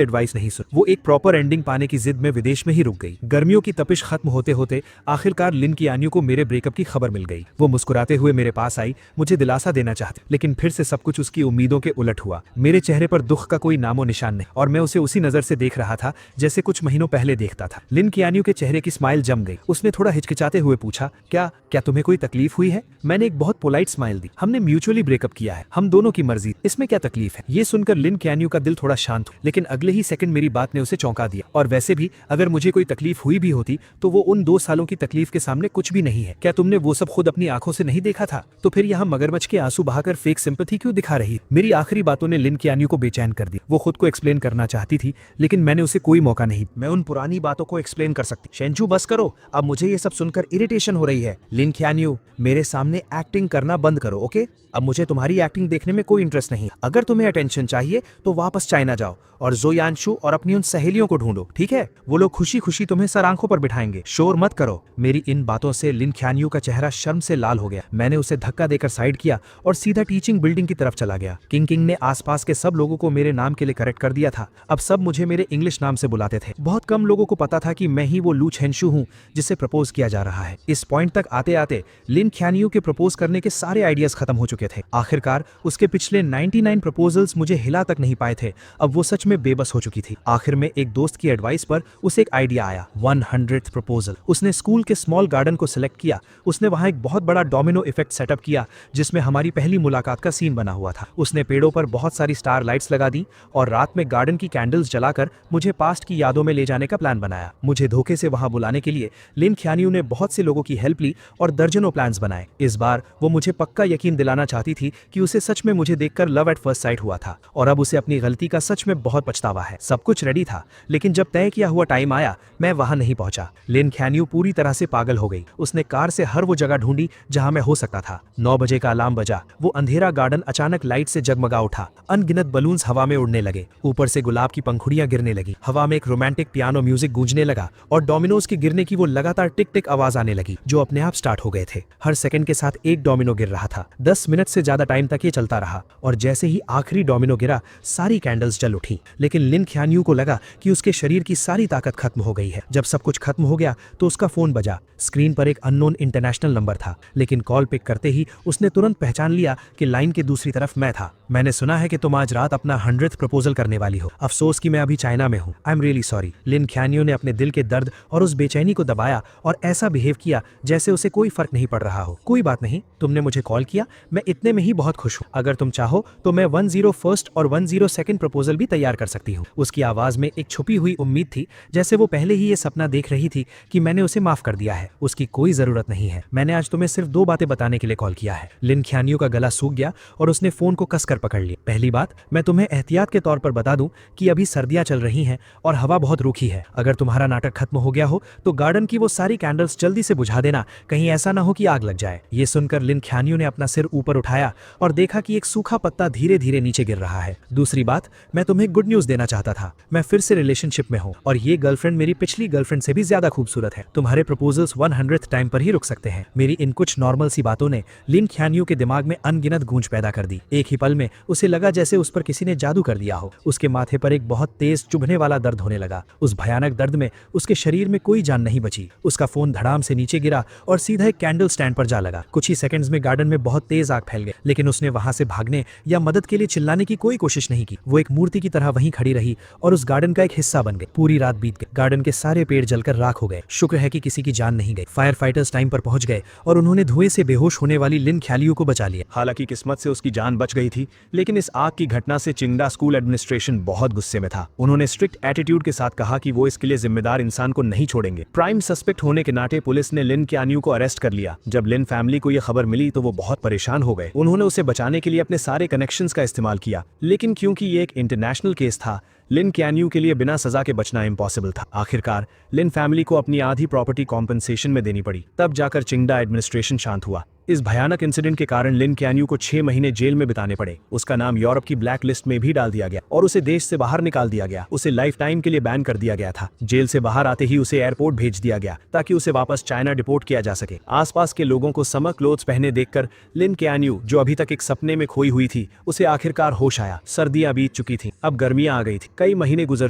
एडवाइस नहीं सुनी। वो एक प्रॉपर प्रॉपर एंडिंग पाने की जिद में विदेश में ही रुक गई। गर्मियों की तपिश खत्म होते होते आखिरकार लिन कियानियो को मेरे ब्रेकअप की खबर मिल गई। वो मुस्कुराते हुए मेरे पास आई, मुझे दिलासा देना चाहती, लेकिन फिर से सब कुछ उसकी उम्मीदों के उलट हुआ। मेरे चेहरे पर दुख का कोई नामो निशान नहीं और मैं उसे उसी नजर से देख रहा था जैसे कुछ महीनों पहले देखता था। लिन कियानियो के चेहरे की स्माइल जम गई। उसने थोड़ा हिचकिचाते हुए पूछा, क्या क्या तुम्हें कोई तकलीफ हुई है? मैंने एक बहुत पोलाइट स्माइल दी। हमने म्यूचुअली ब्रेकअप किया है, हम दोनों की मर्जी, इसमें क्या तकलीफ है? ये सुनकर लिन कियानियो का दिल थोड़ा शांत हुआ, लेकिन अगले ही सेकंड मेरी बात ने उसे चौंका दिया। और वैसे भी अगर मुझे कोई तकलीफ हुई भी होती तो वो उन 2 सालों की तकलीफ के सामने कुछ भी नहीं है। क्या तुमने वो सब खुद अपनी आंखों से नहीं देखा था? तो फिर यहाँ मगरमच्छ के आंसू बहाकर फेक सिंपैथी क्यों दिखा रही? मेरी आखिरी बातों ने लिन कियानियो को बेचैन कर दिया। वो खुद को एक्सप्लेन करना चाहती थी, लेकिन मैंने उसे कोई मौका नहीं। मैं उन पुरानी बातों को एक्सप्लेन कर सकती। शेंचू बस करो, अब मुझे ये सब सुनकर इरिटेशन हो रही है। लिन कियानियो, मेरे सामने एक्टिंग करना बंद करो, ओके? अब मुझे तुम्हारी एक्टिंग देखने में कोई इंटरेस्ट नहीं। अगर तुम्हें अटेंशन चाहिए तो वापस चाइना जाओ और ज़ो यानशु और अपनी उन सहेलियों को ढूंढो, ठीक है? वो लोग खुशी खुशी तुम्हें सर आंखों पर बिठाएंगे। शोर मत करो। मेरी इन बातों से लिन कियानियो का चेहरा शर्म से लाल हो गया। मैंने उसे धक्का देकर साइड किया और सीधा टीचिंग बिल्डिंग की तरफ चला गया। किंग ने आसपास के सब लोगों को मेरे नाम के लिए करेक्ट कर दिया था। अब सब मुझे मेरे इंग्लिश नाम से बुलाते थे। बहुत कम लोगों को पता था कि मैं ही वो लू चेंशु हूँ जिसे प्रपोज किया जा रहा है। इस पॉइंट तक आते आते लिन कियानियो के प्रपोज करने के सारे आइडियाज खत्म हो चुके थे। आखिरकार उसके पिछले 99 प्रपोजल्स मुझे हिला तक नहीं पाए थे। अब वो सच में बेबस हो चुकी थी। आखिर में एक दोस्त की एडवाइस पर उसे एक आइडिया आया, 100th प्रपोजल। उसने स्कूल के स्मॉल गार्डन को सिलेक्ट किया। उसने वहां एक बहुत बड़ा डोमिनो इफेक्ट सेटअप किया जिसमें हमारी पहली मुलाकात का सीन बना हुआ था। उसने पेड़ों पर बहुत सारी स्टार लाइट्स लगा दी और रात में गार्डन की कैंडल्स जलाकर मुझे पास्ट की यादों में ले जाने का प्लान बनाया। मुझे धोखे से वहां बुलाने के लिए लिन कियानियो ने बहुत से लोगों की हेल्प ली और दर्जनों प्लान्स बनाए। इस बार वो मुझे पक्का यकीन दिलाना चाहती थी कि उसे सच में मुझे देखकर लव एट फर्स्ट साइट हुआ था और अब उसे अपनी गलती का सच में बहुत पछतावा है। सब कुछ रेडी था, लेकिन जब तय किया हुआ टाइम आया मैं वहां नहीं पहुंचा। लिन कियानियो पूरी तरह से पागल हो गई। उसने कार से हर वो जगह ढूंढी जहां मैं हो सकता था। 9 बजे का अलार्म बजा। वो अंधेरा गार्डन अचानक लाइट से जगमगा उठा। अनगिनत बलून्स हवा में उड़ने लगे। ऊपर से गुलाब की पंखुड़ियां गिरने लगी। हवा में एक रोमांटिक पियानो म्यूजिक गूंजने लगा और डोमिनोज के गिरने की वो लगातार टिक टिक आवाज आने लगी जो अपने आप स्टार्ट हो गए थे। हर सेकंड के साथ एक डोमिनो गिर रहा था। 10 मिनट से ज्यादा टाइम तक ये चलता रहा और जैसे ही आखिरी डोमिनो गिरा सारी कैंडल्स जल उठी। लेकिन लिन कियानियो को लगा कि उसके शरीर की सारी ताकत खत्म हो गई है। जब सब कुछ खत्म हो गया तो उसका फोन बजा। स्क्रीन पर एक अननोन इंटरनेशनल नंबर था, लेकिन कॉल पिक करते ही उसने तुरंत पहचान लिया कि लाइन के दूसरी तरफ मैं था। मैंने सुना है कि तुम आज रात अपना 100th प्रपोजल करने वाली हो। अफसोस कि मैं अभी चाइना में हूँ। I am really sorry. Lin कियानियो ने अपने दिल के दर्द और उस बेचैनी को दबाया और ऐसा बिहेव किया जैसे उसे कोई फर्क नहीं पड़ रहा हो। कोई बात नहीं, तुमने मुझे कॉल किया, मैं इतने में ही बहुत खुश हूँ। अगर तुम चाहो तो मैं 101st और 102nd प्रपोजल भी तैयार कर सकती हूँ। उसकी आवाज में एक छुपी हुई उम्मीद थी, जैसे वो पहले ही ये सपना देख रही थी कि मैंने उसे माफ कर दिया है। उसकी कोई जरूरत नहीं है। मैंने आज तुम्हें सिर्फ 2 बातें बताने के लिए कॉल किया है। लिन कियानियो का गला सूख गया और उसने फोन को कसकर पकड़ लिया। पहली बात, मैं तुम्हें एहतियात के तौर पर बता दूं कि अभी सर्दियां चल रही हैं और हवा बहुत रूखी है। अगर तुम्हारा नाटक खत्म हो गया हो तो गार्डन की वो सारी कैंडल्स जल्दी से बुझा देना, कहीं ऐसा ना हो कि आग लग जाए। ये सुनकर लिन कियानियो ने अपना सिर ऊपर उठाया और देखा कि एक सूखा पत्ता धीरे धीरे नीचे गिर रहा है। दूसरी बात, मैं तुम्हें गुड न्यूज देना चाहता था। मैं फिर से रिलेशनशिप में हूँ और ये गर्लफ्रेंड मेरी पिछली गर्लफ्रेंड से भी ज्यादा खूबसूरत है। तुम्हारे प्रपोजल्स 100th टाइम पर ही रुक सकते हैं। मेरी इन कुछ नॉर्मल सी बातों ने लिन कियानियो के दिमाग में अनगिनत गूंज पैदा कर दी। एक ही पल में उसे लगा जैसे उस पर किसी ने जादू कर दिया हो। उसके माथे पर एक बहुत तेज चुभने वाला दर्द होने लगा। उस भयानक दर्द में उसके शरीर में कोई जान नहीं बची। उसका फोन धड़ाम से नीचे गिरा और सीधा एक कैंडल स्टैंड पर जा लगा। कुछ ही सेकंड्स में गार्डन में बहुत तेज आग फैल गई, लेकिन उसने वहां से भागने या मदद के लिए चिल्लाने की कोई कोशिश नहीं की। वो एक मूर्ति की तरह वहीं खड़ी रही और उस गार्डन का एक हिस्सा बन गई। पूरी रात बीत गई। गार्डन के सारे पेड़ जलकर राख हो गए। शुक्र है कि किसी की जान नहीं गई। फायर फाइटर्स टाइम पर पहुंच गए और उन्होंने धुएं से बेहोश होने वाली लिन कियानियो को बचा लिया। हालांकि किस्मत से उसकी जान बच गई थी, लेकिन इस आग की घटना से चिंगडा स्कूल एडमिनिस्ट्रेशन बहुत गुस्से में था। उन्होंने स्ट्रिक्ट एटीट्यूड के साथ कहा कि वो इसके लिए जिम्मेदार इंसान को नहीं छोड़ेंगे। प्राइम सस्पेक्ट होने के नाते पुलिस ने लिन कियानियो को अरेस्ट कर लिया। जब लिन फैमिली को यह खबर मिली तो वो बहुत परेशान हो गए। उन्होंने उसे बचाने के लिए अपने सारे कनेक्शंस का इस्तेमाल किया, लेकिन क्योंकि ये एक इंटरनेशनल केस था, लिन कियानियो के लिए बिना सजा के बचना इम्पॉसिबल था। आखिरकार लिन फैमिली को अपनी आधी प्रॉपर्टी कॉम्पनसेशन में देनी पड़ी। तब जाकर चिंगडा एडमिनिस्ट्रेशन शांत हुआ। इस भयानक इंसिडेंट के कारण लिन कैन्यू को 6 महीने जेल में बिताने पड़े। उसका नाम यूरोप की ब्लैक लिस्ट में भी डाल दिया गया और उसे देश से बाहर निकाल दिया गया। उसे लाइफ टाइम के लिए बैन कर दिया गया था। जेल से बाहर आते ही उसे एयरपोर्ट भेज दिया गया ताकि उसे वापस चाइना डिपोर्ट किया जा सके। आसपास के लोगों को समर क्लोथ्स पहने देखकर लिन कैन्यू, जो अभी तक एक सपने में खोई हुई थी, उसे आखिरकार होश आया। सर्दियां बीत चुकी थी, अब गर्मियां आ गई थी। कई महीने गुजर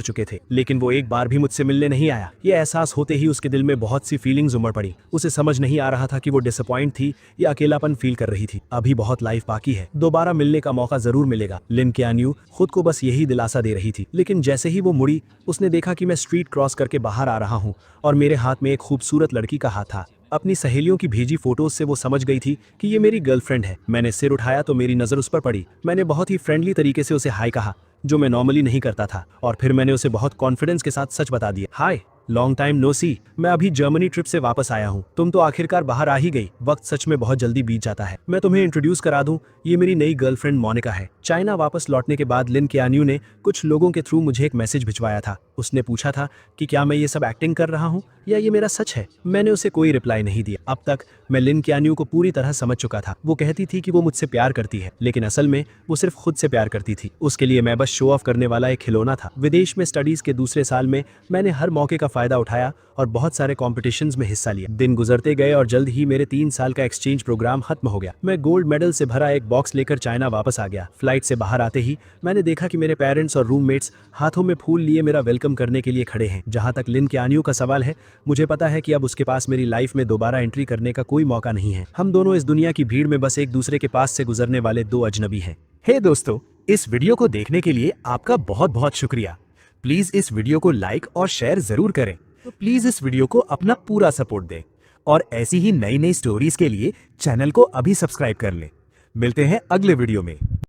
चुके थे, लेकिन वो एक बार भी मुझसे मिलने नहीं आया। ये एहसास होते ही उसके दिल में बहुत सी फीलिंग्स उमड़ पड़ी। उसे समझ नहीं आ रहा था कि वो डिसअपॉइंट थी या अकेलापन फील कर रही थी। अभी बहुत लाइफ बाकी है, दोबारा मिलने का मौका जरूर मिलेगा। लिन कैन्यू खुद को बस यही दिलासा दे रही थी। लेकिन जैसे ही वो मुड़ी, उसने देखा कि मैं स्ट्रीट क्रॉस करके बाहर आ रहा हूँ और मेरे हाथ में एक खूबसूरत लड़की का हाथ था। अपनी सहेलियों की भेजी फोटोज से वो समझ गई थी कि ये मेरी गर्लफ्रेंड है। मैंने सिर उठाया तो मेरी नजर उस पर पड़ी। मैंने बहुत ही फ्रेंडली तरीके से उसे हाय कहा, जो मैं नॉर्मली नहीं करता था, और फिर मैंने उसे बहुत कॉन्फिडेंस के साथ सच बता दिया। हाय, लॉन्ग टाइम नो सी। मैं अभी जर्मनी ट्रिप से वापस आया हूँ। तुम तो आखिरकार बाहर आ ही गई। वक्त सच में बहुत जल्दी बीत जाता है। मैं तुम्हें इंट्रोड्यूस करा दूं, ये मेरी नई गर्लफ्रेंड मोनिका है। चाइना वापस लौटने के बाद लिन कैन्यू ने कुछ लोगों के थ्रू मुझे एक मैसेज भिजवाया था। उसने पूछा था कि क्या मैं ये सब एक्टिंग कर रहा हूँ या ये मेरा सच है। मैंने उसे कोई रिप्लाई नहीं दिया। अब तक मैं लिन कैन्यू को पूरी तरह समझ चुका था। वो कहती थी कि वो मुझसे प्यार करती है, लेकिन असल में वो सिर्फ खुद से प्यार करती थी। उसके लिए मैं बस शो ऑफ करने वाला एक खिलौना था। विदेश में स्टडीज के दूसरे साल में मैंने हर मौके का फायदा उठाया और बहुत सारे कॉम्पिटिशन्स में हिस्सा लिया। दिन गुजरते गए और जल्द ही मेरे 3 साल का एक्सचेंज प्रोग्राम खत्म हो गया। मैं गोल्ड मेडल से भरा एक बॉक्स लेकर चाइना वापस आ गया। फ्लाइट से बाहर आते ही मैंने देखा कि मेरे पेरेंट्स और रूममेट्स हाथों में फूल लिए मेरा वेलकम करने के लिए खड़े हैं। जहां तक लिन कैन्यू का सवाल है, मुझे पता है कि अब उसके पास मेरी लाइफ में दोबारा एंट्री करने का कोई मौका नहीं है। हम दोनों इस दुनिया की भीड़ में बस एक दूसरे के पास से गुजरने वाले 2 अजनबी हैं। हे दोस्तों, इस वीडियो को देखने के लिए आपका बहुत बहुत शुक्रिया। प्लीज इस वीडियो को लाइक और शेयर जरूर करें। तो प्लीज इस वीडियो को अपना पूरा सपोर्ट दें और ऐसी ही नई नई स्टोरीज के लिए चैनल को अभी सब्सक्राइब कर लें। मिलते हैं अगले वीडियो में।